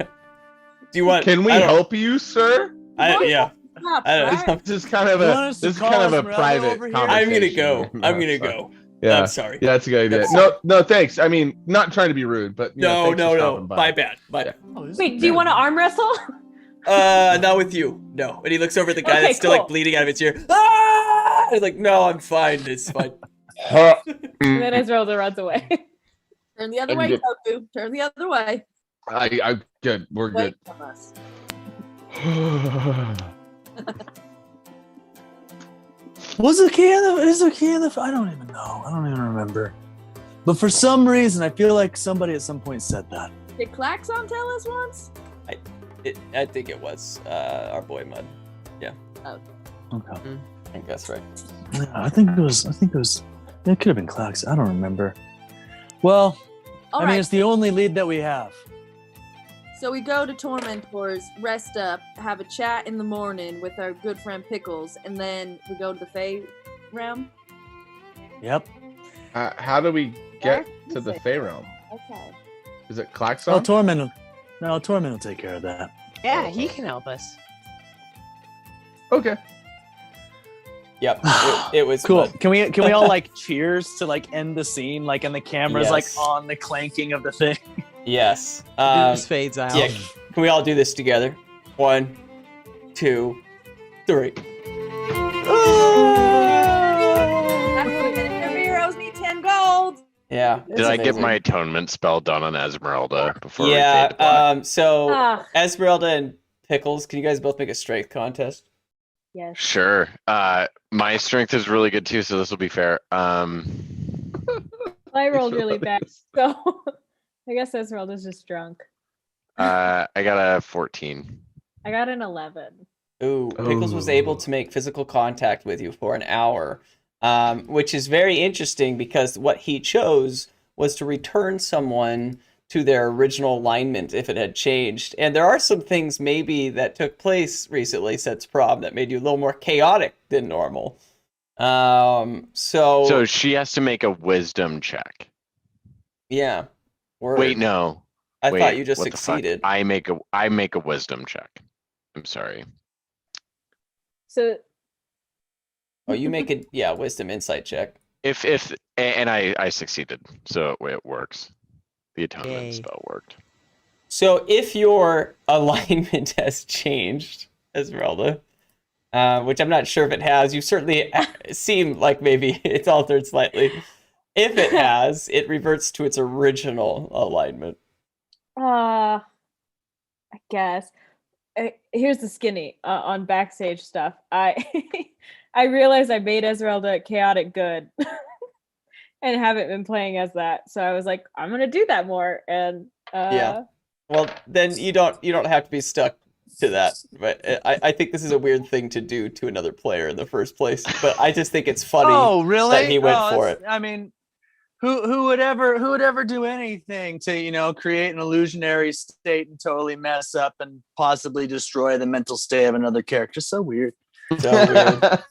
Do you want? Can we I don't- help you, sir? Yeah. Stop, I don't right? know. This is kind of You want us to this is call kind of a Esmeralda private over here? I'm gonna conversation. go. No, I'm gonna sorry. go. Yeah, I'm sorry. Yeah, that's a good idea. That's- No, thanks. I mean, not trying to be rude, but No, thanks for no. stopping by. My bad. My bad. Oh, this wait, is do you bad. want to arm wrestle? Not with you. No. And he looks over at the guy Okay, that's still like cool. bleeding out of his ear. Ah! He's like, no, I'm fine. It's fine. Huh. And then Esmeralda runs away. Turn the other I'm way, good. Goku. Turn the other way. I good. We're Wait from us. good. Was the key in the? Is the key in the? I don't even know. I don't even remember. But for some reason, I feel like somebody at some point said that. Did Klaxon tell us once? I think it was our boy Mud. Okay. I think that's right. Yeah, I think it was. It could have been Clax. I don't remember. Well, All I right. mean, it's the only lead that we have. So we go to Tormentors, rest up, have a chat in the morning with our good friend Pickles, and then we go to the Fae realm. Yep. How do we get Where? to the Fae realm? Okay. Is it Oh, Klaxon? Torman. No, Torman will take care of that. Yeah, he can help us. Okay. Yep. It was Cool. Mud. Can we all like cheers to like end the scene, like, and the camera's like Yes. on the clanking of the thing. Yes. It just fades out. Yeah. Can we all do this together? 1, 2, 3. That's what it is. Every heroes need 10 gold. Yeah. Did I get my atonement spell done on Esmeralda before we fade to black? Yeah. So Ah, Esmeralda and Pickles, can you guys both make a strength contest? yes. Sure. My strength is really good too, so this will be fair. I rolled really bad, so I guess Esmeralda's just drunk. I got a 14. I got an 11. Ooh, Pickles was able to make physical contact with you for an hour, which is very interesting because what he chose was to return someone to their original alignment if it had changed. And there are some things maybe that took place recently since prom that made you a little more chaotic than normal. So she has to make a wisdom check. Yeah. Word. Wait, no. I Wait, thought you just what the fuck? succeeded. I make a wisdom check. I'm sorry. So Oh, you make it, yeah, wisdom insight check. And I succeeded, so it works. The atonement Yay. spell worked. So if your alignment has changed, Esmeralda, which I'm not sure if it has, you certainly seem like maybe it's altered slightly. If it has, it reverts to its original alignment. I guess. Here's the skinny on backstage stuff. I I realized I made Esmeralda chaotic good and haven't been playing as that. So I was like, I'm gonna do that more. And Yeah. Well, then you don't have to be stuck to that. But I think this is a weird thing to do to another player in the first place. But I just think it's funny. Oh, really? that he went Oh, for that's- it. I mean, who would ever do anything to create an illusionary state and totally mess up and possibly destroy the mental state of another character? So weird. So weird.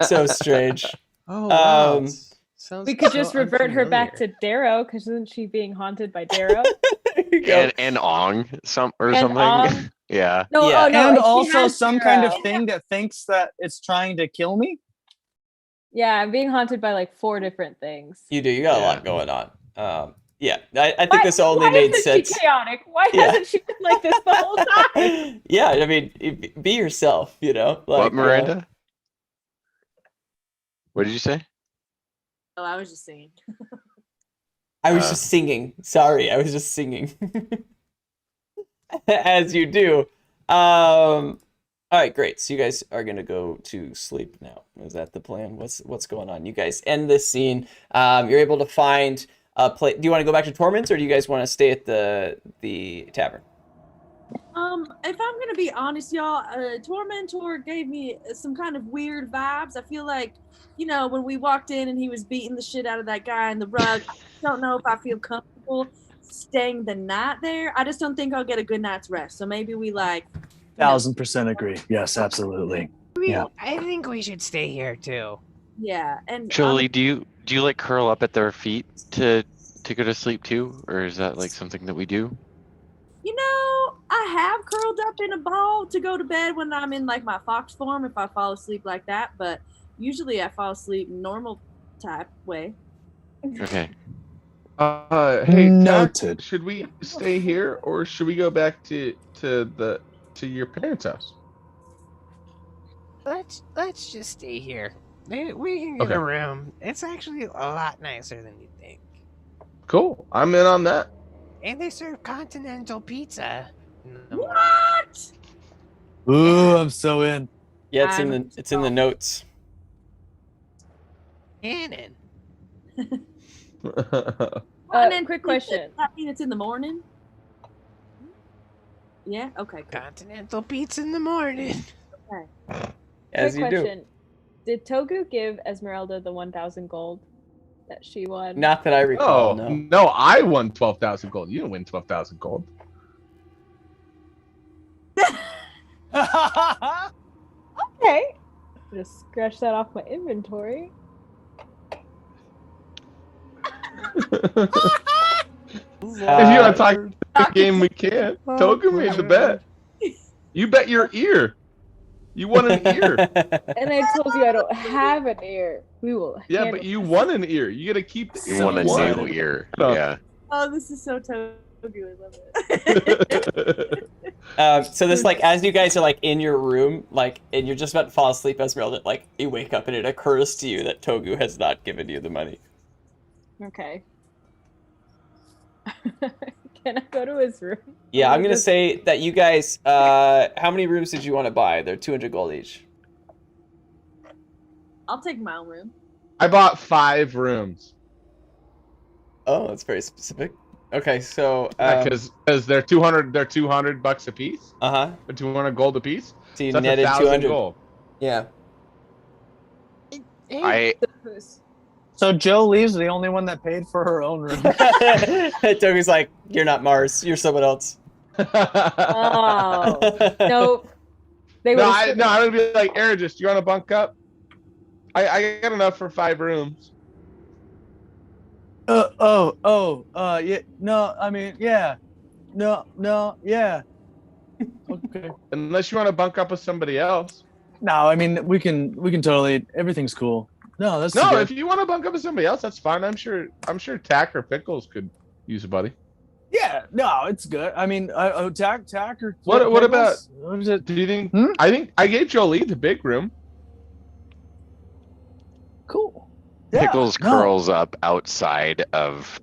So strange. Oh, wow. Um, Sounds we could so just revert her back unfamiliar. to Darrow because isn't she being haunted by Darrow? There you go. And Ong And something. Ong. Yeah. No, Yeah. oh no, And she also has some kind of Darrow. thing that thinks that it's trying to kill me. Yeah, I'm being haunted by like 4 different things. You do. You got a Yeah. lot going on. Yeah, I think this only why made isn't sense. She chaotic? Why Yeah. hasn't she been like this the whole time? Yeah, I mean, be yourself. Like, What, Miranda? What did you say? Oh, I was just saying. I was just singing. Sorry, I was just singing. As you do. All right, great. So you guys are gonna go to sleep now. Is that the plan? What's going on? You guys end this scene. You're able to find a place. Do you want to go back to Torment's, or do you guys want to stay at the tavern? If I'm gonna be honest, y'all, Tormentor gave me some kind of weird vibes. I feel like, when we walked in and he was beating the shit out of that guy in the rug, I don't know if I feel comfortable staying the night there. I just don't think I'll get a good night's rest. So maybe we 1000% agree. Yes, absolutely. Yeah. I think we should stay here too. yeah. And Julie, do you like curl up at their feet to to go to sleep too, or is that like something that we do? You know, I have curled up in a ball to go to bed when I'm in like my fox form if I fall asleep like that, but usually I fall asleep normal type way. Okay. Hey, Noted. Tack, should we stay here or should we go back to your parents' house? Let's just stay here. We can get Okay. a room. It's actually a lot nicer than you think. Cool. I'm in on that. And they serve continental pizza. What? Ooh, I'm so in. Yeah, it's in the notes. Cannon. Quick question. I mean, it's in the morning. Yeah. Okay. Cool. Continental pizza in the morning. As Quick you question. Did Togu give Esmeralda the 1,000 gold that she won? do. Not that I recall. Oh, No. no, I won 12,000 gold. You didn't win 12,000 gold. Okay. Just scratch that off my inventory. If you want to talk the game, we can. Toga made the bet. You bet your ear. You won an ear. And I told you I don't have an ear. We will. Yeah, handle but you this. won an ear. You gotta keep the You ear. want a one. new ear? No. Yeah. Oh, this is so Togu. I love it. So this, like, as you guys are, like, in your room, like, and you're just about to fall asleep, Esmeralda, like, you wake up and it occurs to you that Togu has not given you the money. Okay. Can I go to his room? Yeah, I'm Or gonna just- say that you guys, how many rooms did you want to buy? They're 200 gold each. I'll take my own room. I bought 5 rooms. Oh, that's very specific. Okay, so, Because they're 200. They're 200 bucks a piece. uh-huh. Or 200 gold a piece. So you So that's netted 1,000 200. gold. Yeah. I So Joe leaves the only one that paid for her own room. Togu's like, you're not Mars, you're someone else. Oh. Nope. They No, would've I would be like, Erigis, do you want to bunk up? I got enough for 5 rooms. Yeah. No, I mean, yeah. No, yeah. Okay. Unless you want to bunk up with somebody else. No, I mean, we can totally. Everything's cool. No, that's No, good. if you want to bunk up with somebody else, that's fine. I'm sure Tack or Pickles could use a buddy. Yeah, no, it's good. I mean, tack or What Pickles? about- What is it? Do you think? Hmm? I think I gave Jolie the big room. Cool. Yeah, Pickles no. curls up outside of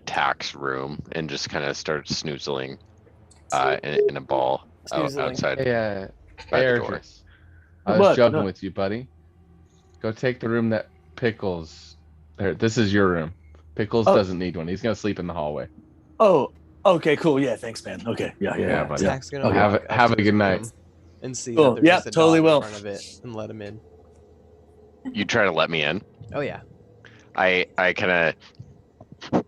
Tack's room and just kind of starts snoozling in a ball Snoozling. outside. Yeah, By the door. Erigis. I was What? joking No. with you, buddy. Go take the room that Pickles. There, this is your room. Pickles Oh. doesn't need one. He's gonna sleep in the hallway. Oh, okay, cool. Yeah, thanks, man. Okay, yeah, buddy. yeah. Zach's gonna Okay. walk Have a up to good his night. room and see Cool. that there's Yeah, just a totally dog will. in front of it and let him in. You try to let me in. Oh yeah, I kind of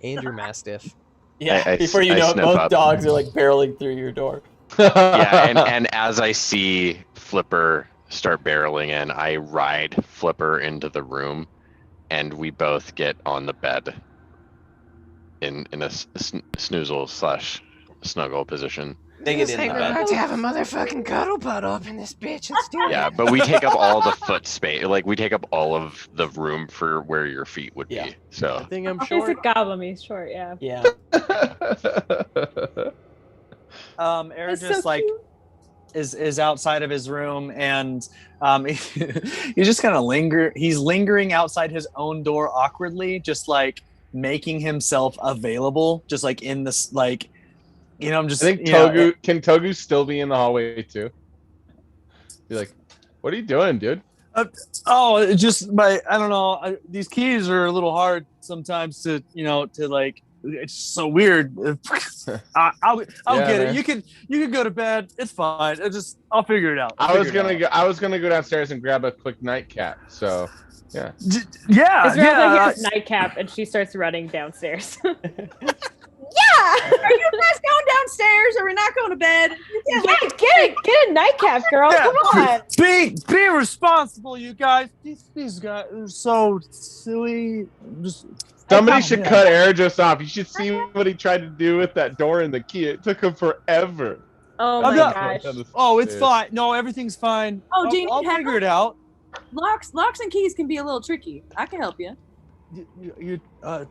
and your mastiff. Yeah, I before you I know it, sniff both up. dogs are, like, barreling through your door. yeah, and as I see Flipper start barreling in, I ride Flipper into the room, and we both get on the bed in a snoozle / snuggle position. They get Looks in like the we're bed. about to have a motherfucking cuddle puddle up in this bitch. Let's do it. Yeah, but we take up all the foot space. Like, we take up all of the room for where your feet would Yeah. be. So I think I'm He's a short. goblin. He's short. Yeah. Yeah. It's Aaron so just like cute. is outside of his room, and he's just kind of he's lingering outside his own door awkwardly, just like making himself available, just like in this, like, you know, I'm just I think you know, Togu can Togu still be in the hallway too. Be like, what are you doing, dude? oh, it's just my, I don't know, these keys are a little hard sometimes to, you know, to like, it's so weird. I'll Yeah, get man. it. You can go to bed. It's fine. I'll figure it out. I was gonna go downstairs and grab a quick nightcap. So yeah. Yeah, Esmeralda yeah. hears Nightcap and she starts running downstairs. Yeah! Are you guys going downstairs or we're not going to bed? Yeah, Get a Nightcap, girl. Yeah. Come on. Be responsible, you guys. These guys are so silly. Just Somebody should cut Aerogis off. You should see what he tried to do with that door and the key. It took him forever. Oh I'm my not- gosh. Oh, it's fine. No, everything's fine. Oh, do you I'll need help? figure it out. Locks and keys can be a little tricky. I can help you.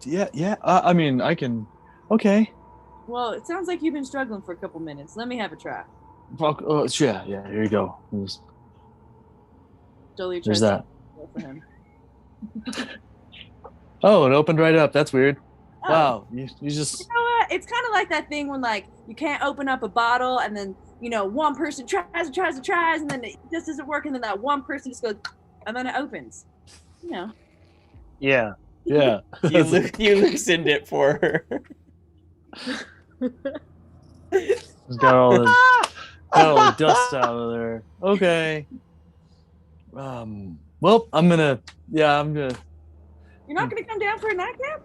Yeah. I mean, I can. Okay. Well, it sounds like you've been struggling for a couple minutes. Let me have a try. Yeah. Here you go. Jolie There's tries that. to go for him. Oh, it opened right up. That's weird. Oh. Wow. You just. You know what? It's kind of like that thing when like you can't open up a bottle and then one person tries and then it just doesn't work and then that one person just goes and then it opens. Yeah. You loosened it for her. Got all the dust out of there. Okay. Well, I'm gonna. You're not gonna come down for a nightcap?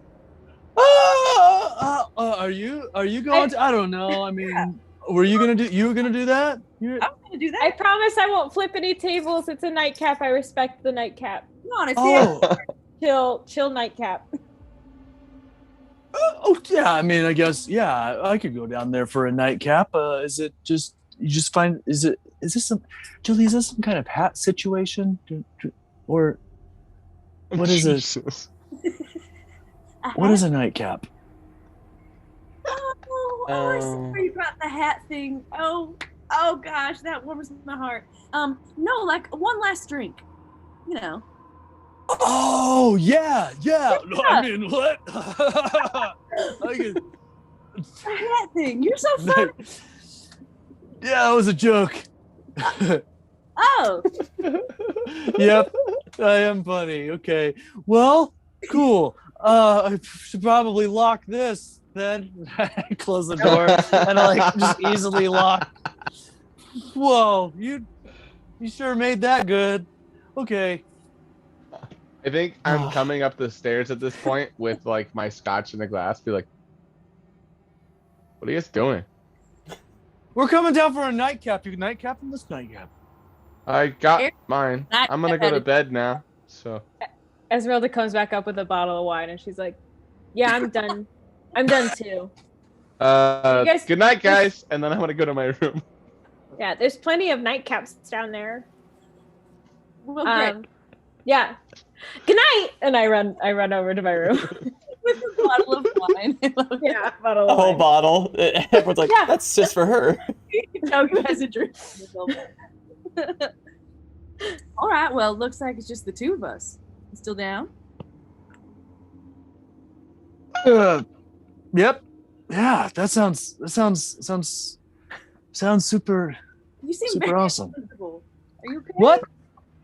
Are you going to? I don't know. I mean, were you gonna do? You were gonna do that? I'm gonna do that. I promise I won't flip any tables. It's a nightcap. I respect the nightcap. Come on, it's Chill nightcap. Oh yeah. I mean, I guess yeah. I could go down there for a nightcap. Is it just you just find? Is this some? Julie, is this some kind of hat situation, or what is it? What is a nightcap? Oh, sorry about the hat thing. Oh gosh, that warms my heart. No, like one last drink. Oh yeah. No, I mean what? I could... The hat thing. You're so funny. Yeah, that was a joke. Oh. Yep, I am funny. Okay. Well, cool. I should probably lock this then. I close the door and I just easily lock. Whoa, you sure made that good. Okay. I think I'm coming up the stairs at this point with like my scotch in the glass. Be like, what are you guys doing? We're coming down for a nightcap. You can nightcap in this nightcap. I got mine. I'm gonna go to bed now. So Esmeralda comes back up with a bottle of wine and she's like, "Yeah, I'm done. I'm done too." Good night, guys. And then I'm gonna go to my room. Yeah, there's plenty of nightcaps down there. Well, great. Yeah. Good night. And I run over to my room with a bottle of wine. Yeah, bottle of A whole wine. Bottle. Everyone's like, Yeah. That's just for her. Togu has a drink. All right. Well, looks like it's just the two of us. You still down? Yep. Yeah, that sounds super You seem super very awesome. uncomfortable. Are you okay? What?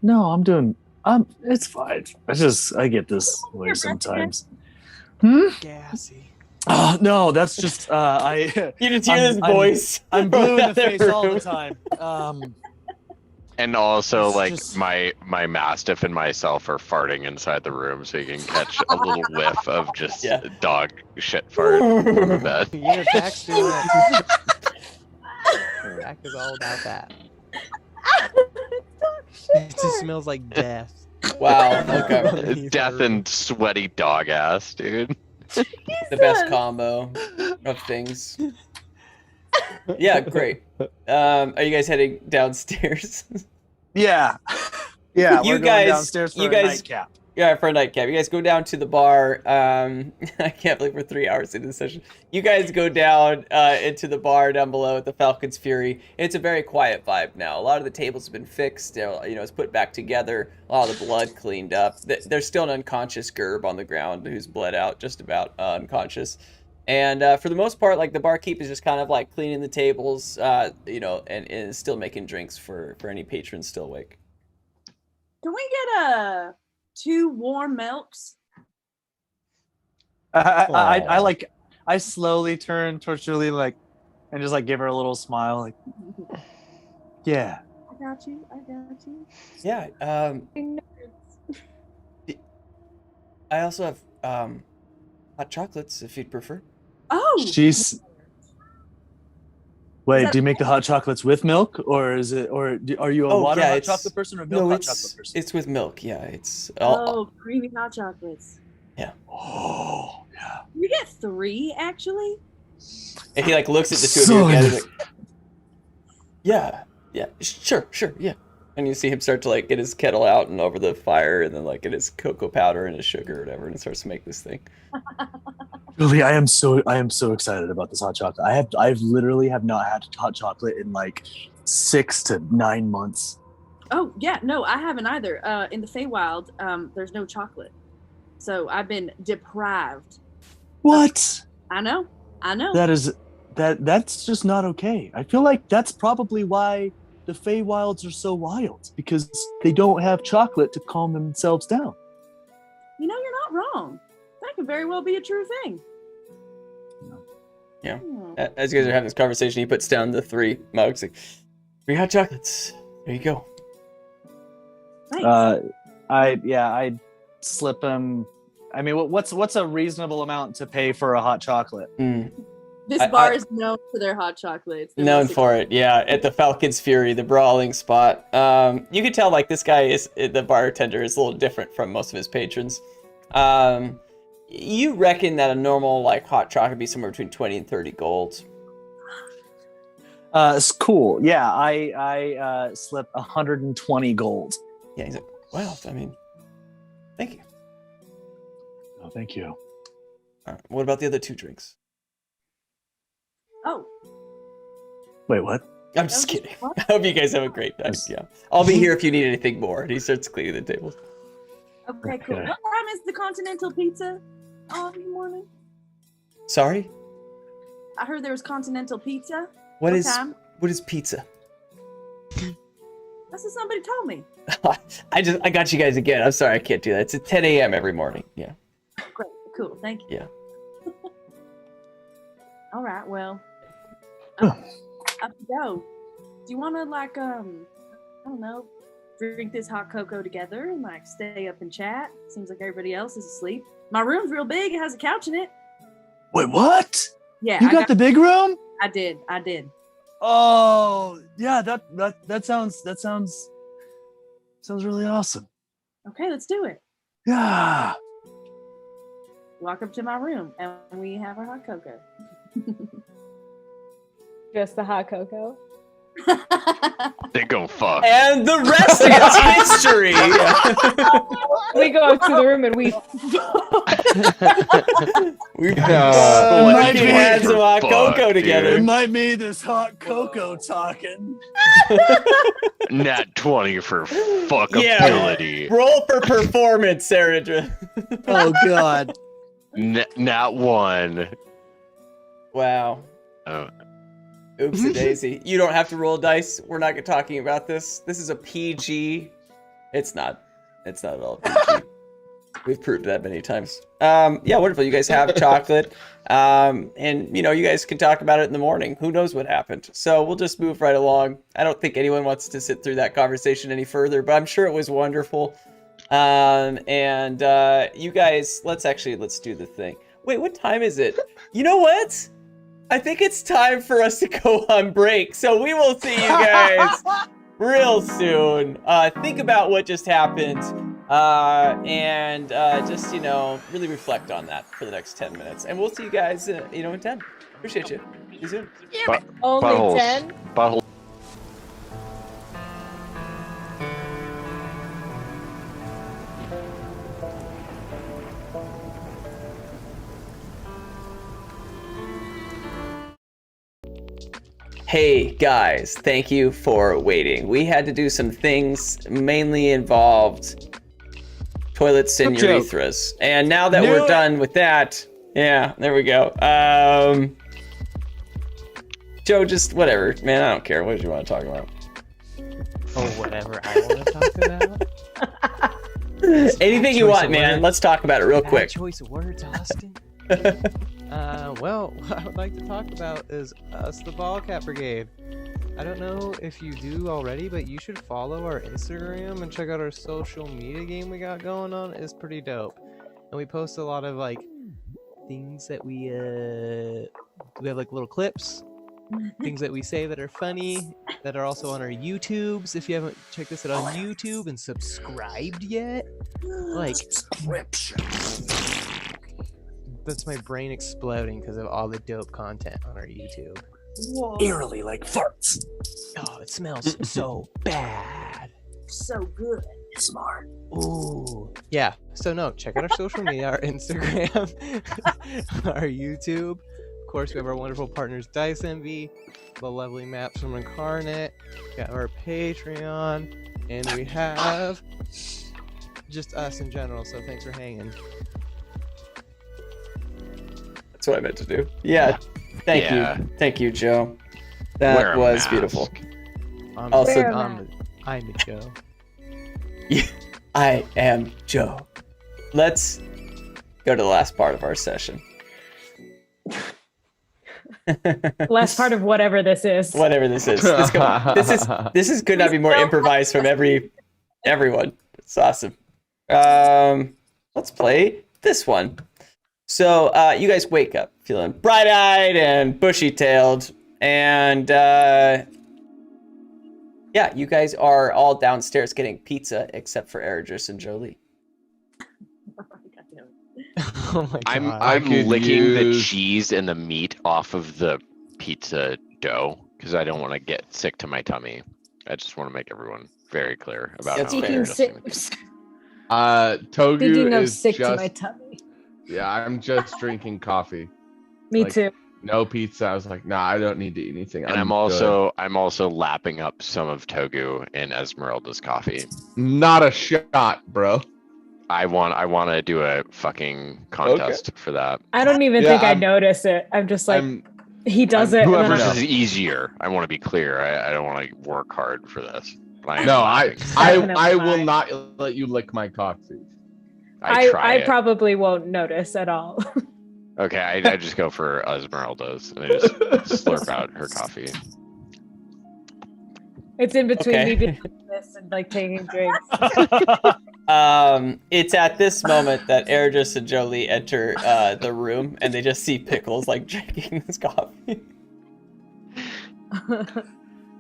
No, I'm doing. It's fine. I get this way Your breath sometimes. Gassy. Oh no, that's just I. You just hear this voice. I'm blue in the from face another all the room. time. And also, It's like just- my mastiff and myself are farting inside the room, so you can catch a little whiff of just Yeah. dog shit fart from the bed. Yeah, Jack's doing that. Jack is all about that. It just smells like death. Wow. Okay. Death and sweaty dog ass, dude. The best combo of things. Yeah, great. Are you guys heading downstairs? Yeah. You We're going guys- downstairs for you a guys- nightcap. Yeah, for a nightcap. You guys go down to the bar. I can't believe we're 3 hours into the session. You guys go down into the bar down below at the Falcon's Fury. It's a very quiet vibe now. A lot of the tables have been fixed. It's put back together. A lot of the blood cleaned up. There's still an unconscious Gerb on the ground who's bled out, just about unconscious. And for the most part, like the barkeep is just kind of like cleaning the tables, and is still making drinks for any patrons still awake. Can we get 2 warm milks? I slowly turn towards Julie and just give her a little smile yeah. I got you. Yeah. I also have hot chocolates if you'd prefer. Oh, Wait, do you make the hot chocolates with milk, or are you a water hot it's- chocolate person or milk hot it's, chocolate person? It's with milk. Yeah, it's creamy hot chocolates. Yeah. Oh, yeah. You get 3 actually. And he like looks at the two of you again. Like, yeah, sure, yeah. And you see him start to like get his kettle out and over the fire, and then like get his cocoa powder and his sugar or whatever, and starts to make this thing. Julie, I am so excited about this hot chocolate. I've literally have not had hot chocolate in like 6 to 9 months. Oh yeah, no, I haven't either. In the Feywild, there's no chocolate, so I've been deprived. What? I know. That's just not okay. I feel like that's probably why the Feywilds are so wild, because they don't have chocolate to calm themselves down. You know, you're not wrong. That could very well be a true thing. Yeah. As you guys are having this conversation, he puts down the 3 mugs. Like, 3 hot chocolates. There you go. Thanks. I'd slip him. I mean, what's a reasonable amount to pay for a hot chocolate? This bar is known for their hot chocolates. They're Known for it, yeah. At the Falcon's Fury, the brawling spot. You can tell like this guy is the bartender is a little different from most of his patrons. You reckon that a normal like hot chocolate would be somewhere between 20 and 30 gold. It's cool. Yeah, I slip 120 gold. Yeah, he's like, wow. I mean, thank you. Oh, thank you. All right, what about the other 2 drinks? Oh. Wait, what? I'm just kidding. I hope you guys have a great night. Yeah, I'll be here if you need anything more. And he starts cleaning the tables. Okay, cool. What time is the continental pizza on in the morning? Sorry? I heard there was continental pizza. What time? is pizza? That's what somebody told me. I got you guys again. I'm sorry, I can't do that. It's at 10 a.m. every morning. Yeah. Great, cool, thank you. Yeah. All right, well, up you go. Do you want to like I don't know, drink this hot cocoa together and like stay up and chat? Seems like everybody else is asleep. My room's real big. It has a couch in it. Wait, what? Yeah, you got the big room? I did. Oh, yeah. That sounds really awesome. Okay, let's do it. Yeah. Walk up to my room and we have our hot cocoa. Just the hot cocoa. They go fuck. And the rest is history. We go up to the room and we had some hot cocoa together. It might be this hot cocoa talking. Nat 20 for fuckability. Yeah. Roll for performance, Sarah. Oh god. Nat 1. Wow. Oh. Oopsie daisy. You don't have to roll dice. We're not talking about this. This is a PG. It's not at all PG. We've proved that many times. Yeah, wonderful. You guys have chocolate. And you know, you guys can talk about it in the morning. Who knows what happened? So we'll just move right along. I don't think anyone wants to sit through that conversation any further, but I'm sure it was wonderful. You guys, let's do the thing. Wait, what time is it? You know what? I think it's time for us to go on break. So we will see you guys real soon. Think about what just happened. Just, you know, really reflect on that for the next 10 minutes. And we'll see you guys, in 10. Appreciate you. See you soon. only 10. Butthole. Hey guys, thank you for waiting. We had to do some things, mainly involved toilets and urethras. And now that we're done with that, yeah, there we go. Joe, just whatever, man, I don't care. What did you want to talk about? Oh, whatever I want to talk about. Anything you want, man. Let's talk about it real quick. Choice of words, Austin. Well, what I would like to talk about is us, the Bottlecap Brigade. I don't know if you do already, but you should follow our Instagram and check out our social media game we got going on. It's pretty dope. And we post a lot of, like, things that we have, like, little clips. Things that we say that are funny, that are also on our YouTubes. If you haven't checked this out on YouTube and subscribed yet, like, subscription. that's my brain exploding because of all the dope content on our YouTube. Whoa. Eerily like farts. Oh, it smells so bad. So good. Smart. Ooh. Yeah. So no, check out our social media, our Instagram, our YouTube. Of course, we have our wonderful partners, Dice Envy, the lovely maps from Incarnate. We got our Patreon, and we have just us in general. So thanks for hanging. That's what I meant to do. Yeah. Thank you, Joe. That Wear a was mask. beautiful. Also, Wear a I'm a Joe. I am Joe. Let's go to the last part of our session. Last part of whatever this is. Whatever this is. This could not be more improvised from everyone. It's awesome. Let's play this one. So you guys wake up feeling bright-eyed and bushy-tailed, and yeah, you guys are all downstairs getting pizza, except for Eridris and Jolie. Oh my god. I'm licking the cheese and the meat off of the pizza dough because I don't want to get sick to my tummy. I just want to make everyone very clear about That's how fair. disgusting it is. Togu Speaking of is sick just, to my tummy. Yeah, I'm just drinking coffee. Me Like, too. No pizza. I was like, nah, I don't need to eat anything. And I'm also lapping up some of Togu in Esmeralda's coffee. not a shot, bro. I want to do a fucking contest for that. I don't even think I notice it. I'm just like, he does it. Whoever's and then is easier. I want to be clear. I don't want to work hard for this. I will not let you lick my coffee. I probably won't notice at all. Okay, I just go for Esmeralda's and I just slurp out her coffee. It's in between me doing this and like taking drinks. It's at this moment that Eridris and Jolie enter the room, and they just see Pickles like drinking this coffee. Can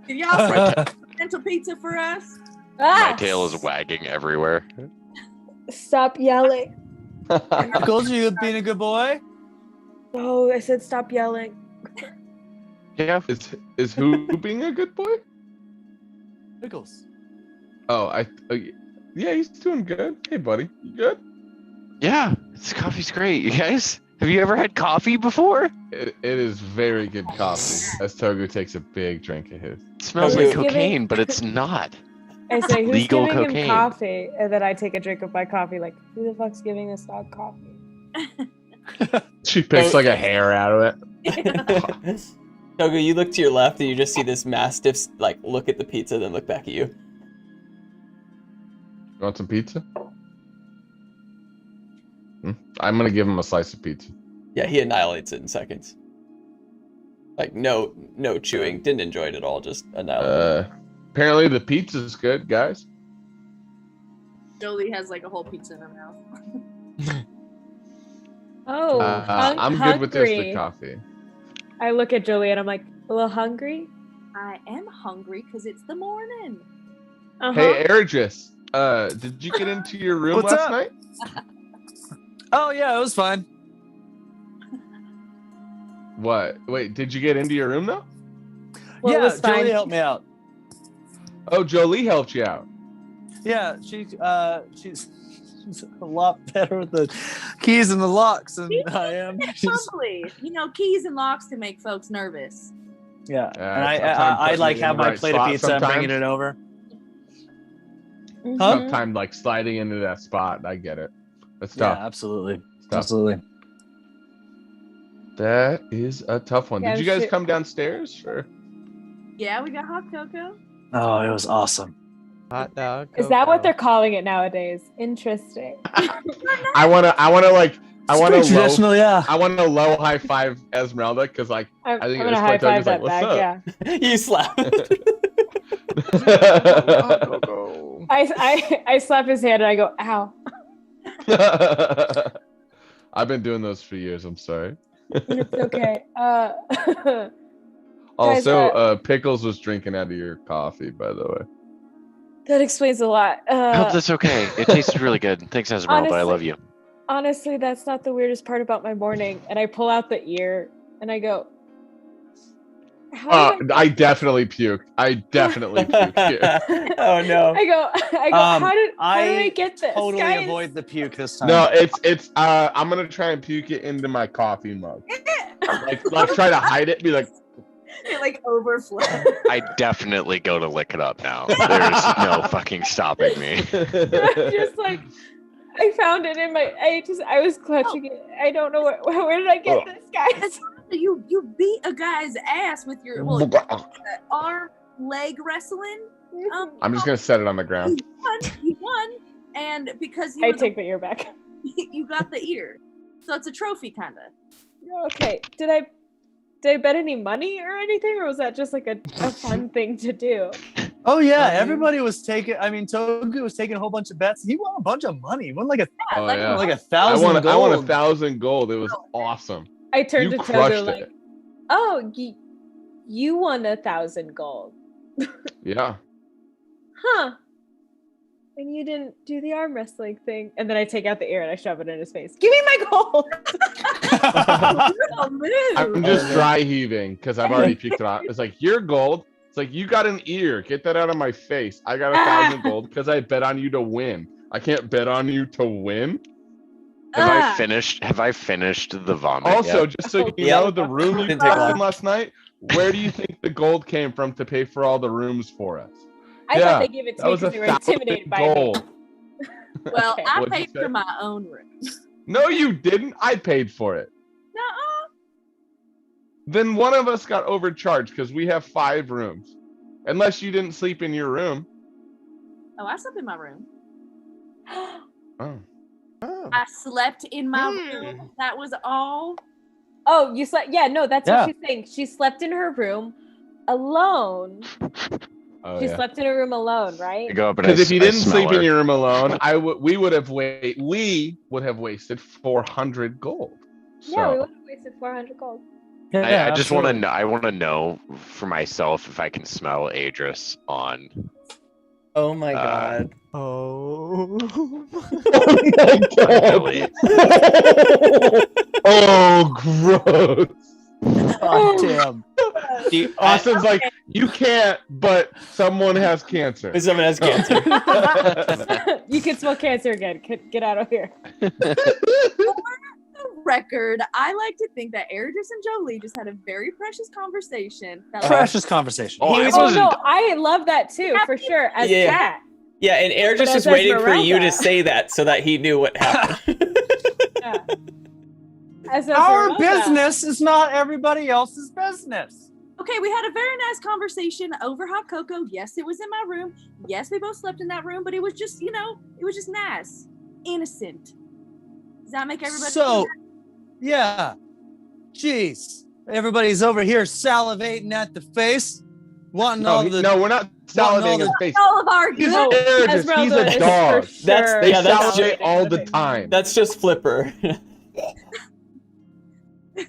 y'all say mental pizza for us? My tail is wagging everywhere. Stop yelling. Pickles, you being a good boy? Oh, I said stop yelling. Yeah. Is who being a good boy? Pickles. Oh, yeah, he's doing good. Hey, buddy, you good? Yeah, this coffee's great. You guys, have you ever had coffee before? It is very good coffee. As Togu takes a big drink of his. It smells like cocaine, but it's not. I say, who's Legal giving cocaine. him coffee? And then I take a drink of my coffee. Like, who the fuck's giving this dog coffee? She picks like a hair out of it. Togu, you look to your left and you just see this mastiff like look at the pizza, then look back at you. You want some pizza? I'm gonna give him a slice of pizza. Yeah, he annihilates it in seconds. Like no chewing, didn't enjoy it at all, just annihilated. Apparently the pizza's good, guys. Jolie has like a whole pizza in her mouth. Oh, I'm good with this, the coffee. I look at Jolie and I'm like, a little hungry? I am hungry because it's the morning. Hey, Eridris, did you get into your room What's last up? night? Oh yeah, it was fine. What? Wait, did you get into your room though? Well, it yeah, was fine. Jolie helped me out. Oh, Jolie helped you out. Yeah, she's a lot better with the keys and the locks than I am. Probably, keys and locks to make folks nervous. Yeah, Yeah, and sometimes I putting like it in have the my right plate of spot pizza and bringing sometimes. it over. Mhm. Sometimes like sliding into that spot. I get it. That's Yeah, tough. absolutely, Tough. absolutely. That is a tough one. Yeah, Did you guys shit. come downstairs? Or? Yeah, we got hot cocoa. Oh, it was awesome. Hot dog. Is that what cocoa. they're calling it nowadays? Interesting. I wanna Pretty traditional, yeah. I want to low high five Esmeralda because like I'm I think gonna at high this point five Togu's like, that what's back, up? yeah. You slap. I slap his hand and I go, ow. I've been doing those for years. I'm sorry. It's okay. Also, Pickles was drinking out of your coffee, by the way. That explains a lot. I hope that's okay. It tastes really good. Thanks, Esmeralda. I honestly- love you. Honestly, that's not the weirdest part about my morning. And I pull out the ear and I go, I definitely puked. I definitely puked here. Oh no. I go, how did I get this? Totally guys? avoid the puke this time. No, it's I'm gonna try and puke it into my coffee mug. like try to hide it, be like It like overflow. I definitely go to lick it up now. There's no fucking stopping me. I'm just like, I found it in my. I was clutching it. I don't know where did I get this, guys? You beat a guy's ass with your arm leg wrestling. I'm just gonna set it on the ground. You won, and because I take the ear back. you got the ear, so it's a trophy kind of. Okay, did I bet any money or anything, or was that just like a fun thing to do? Oh yeah, everybody was taking. I mean, Togu was taking a whole bunch of bets. He won a bunch of money. He won like yeah. like 1,000 gold. I won 1,000 gold. It was awesome. I turned You to crushed Togu like, it. "Oh, you won 1,000 gold, Yeah. huh?" And you didn't do the arm wrestling thing. And then I take out the ear and I shove it in his face. Give me my gold. I'm just dry heaving because I've already puked it out. It's like your gold. It's like you got an ear. Get that out of my face. I got 1,000 gold because I bet on you to win. I can't bet on you to win. Have I finished the vomit? Also, yet? just so you know, the room you Didn't take took long. in last night. Where do you think the gold came from to pay for all the rooms for us? I thought they gave it to that me was because they were 1,000 intimidated by gold. me. Well, Okay. I What'd you paid say? for my own room. No, you didn't. I paid for it. Nuh-uh. Then one of us got overcharged because we have 5 rooms. Unless you didn't sleep in your room. Oh, I slept in my room. Oh. I slept in my room. That was all. Oh, you slept? Yeah, no, that's Yeah. what she's saying. She slept in her room alone. Oh, She yeah. slept in her room alone, I right? go up and Because if you I didn't smell sleep in her. your room alone, we would have wasted 400 gold. So, Yeah, we would have wasted 400 gold. I just want to know. I want to know for myself if I can smell Adris on. Oh my god. Oh. Billy. Oh, gross. God damn. Austin's like, you can't, but someone has cancer. Someone has cancer. You can smell cancer again. Get out of here. Record, I like to think that Eridris and Jolie just had a very precious conversation. Precious conversation. Oh, I Oh wasn't. no, I love that too, for sure. As Yeah. Cat. Yeah, and Aaron just But was as waiting for you to Esmeralda. say that so that he knew what happened. Yeah. As Our Esmeralda. business is not everybody else's business. Okay, we had a very nice conversation over hot cocoa. Yes, it was in my room. Yes, we both slept in that room, but it was just, it was just nice. Innocent. Does that make everybody So, yeah. Jeez. Everybody's over here salivating at the face. Wanting all the. No, we're not salivating his face. all of our He's good? Eridris. He's Esmeralda a is dog. for That's- sure They yeah, that's salivate salivating all for the time. That's just Flipper.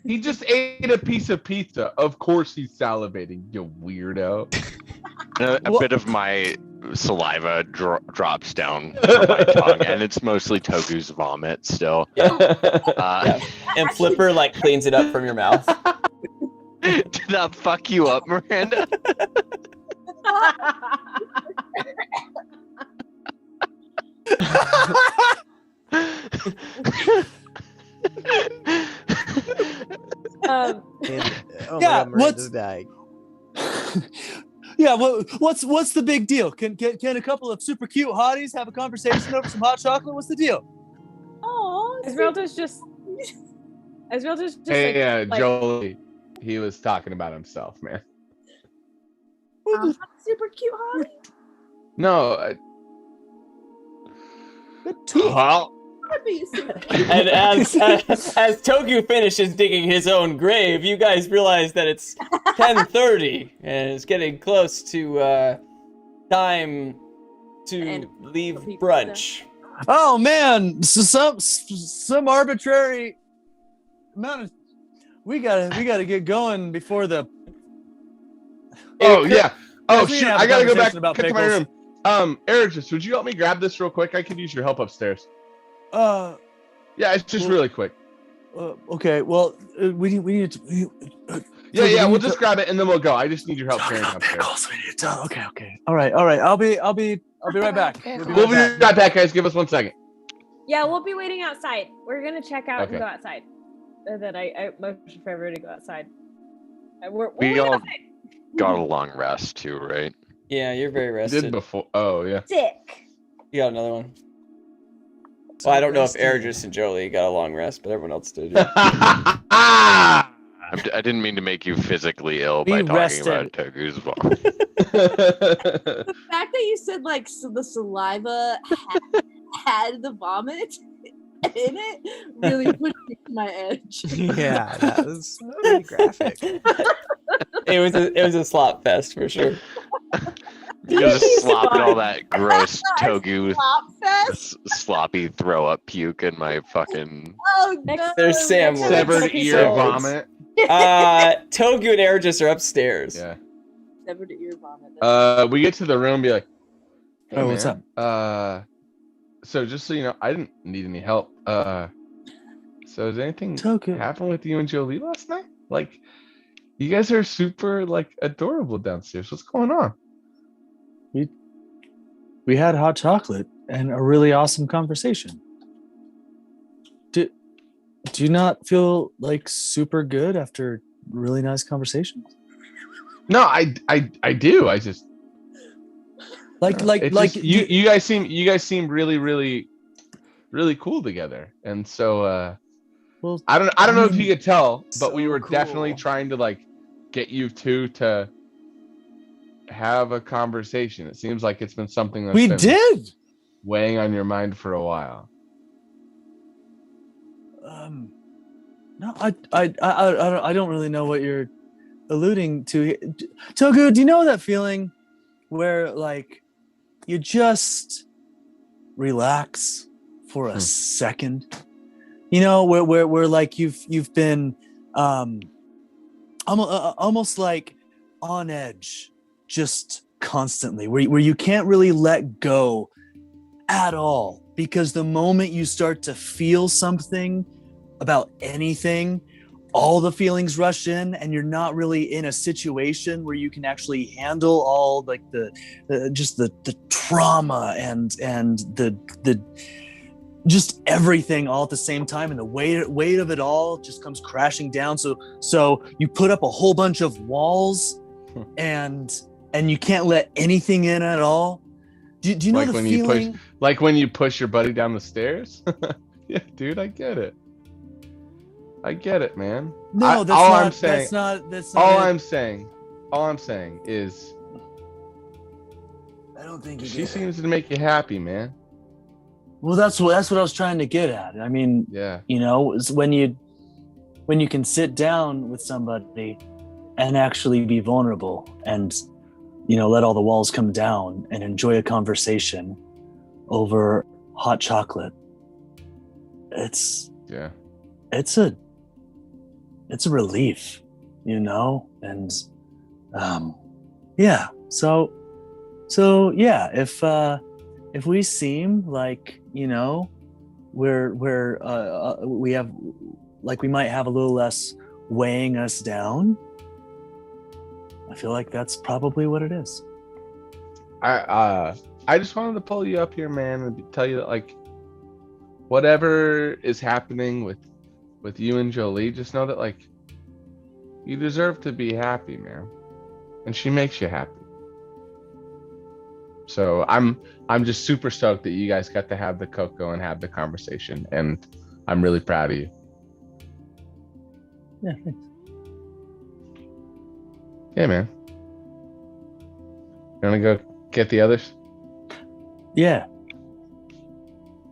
He just ate a piece of pizza. Of course he's salivating, you weirdo. A bit of my saliva drops down from my tongue, and it's mostly Togu's vomit still. Yeah. And Flipper like cleans it up from your mouth. Did that fuck you up, Miranda? Um, Oh my Yeah, God, what's- Miranda's dying. Yeah, what's the big deal? Can a couple of super cute hotties have a conversation over some hot chocolate? What's the deal? Oh, Esmeralda's just Hey, like, Jolie. He was talking about himself, man. super cute hottie. No. I'd be super And as Togu finishes digging his own grave, you guys realize that it's 10:30 and it's getting close to time to And leave for people brunch. Oh man, so some arbitrary amount of we gotta get going before the. Oh, yeah. Oh, we shoot. have a I gotta go back conversation about to my pickles. room. Ericus, would you help me grab this real quick? I could use your help upstairs. Yeah, Yeah, it's just really quick. Okay, well, we need to. Yeah, we'll just grab it and then we'll go. I just need your help carrying Talk up about there. pickles. We need to. Okay. All right. I'll be right back. We'll be right back, guys. Give us 1 second. Yeah, we'll be waiting outside. We're gonna check out Okay. and go outside. Then I motion for everybody to go outside. We'll We wait all outside. got a long rest too, right? Yeah, you're very You rested. did before. Oh, yeah. Sick. You got another one. Well, I don't know if Ergis and Jolie got a long rest, but everyone else did. Yeah. I didn't mean to make you physically ill Be by talking rested. about Togu's vomit. The fact that you said like the saliva had the vomit in it really pushed me to my edge. Yeah, that was pretty graphic. It was a slop fest for sure. You just slopped all that gross Togu Flop fest. sloppy throw up puke in my fucking. Oh no. There's Sam. Next time Severed it's ear episodes. vomit. Togu and Ergis are upstairs. Yeah. Severed ear vomit. We get to the room and be like, hey, Oh, what's man, so just so you know, I didn't need any help. So did anything Toku. happen with you and Jolie last night? Like, you guys are super like adorable downstairs. What's going on? We had hot chocolate and a really awesome conversation. Do you not feel like super good after really nice conversations? No, I do. I just Like you guys seem really cool together. And so well, I don't know if mean, you could tell, but so we were definitely cool. trying to like get you two to have a conversation. It seems like it's been something that's we been did. weighing on your mind for a while. No, I don't really know what you're alluding to. Togu, do you know that feeling where like you just relax for a second? You know, where like you've been almost like on edge, just constantly, where you can't really let go at all, because the moment you start to feel something about anything, all the feelings rush in, and you're not really in a situation where you can actually handle all like the trauma and the just everything all at the same time, and the weight of it all just comes crashing down. So you put up a whole bunch of walls, and you can't let anything in at all. Do you know Like the when feeling? Like when you push your buddy down the stairs? Yeah, dude, I get it. I get it, man. No, that's all not. I'm saying, That's not. all it. I'm saying is I don't think you she get it. seems to make you happy, man. Well, that's what I was trying to get at. I mean, Yeah. you know, it's when you can sit down with somebody and actually be vulnerable, and you know, let all the walls come down and enjoy a conversation over hot chocolate. It's a relief, you know, and yeah. So yeah, if we seem like, you know, we have, like, we might have a little less weighing us down, I feel like that's probably what it is. I just wanted to pull you up here, man, and tell you that, like, whatever is happening with you and Jolie, just know that, like, you deserve to be happy, man, and she makes you happy. So I'm just super stoked that you guys got to have the cocoa and have the conversation, and I'm really proud of you. Yeah, thanks. Yeah, man. You wanna go get the others? Yeah.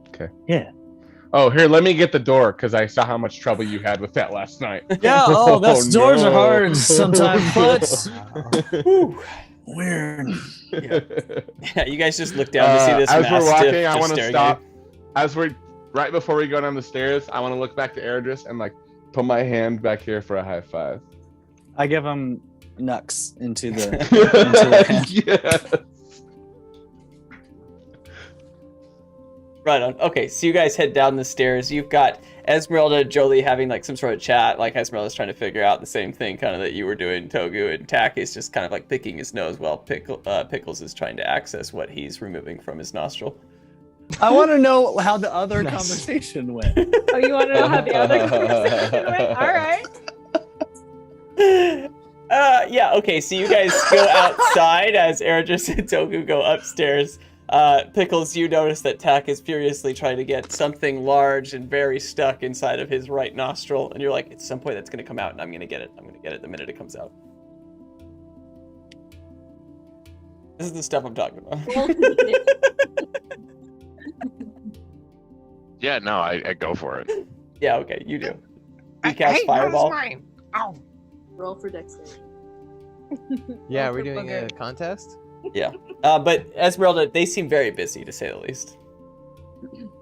Okay. Yeah. Oh, here, let me get the door, because I saw how much trouble you had with that last night. Yeah. Oh, doors are hard sometimes, but Whew. weird. Yeah, you guys just look down to see this as mastiff we're walking, just I want to staring stop. at you. Right before we go down the stairs, I want to look back to Erdris and like put my hand back here for a high five. I give him Nux into the hand. Yes. Right on. Okay, so you guys head down the stairs. You've got Esmeralda and Jolie having like some sort of chat. Like Esmeralda's trying to figure out the same thing kind of that you were doing, Togu, and Tak is just kind of like picking his nose while Pickles is trying to access what he's removing from his nostril. I want to know how the other conversation went. Oh, you want to know how the other conversation went? All right. Yeah, okay, so you guys go outside as Eridris and Togu go upstairs. Pickles, you notice that Tak is furiously trying to get something large and very stuck inside of his right nostril, and you're like, at some point that's going to come out, and I'm going to get it. I'm going to get it the minute it comes out. This is the stuff I'm talking about. Yeah, no, I go for it. Yeah, okay, you do. You cast Fireball. Mine. Ow. Roll for dexterity. Yeah, Oh, we're for doing a booger. contest. Yeah. But Esmeralda, they seem very busy, to say the least.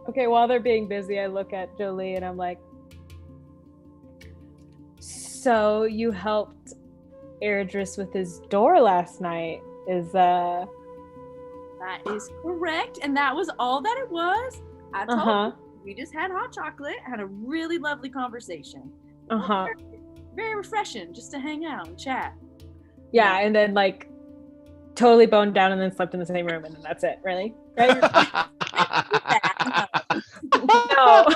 Okay, while they're being busy, I look at Jolie and I'm like, so you helped Eridris with his door last night. That is correct, and that was all that it was. I told you, we just had hot chocolate, had a really lovely conversation. Very refreshing just to hang out and chat. Yeah, and then like totally boned down and then slept in the same room and then that's it, really? Right? No.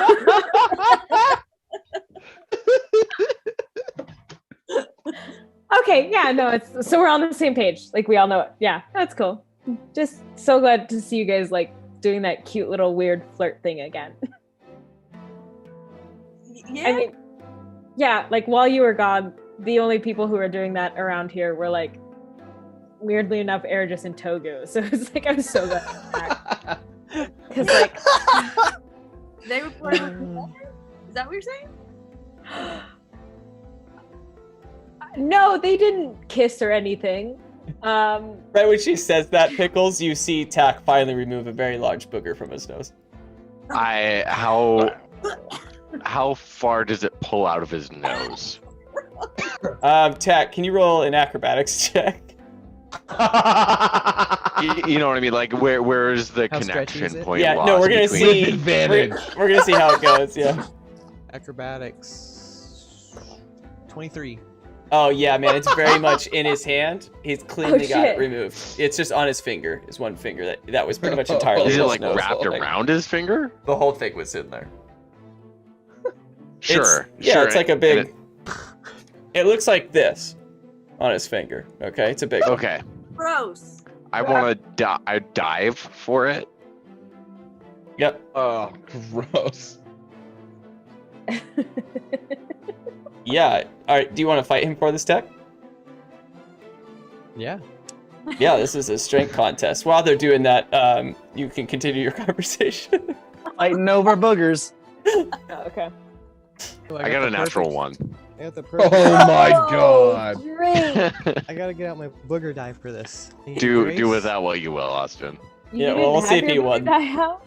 Okay, yeah, no, it's so we're on the same page. Like we all know it. Yeah, that's cool. Just so glad to see you guys like doing that cute little weird flirt thing again. Yeah. I mean, yeah, like while you were gone, the only people who were doing that around here were like, weirdly enough, Eridris and Togu. So it's like I'm so glad. Because like they were playing with each other? Is that what you're saying? no, they didn't kiss or anything. Right when she says that, Pickles, you see Tak finally remove a very large booger from his nose. How far does it pull out of his nose? Tak, can you roll an acrobatics check? You know what I mean? Like, where is the How stretchy is connection it? point? Yeah, no, lost we're gonna between- see. Advantage. We're gonna see how it goes. Yeah. Acrobatics. 23. Oh yeah, man, it's very much in his hand. He's cleanly got it shit. removed. It's just on his finger. Is one finger that was pretty much entirely. Is it his like nose. wrapped around his finger? The whole thing was in there. Sure. Yeah, sure. it's like a big. It looks like this on his finger. Okay, it's a big. Okay. Gross. I want to dive for it. Yep. Oh, gross. Yeah. All right. Do you want to fight him for this tech? Yeah. Yeah, this is a strength contest. While they're doing that, you can continue your conversation. Fighting over boogers. Oh, okay. Oh, I got a natural one. I got the perfect. Oh my god. Great. I gotta get out my booger dive for this. do with that what you will, Austin. You Yeah, well, didn't we'll see have if he your won. die out?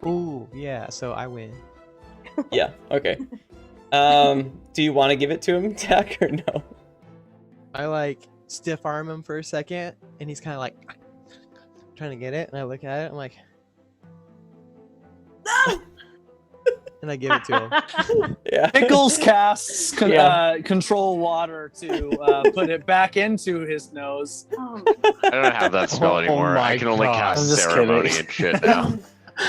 Ooh, yeah. So I win. Yeah. Okay. Do you want to give it to him, Tak, or no? I like stiff arm him for a second, and he's kind of like trying to get it, and I look at it, I'm like, and I give it to him. Yeah. Pickles casts Yeah. control water to put it back into his nose. Oh, I don't have that spell Oh anymore. my I can only God. cast I'm just ceremony kidding. and shit now.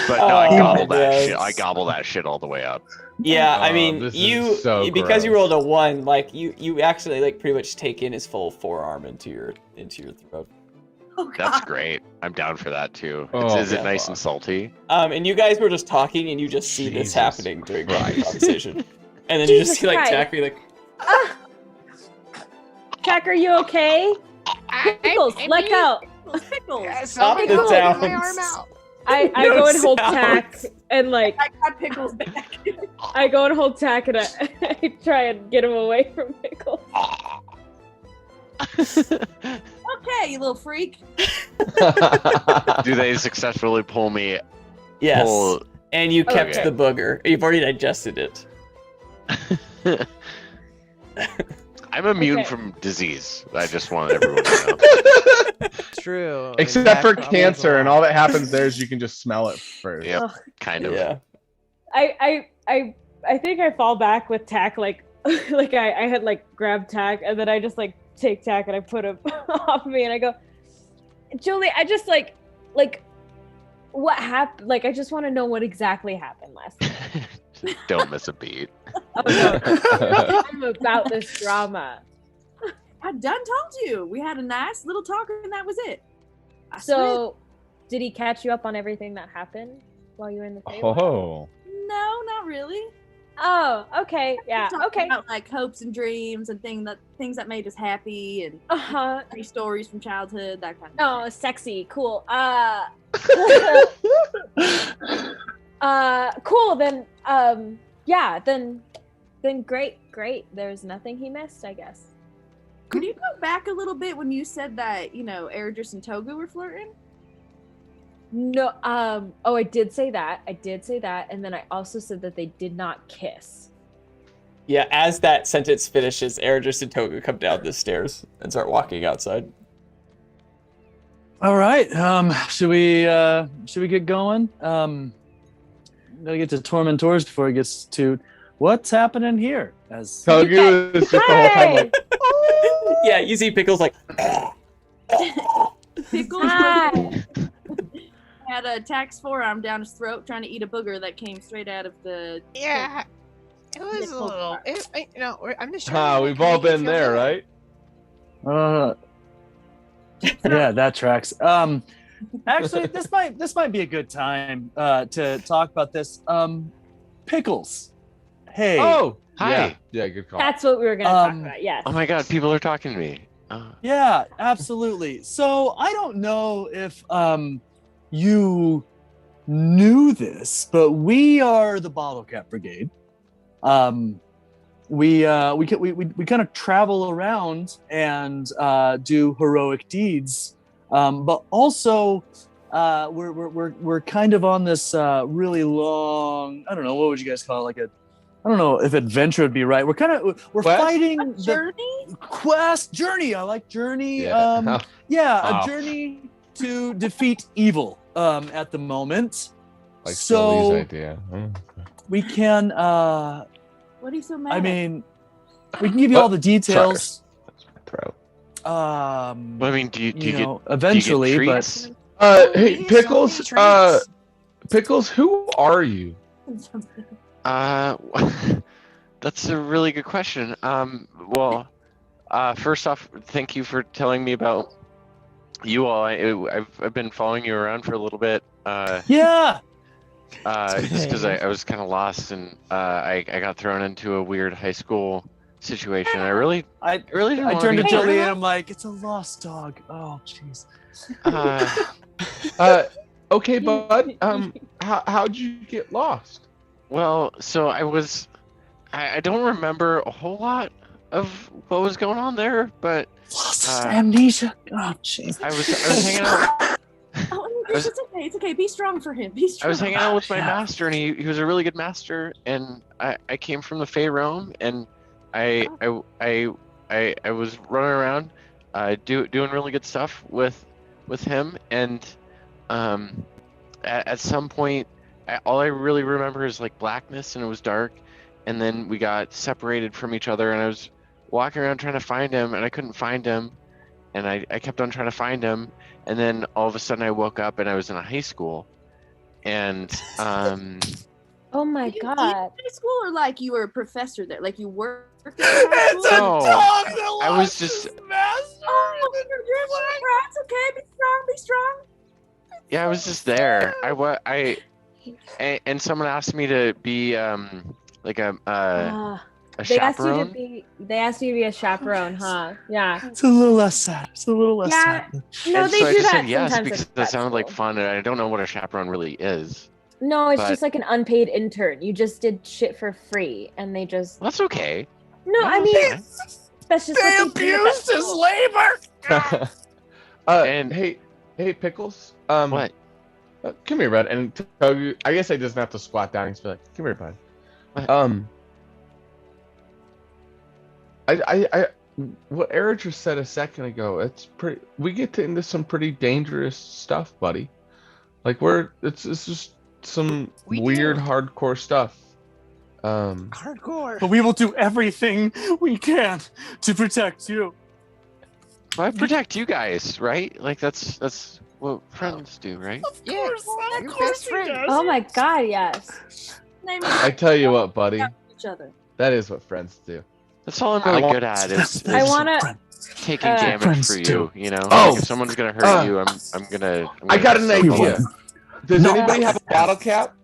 But no, I Oh, gobble that yes. shit. I gobble that shit all the way up. Yeah, I Oh, mean, this is you so because you gross. rolled a 1, like you actually like pretty much take in his full forearm into your throat. oh God. That's great. I'm down for that too. Oh, Is it yeah. nice and salty? And you guys were just talking, and you just see this Jesus happening during the Christ. conversation, and then you just Jesus see like Christ. Tak be like, Jack, are you okay? Pickles, let go. Pickles. Stop Somebody the hold downs. my arm out. I No go and hold sounds. Tak and like I got Pickles back. I go and hold Tak and I try and get him away from Pickles. Okay, you little freak. Do they successfully pull me? yes, Pull... and you kept Okay. the booger. You've already digested it. I'm immune Okay. from disease. I just want everyone to know. It's true. Except for Tack probably has a cancer, and lot. all that happens there is you can just smell it first. Yep. Ugh. Kind of. Yeah. I think I fall back with Tack like like I had like grabbed Tack and then I just like take Tack and I put him off me and I go, Julie, I just like what happened? Like I just want to know what exactly happened last night. Don't miss a beat. Oh, no. I'm about this drama. I done told you. We had a nice little talk and that was it. I So, did he catch you up on everything that happened while you were in the Feywild? Oh. swear. No, not really. Oh, okay. Yeah. We talked Okay. About like hopes and dreams and things that made us happy and Uh-huh. funny stories from childhood, that kind of thing. Oh, sexy. Cool. Cool. Then, yeah, then great. There's nothing he missed, I guess. Could you go back a little bit when you said that, Eridris and Togu were flirting? No, oh, I did say that. And then I also said that they did not kiss. Yeah, as that sentence finishes, Eridris and Togu come down the stairs and start walking outside. All right. Should we get going? Gotta get to Torman Tours before it gets to what's happening here. As Togu is just the whole time like, Yeah, you see Pickles like, Pickles Hi. had a Tack's forearm down his throat trying to eat a booger that came straight out of the... Yeah, it was a little. I'm just. we've all been there, right? yeah, that tracks. Actually, this might be a good time to talk about this. Pickles. Hey. Oh, Hi. Yeah, good call. That's what we were gonna talk about. Yes. Oh my God, people are talking to me. Yeah, absolutely. So I don't know if you knew this, but we are the Bottlecap Brigade. We kind of travel around and do heroic deeds, but also we're kind of on this really long, I don't know, what would you guys call it, like I don't know if adventure would be right. We're Quest? fighting A journey? quest journey. I like journey. Yeah. A journey to defeat evil at the moment. Like So- Julie's idea. We can What are you so mad I at? mean we can give you all the details. Throat. Well, I mean, do you get eventually, do you get but treats? Hey, Maybe Pickles. so many treats. Pickles. Who are you? That's a really good question. First off, thank you for telling me about you all. I've been following you around for a little bit. yeah. Just because I was kind of lost and I got thrown into a weird high school situation. I really didn't I want turned to be Julie there. and I'm like, it's a lost dog. Oh jeez. Okay, bud. How'd you get lost? Well, so I don't remember a whole lot of what was going on there, but Lost amnesia. Oh jeez. I was hanging out. Oh, it's okay. It's okay. Be strong for him. Be strong. I was hanging out with my Yeah. master, and he was a really good master. And I came from the Fey realm, and I was running around, doing really good stuff with him. And at some point, all I really remember is like blackness, and it was dark. And then we got separated from each other, and I was walking around trying to find him, and I couldn't find him. And I kept on trying to find him. And then all of a sudden I woke up and I was in a high school. And Oh my You god. high school or like you were a professor there? Like you worked at high school? No, dog that I was lost just- his master. Oh, it's okay. Be strong. Be strong. yeah, I was just there. And someone asked me to be like a They asked you to chaperone. be. They asked you to be a chaperone, huh? Yeah. It's a little less sad. It's a little less Yeah. sad. No, And they so I do just that said yes sometimes because at that sounded like school. fun, and I don't know what a chaperone really is. No, it's but- just like an unpaid intern. You just did shit for free, and they just. Well, that's okay. No, I Yeah, mean that's that's just They what they do at that abused his school. labor. And- hey, Pickles. What? Come here, bud. And Togu, I guess I just have to squat down and just be like, "Come here, bud." What? what Eric just said a second ago, it's pretty. We get into some pretty dangerous stuff, buddy. Like it's just some We weird, do. hardcore stuff. Hardcore. But we will do everything we can to protect you. I protect you guys, right? Like that's what friends do, right? Yeah, your best friend. Oh my god, yes. Name I tell you what, buddy, each other. that is what friends do. That's all I'm really good at is I wanna. taking Uh, damage Friends for you. do. You know, Oh! like if someone's gonna hurt you, I'm gonna. I got an circle idea. it. Does anybody have a bottle cap?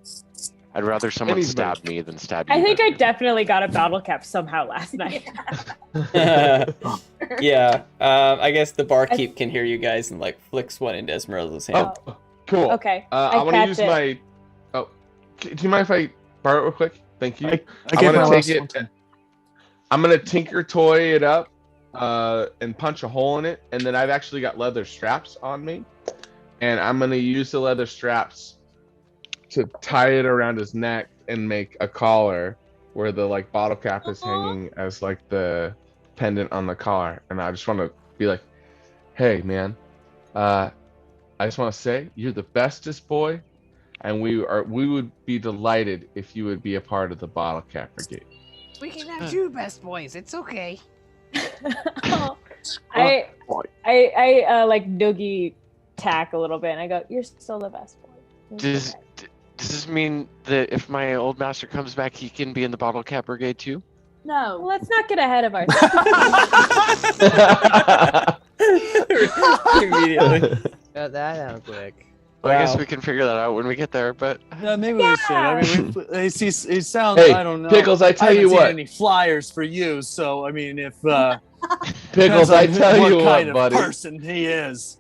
I'd rather someone Anybody. stab me than stab you. I think I guys. definitely got a battle cap somehow last night. Yeah. I guess the barkeep can hear you guys and like flicks one into Esmeralda's hand. Oh, cool. Okay. I want to catch use it. my. Oh, do you mind if I borrow it real quick? Thank you. I I'm gave my gonna last take one it. to- I'm gonna tinker toy it up, and punch a hole in it, and then I've actually got leather straps on me, and I'm gonna use the leather straps to tie it around his neck and make a collar where the like bottle cap is hanging as like the pendant on the collar, and I just want to be like, hey man, I just want to say you're the bestest boy, and we would be delighted if you would be a part of the Bottlecap Brigade. We can have two best boys. It's okay. I like noogie tack a little bit, and I go, "You're still the best boy." Does this mean that if my old master comes back, he can be in the Bottlecap Brigade too? Well, No. let's not get ahead of ourselves. Immediately. Got that out quick. Well, I guess Wow. we can figure that out when we get there. But Yeah, maybe we should. I mean, he sounds. Hey, I don't know. Pickles, I tell haven't you seen what. any flyers for you, so I mean, if Pickles, depends I on tell you kind what, of buddy. person he is.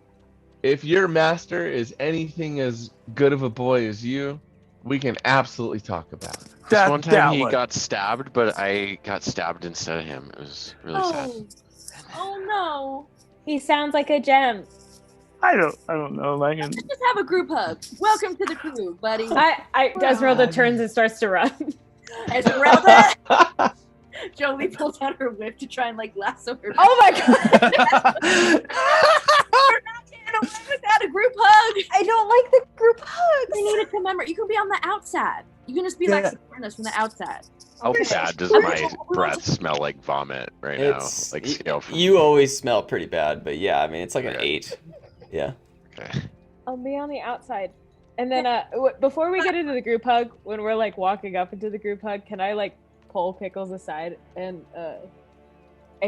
If your master is anything as good of a boy as you, we can absolutely talk about it. this one time he one. got stabbed, but I got stabbed instead of him. It was really sad. Oh no. He sounds like a gem. I don't know, Megan. Let's just have a group hug. Welcome to the crew, buddy. Esmeralda turns and starts to run. Esmeralda. Jolie pulls out her whip to try and like lasso her. Oh my god! You're not getting away without a group hug. I don't like the group hugs. We need to remember. You can be on the outside. You can just be like Yeah. supporting us from the outside. How bad does my breath smell like vomit right It's now? Like scale from you always smell pretty bad, but yeah, I mean it's like an Okay. 8. Yeah. Okay. I'll be on the outside. And then before we get into the group hug, when we're like walking up into the group hug, can I like pull Pickles aside and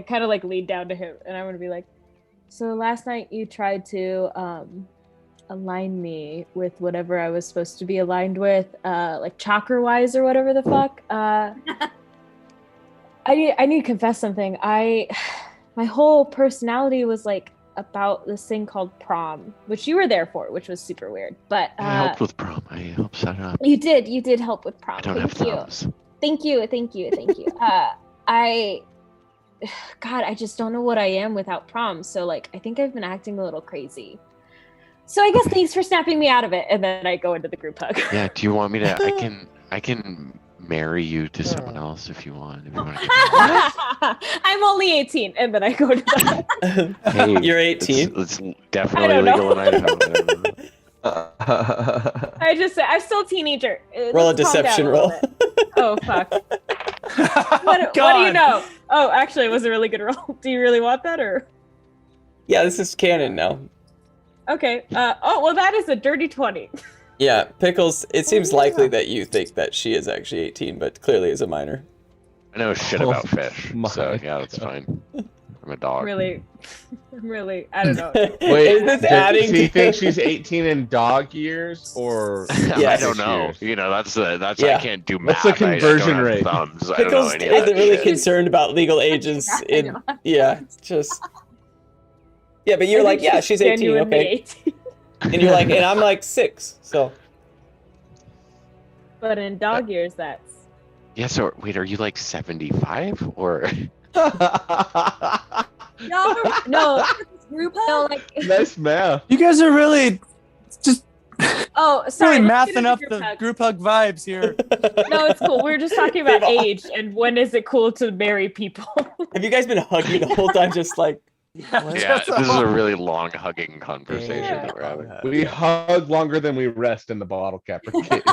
kind of like lean down to him, and I'm gonna be like, so last night you tried to align me with whatever I was supposed to be aligned with, like chakra wise or whatever the fuck. I need to confess something. My whole personality was like about this thing called prom, which you were there for, which was super weird. But I helped with prom. I helped set it up. you did help with prom. I don't have thumbs. Thank you. I just don't know what I am without prom. So like, I think I've been acting a little crazy. So I guess thanks for snapping me out of it. And then I go into the group hug. Yeah. Do you want me to? I can marry you to someone else if you want. If you want to I'm only 18, and then I go to the Hey, You're 18. It's I definitely don't legal know. in Idaho. I'm still a teenager. Roll a Let's calm down deception little roll. bit. Oh fuck. What do you know? Oh, actually, it was a really good roll. Do you really want that, or? Yeah, this is canon now. Okay. Oh well, that is a dirty 20. Yeah, Pickles, it seems likely that you think that she is actually 18, but clearly is a minor. I know shit Oh about fish, my so yeah, that's fine. I'm a dog. Really, I don't know. Wait, is this does adding? he think she's 18 in dog years or? I Yes. don't know. Years? You know, that's Yeah. I can't do math. What's the conversion I don't have rate? Thumbs. I don't know Pickles any of isn't that really shit. concerned about legal ages in it's just yeah, but you're I like, think yeah, she's 18, genuinely okay. 18. And you're like, and I'm like 6, so But in dog years, that's. Yeah, so wait, are you like 75 or? Y'all No, group no, hug? like Nice math. You guys are really just. Oh, sorry. Really let's get mathing into up group the hug. group hug vibes here. No, it's cool. We were just talking about They've all- age and when is it cool to marry people. Have you guys been hugging the whole time, just like? Yeah, this is a really long hugging conversation Yeah. that we're having. We hug longer than we rest in the Bottlecap Brigade.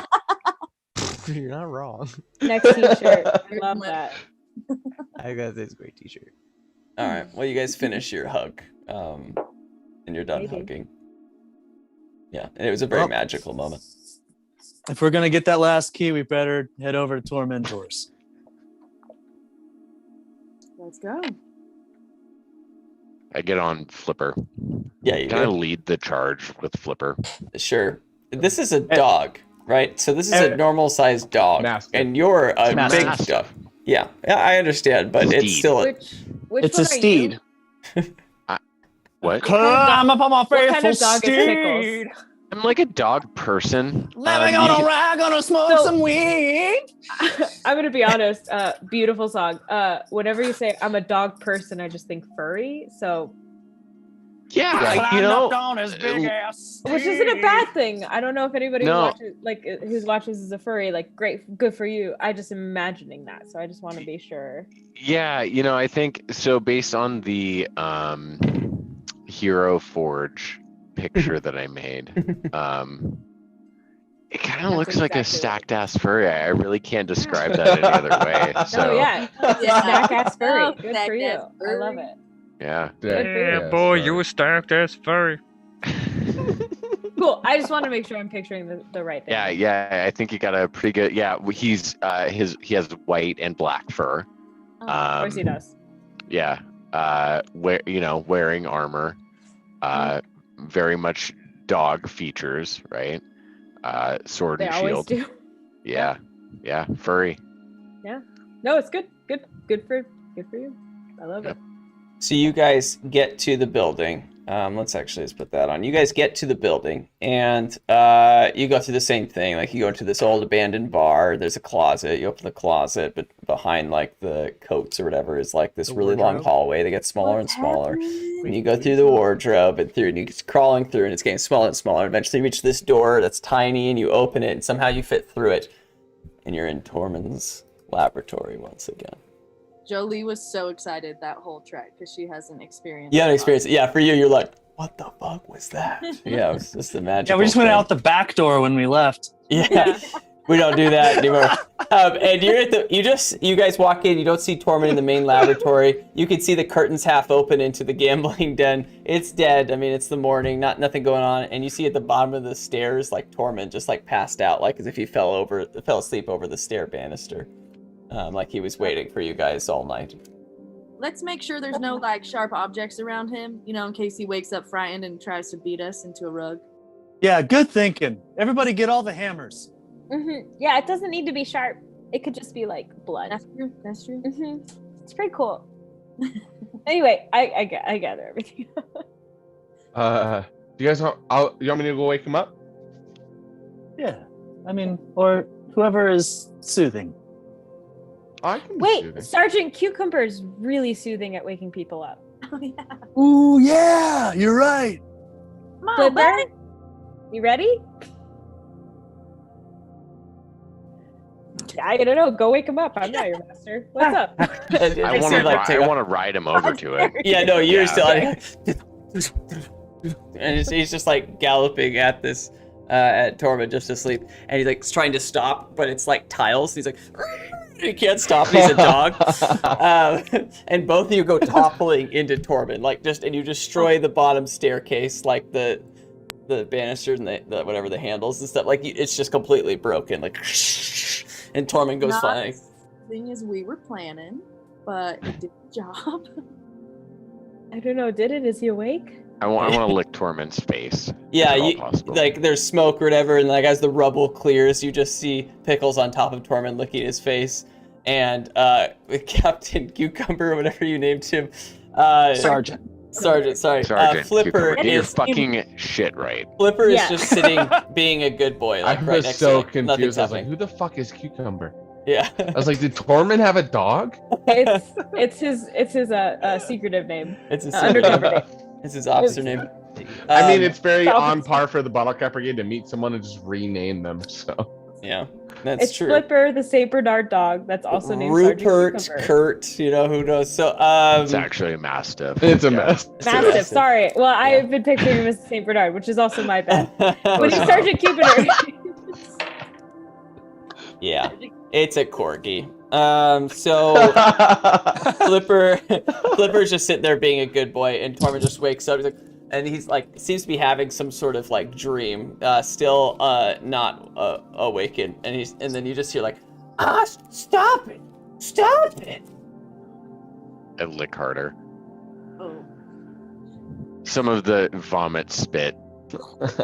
You're not wrong. Next t-shirt. I love that. I got this great T-shirt. All right. Well, you guys finish your hug, and you're done Maybe. hugging. Yeah, and it was a very magical moment. If we're gonna get that last key, we better head over to Tormentors. Let's go. I get on Flipper. Yeah, you Can I do. lead the charge with Flipper? Sure. This is a dog, right? So this is a normal-sized dog, Mastiff. and you're a big Mastiff. dog. Yeah, I understand, but it's Steed. still a Which It's a one are steed. you? What? Climb up on my What kind faithful of dog is steed. Pickles? I'm like a dog person. Living You on a can- rag, gonna smoke So- some weed. I'm gonna be honest. Beautiful song. Whenever you say I'm a dog person, I just think furry. So, Yeah, you Climbed know, up on his big ass which isn't a bad thing. I don't know if anybody No. who watches is a furry. Like, great, good for you. I just am imagining that, so I just want to be sure. yeah, you know, I think so. Based on the Hero Forge picture that I made, it kind of That's looks like a exactly stacked ass furry. I really can't describe that any other way. So Oh yeah, Yeah. snack ass furry. Oh, Good snack for you. ass I love furry. it. yeah. Yeah, boy, you a stacked ass furry. Cool. I just want to make sure I'm picturing the right thing. Yeah, I think you got a pretty good. Yeah, he's he has white and black fur. Oh, of course he does. Yeah, wearing armor. Very much dog features, right? Sword They and always shield. do. Yeah, furry. No, it's good. Good for you. I love it. So you guys get to the building. Let's put that on. You guys get to the building, and you go through the same thing. Like, you go to this old abandoned bar. There's a closet. You open the closet, but behind, like, the coats or whatever is, like, this The really long wardrobe? hallway that gets smaller and What's smaller. happening? And you go through the wardrobe and you're crawling through, and it's getting smaller and smaller. Eventually you reach this door that's tiny, and you open it, and somehow you fit through it. And you're in Torman's laboratory once again. Jolie was so excited that whole trek because she hasn't experienced. You haven't it. experienced it. Yeah, for you, you're like, what the fuck was that? Yeah, it was just a magical Yeah, we just went thing. out the back door when we left. Yeah, we don't do that anymore. And you're at you guys walk in, you don't see Torman in the main laboratory. You can see the curtains half open into the gambling den. It's dead. I mean, it's the morning, nothing going on. And you see at the bottom of the stairs, like, Torman just, like, passed out, like as if he fell asleep over the stair banister. Like he was waiting for you guys all night. Let's make sure there's no like sharp objects around him, in case he wakes up frightened and tries to beat us into a rug. Yeah, good thinking. Everybody get all the hammers. Yeah, it doesn't need to be sharp. It could just be like blood. That's true. It's pretty cool. Anyway, I gather everything. Do you guys want? You want me to go wake him up? Yeah, I mean, or whoever is soothing. I can be Wait, soothing. Sergeant Cucumber is really soothing at waking people up. Oh yeah. Ooh, yeah, you're right. Come on, Flipper, buddy. you ready? I don't know. Go wake him up. I'm not your master. What's up? I want to ride him over to it. Yeah, no, you're Yeah. still. And he's just like galloping at this, at Torman, just asleep, and he's like trying to stop, but it's like tiles. He's like, he can't stop. He's a dog, and both of you go toppling into Torman, and you destroy the bottom staircase, like the banisters and the whatever the handles and stuff. Like, it's just completely broken, like, and Torman goes Not flying. as thing as we were planning, but it did the job. I don't know. Did it? Is he awake? I want to lick Torman's face. Yeah, if at all you, possible. like, there's smoke or whatever, and like as the rubble clears, you just see Pickles on top of Torman licking his face, and Captain Cucumber, or whatever you named him, Sergeant. Sorry, Sergeant Flipper Cucumber, get your is fucking shit right. Flipper Yeah. is just sitting, being a good boy, like I right was next so to it. Nothing's confused. I was like, happening. who the fuck is Cucumber? Yeah, I was like, did Torman have a dog? It's his secretive name. it's his undercover name. It's his officer name. I mean, it's very Stop on it. par for the Bottlecap Brigade to meet someone and just rename them. So Yeah, that's It's true. Flipper, the Saint Bernard dog. That's also named Sergeant Rupert, Cucumber. Kurt, you know, who knows? So, It's actually a mastiff. it's a Yeah. mess. Mastiff. Sorry. Well, I've been picturing him as Saint Bernard, which is also my bad. But he's Oh. Sergeant Cucumber. Yeah, it's a corgi. So Flipper's just sitting there being a good boy, and Torman just wakes up. He's like, and he's like, seems to be having some sort of like dream, still not awakened. And then you just hear like, stop it, stop it. I lick harder. Oh. Some of the vomit spit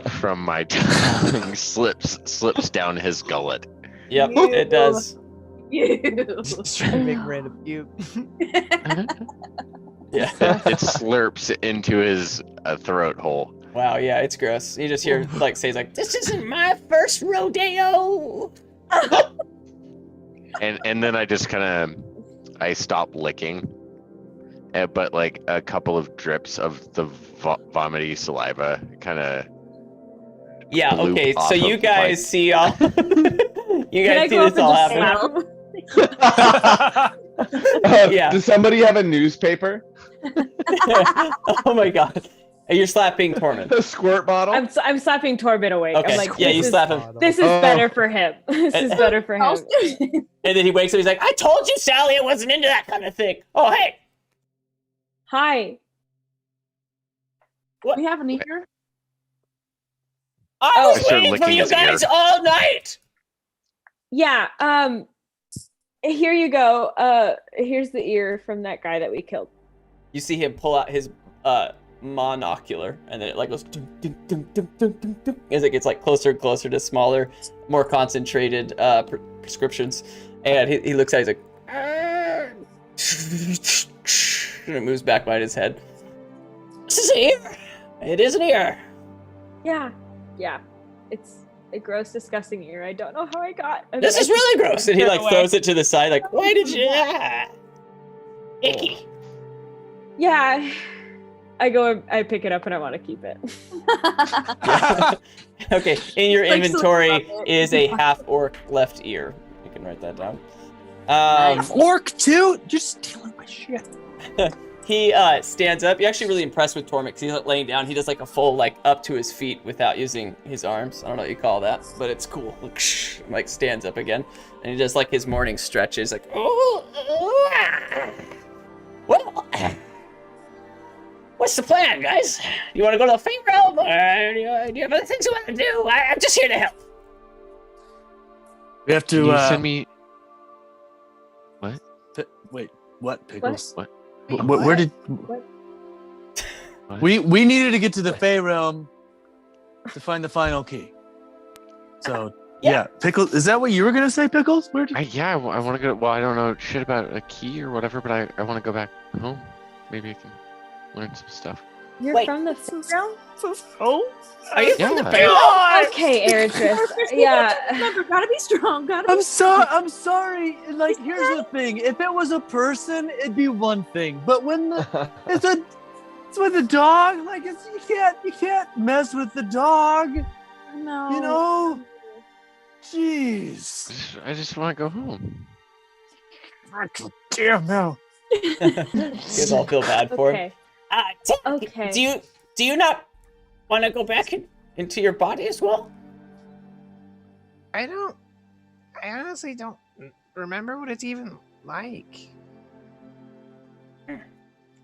from my tongue slips down his gullet. Yep, Ew. it does. You. Just trying to make random puke. Yeah. It slurps into his throat hole. Wow. Yeah, it's gross. You just hear like say like, "This isn't my first rodeo." And then I just I stop licking, but like a couple of drips of the vomity saliva Yeah. Bloop Okay. So off you of guys my- see all. You Can I guys see go this up all and happen. just slap? Yeah. Does somebody have a newspaper? Oh my god. You're slapping Torman. A squirt bottle? I'm slapping Torben awake. Okay. I'm like, Yeah, this you is, slap him. This is Oh. better for him. This is better for him. And then he wakes up, he's like, I told you, Sally, I wasn't into that kind of thing. Oh, hey. Hi. We have an ear. I Oh. was I started waiting for licking you his ear. guys all night. Yeah. Here you go. Here's the ear from that guy that we killed. You see him pull out his monocular, and then it like goes dum, dum, dum, dum, dum, dum, dum, as it gets like closer and closer to smaller, more concentrated prescriptions. And he looks at it, he's like, and it moves back behind his head. This is an ear. It is an ear. Yeah. It's a gross, disgusting ear. I don't know how I got. And This then is I really gross. And he throw it like away. throws it to the side, like, why did you? Icky. Yeah. I go. I pick it up and I want to keep it. Okay, in your Like, so inventory love it. is a half-orc left ear. You can write that down. Nice. Orc too? You're stealing my shit. He stands up. You're actually really impressed with Torman because he's not laying down. He does like a full like up to his feet without using his arms. I don't know what you call that, but it's cool. Like stands up again, and he does like his morning stretches. Like, oh, well, what's the plan, guys? You want to go to the Fate Realm, or do you have other things you want to do? I'm just here to help. We have Can to you send me? wait, what pickles? What? Where did What? we needed to get to the Fey realm to find the final key. So yeah, pickles. Is that what you were gonna say, pickles? Where did... I want to go. Well, I don't know shit about a key or whatever, but I want to go back home. Maybe I can learn some stuff. You're Wait. from the Realm? Are you from the Yeah. Fate Realm? Okay, Eritris. Yeah. Remember, gotta be strong. Gotta I'm be sorry. Like, here's the thing. If it was a person, it'd be one thing. But when it's with a dog, like you can't mess with the dog. No. You know? Jeez. I just want to go home. Damn no. You guys all feel bad for him. Okay. Okay. Do you not want to go back into your body as well? I honestly don't remember what it's even like.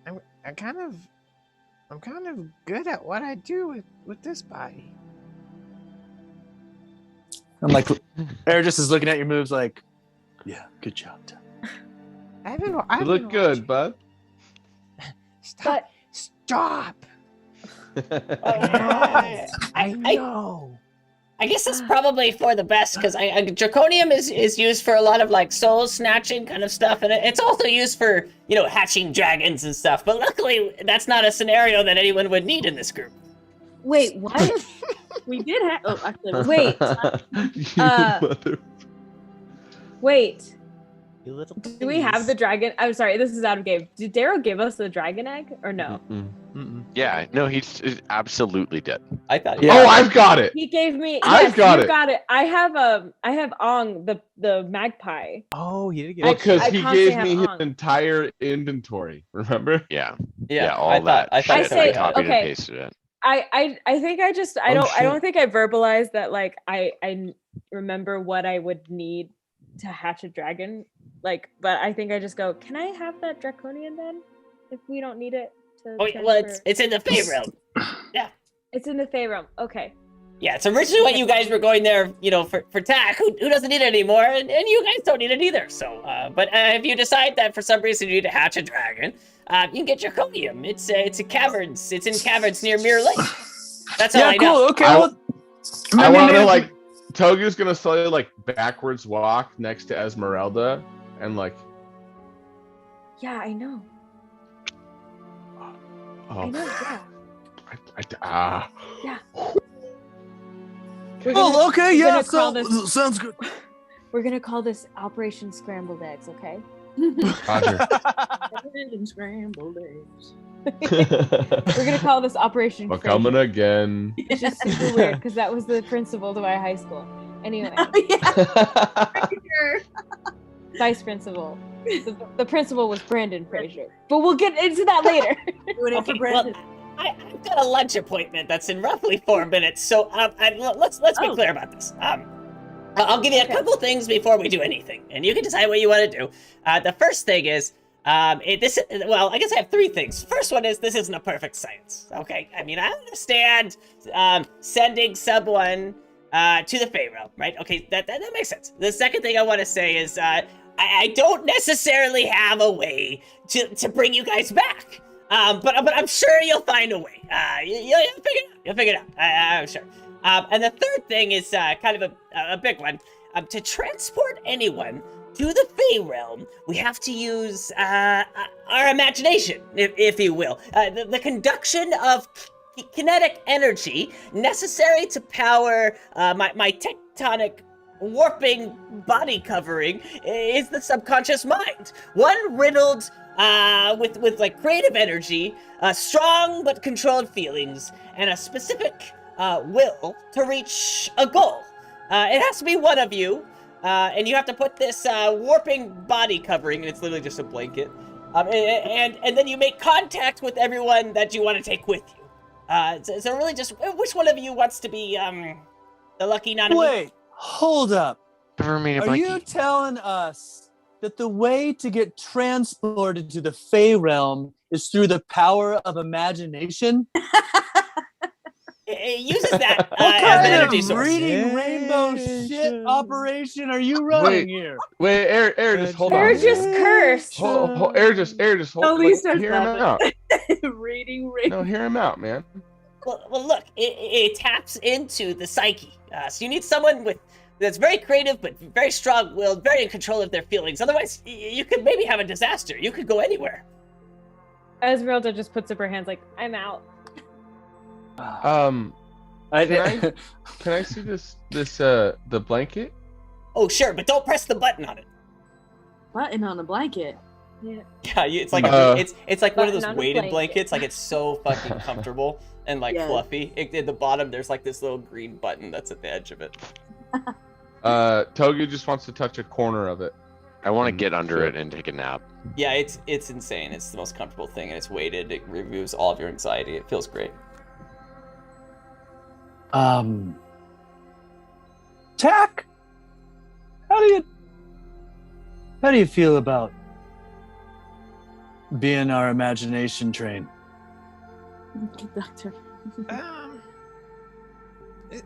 I'm kind of good at what I do with this body. I'm like, Eris is looking at your moves like, yeah, good job, Tom. You look good, bud. Stop! I know. I guess it's probably for the best because draconium is used for a lot of like soul snatching kind of stuff, and it's also used for hatching dragons and stuff. But luckily, that's not a scenario that anyone would need in this group. Wait, what? We did have. Oh, actually, Wait. You mother- Wait. You little Do we have the dragon? I'm sorry, this is out of game. Did Darrow give us the dragon egg or no? Mm-mm. Mm-mm. Yeah, no, he's absolutely dead. I thought. Yeah. Oh, I've got it. He gave me. I've Yes, got you it. got it. I have Ong the magpie. Oh, he did get Well, it. because I he constantly gave me have his on. entire inventory. Remember? Yeah, Yeah, all I that. thought. I thought. shit, I say- I copied okay. and pasted it. I think I just I Oh, don't I shit. don't think I verbalized that like I remember what I would need to hatch a dragon, like, but I think I just go, can I have that draconian then if we don't need it to Oh, yeah, well, transfer? it's in the Fey realm. It's in the Fey realm. Okay. Yeah, it's originally what you guys were going there, for tack. Who doesn't need it anymore, and you guys don't need it either. So, but if you decide that for some reason you need to hatch a dragon, you can get draconium. It's in caverns. It's in caverns near Mirror Lake. That's all Yeah, I know. cool. Okay. I- Well, I want to maybe- like Togu's gonna slowly like backwards walk next to Esmeralda and like, Yeah, I know. I oh, know. Yeah. yeah. We're Oh, gonna- okay. we're Yeah. gonna call So, this- sounds good. We're gonna call this Operation Scrambled Eggs. Okay. Roger. Scrambled eggs. We're gonna call this Operation. We're Frasier. coming again. It's just super weird because that was the principal to my high school. Anyway, vice principal. The principal was Brandon Fraser, but we'll get into that later. Doing it for Okay, well, Brandon. I've got a lunch appointment that's in roughly 4 minutes, so let's be Oh. clear about this. I'll give you a couple things before we do anything, and you can decide what you want to do. The first thing is, I guess I have 3 things. First one is, this isn't a perfect science, okay? I mean, I understand sending someone to the Fey realm, right? Okay, that makes sense. The second thing I want to say is, I don't necessarily have a way to bring you guys back. But I'm sure you'll find a way. You'll figure it out. You'll figure it out. I'm sure. And the third thing is kind of a big one. To transport anyone to the Fey realm, we have to use our imagination, if you will. The conduction of kinetic energy necessary to power my tectonic warping body covering is the subconscious mind. One riddled with like creative energy, strong but controlled feelings, and a specific will to reach a goal. It has to be one of you, and you have to put this warping body covering, and it's literally just a blanket, and then you make contact with everyone that you want to take with you. So really just, which one of you wants to be the lucky nominee? Wait, hold up. Never made a Are you blankie. telling us that the way to get transported to the Fey realm is through the power of imagination? It uses that What as an kind energy of source. reading rainbow shit operation are you running Wait. here? Wait, Air, just hold They're on. just cursed. Air, just hold. At least Like, there's hear him nothing. out. Reading ring. No, hear him out, man. Well, look, it taps into the psyche. So you need someone that's very creative, but very strong-willed, very in control of their feelings. Otherwise, you could maybe have a disaster. You could go anywhere. Esmeralda just puts up her hands like, I'm out. Can I see the blanket? Oh, sure, but don't press the button on it. Button on the blanket. Yeah. Yeah, it's like it's like one of Button those on a weighted blanket. blankets. Like, it's so fucking comfortable and like Yeah. fluffy. At the bottom, there's like this little green button that's at the edge of it. Togu just wants to touch a corner of it. I want to get under Sure. it and take a nap. Yeah, it's insane. It's the most comfortable thing, and it's weighted. It removes all of your anxiety. It feels great. Tack, how do you feel about being our imagination train? Doctor.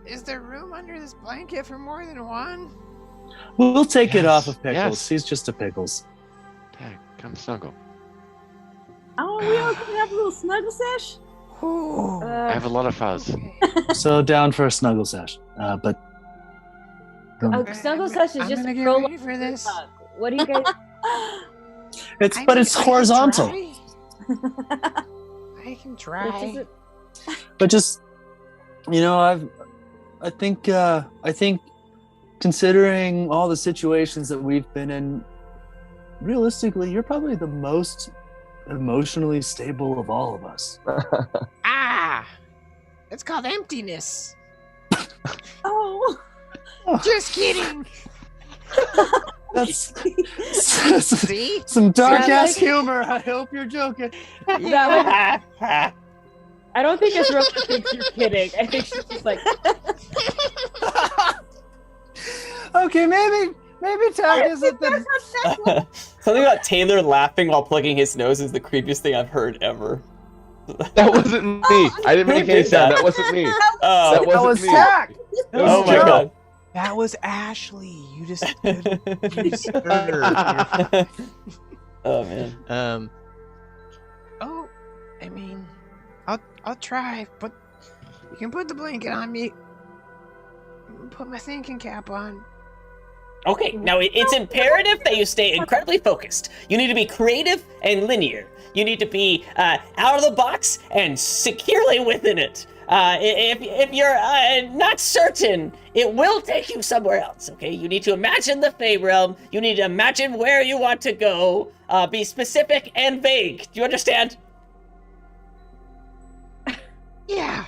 Is there room under this blanket for more than one? We'll take it Yes, off of Pickles. yes. He's just a Pickles. Tag, come snuggle. Oh, we all gonna have a little snuggle sesh? Ooh. I have a lot of fuzz. Okay. So down for a snuggle sesh. But Snuggle Sesh is I'm just gonna a get prolonged ready for this. hug. What do you guys? it's I it's can horizontal. try. I can This try. isn't- But just I think considering all the situations that we've been in, realistically, you're probably the most emotionally stable of all of us. Ah! It's called emptiness. Oh. Just kidding. That's See? some dark Yeah, ass like- humor. I hope you're joking. I don't think Esmeralda thinks you're kidding. I think she's just like, Okay, maybe Tack isn't the. Something about Taylor laughing while plugging his nose is the creepiest thing I've heard ever. That wasn't me. I didn't make any sound. That wasn't me. Oh, That That wasn't was me. Tack. oh my god. That was Ashley. You just use her. Oh man. Oh, I mean, I'll try, but you can put the blanket on me. Put my thinking cap on. Okay, now it's imperative that you stay incredibly focused. You need to be creative and linear. You need to be out of the box and securely within it. If you're not certain, it will take you somewhere else, okay? You need to imagine the Fey realm. You need to imagine where you want to go. Be specific and vague. Do you understand? Yeah.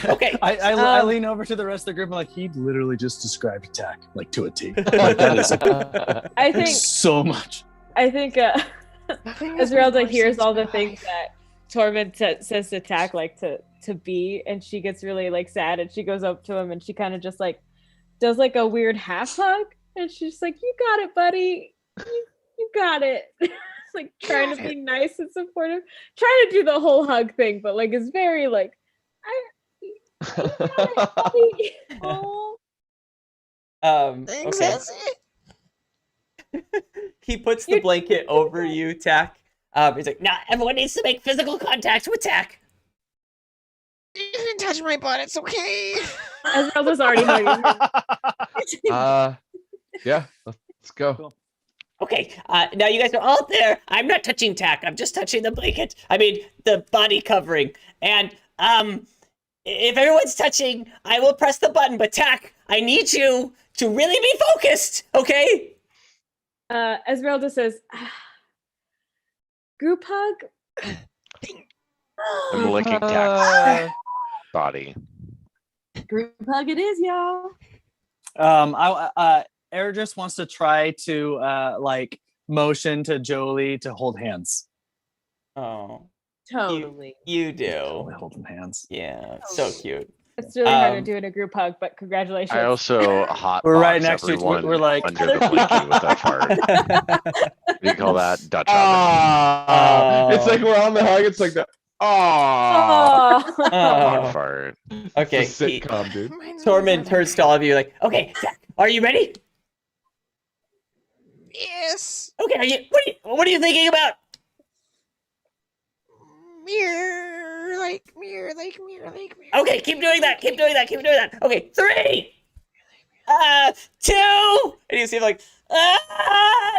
Okay. I lean over to the rest of the group and like he literally just described Tack like to a T. Like that is I think, so much. I think Esmeralda hears all the things that Torman says to Tack, like to be, and she gets really like sad, and she goes up to him and she kind of just like does like a weird half hug, and she's like, "You got it, buddy. You got it." Like trying to be nice and supportive, trying to do the whole hug thing, but like it's very like, oh. Thanks, Okay. Essie. He puts the blanket over you, Tack. He's like, Now, everyone needs to make physical contact with Tack. You can touch my butt. It's okay. Esmeralda's already hugging him. Yeah, let's go. Okay, now you guys are all there. I'm not touching Tack. I'm just touching the blanket. I mean, the body covering. And, if everyone's touching, I will press the button. But Tack, I need you to really be focused, okay? Esmeralda says, "Group hug." I'm licking Tack's body. Group hug it is, y'all. Eridris wants to try to like motion to Jolie to hold hands. "Oh, Totally. you do. Totally holding hands. Yeah, so cute." It's really hard to do in a group hug, but congratulations. I also hot We're right box next to each- everyone we're like- under the blanket with that fart. We call that Dutch oven. Ah, it's like we're on the hug. It's like that. Ah, Oh. Hot fart. Okay, it's a sitcom, dude. Torman turns to all of you like, Okay, Tack, are you ready? Yes. Okay, what are you thinking about? Mirror, like mirror, like mirror, like mirror. Okay, keep doing that. Okay, 3, 2, and you see him like,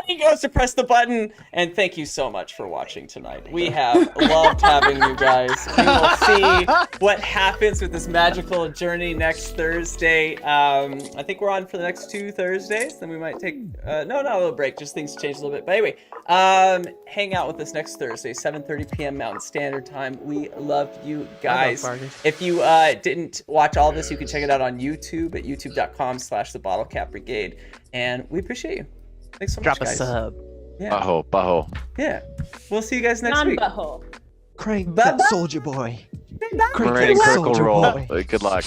he goes to press the button. And thank you so much for watching tonight. We have loved having you guys. We will see what happens with this magical journey next Thursday. I think we're on for the next 2 Thursdays. Then we might take not a little break, just things change a little bit. But anyway, hang out with us next Thursday, 7:30 p.m. Mountain Standard Time. We love you guys. If you didn't watch all this, you can check it out on YouTube at youtube.com/the Brigade. And we appreciate you. Thanks so much, guys. Drop a sub. Yeah. Baho. Yeah. We'll see you guys next week. Non-butthole. Crank Bye-bye. that soldier boy. Crank Meringue that critical soldier roll. boy. Good luck.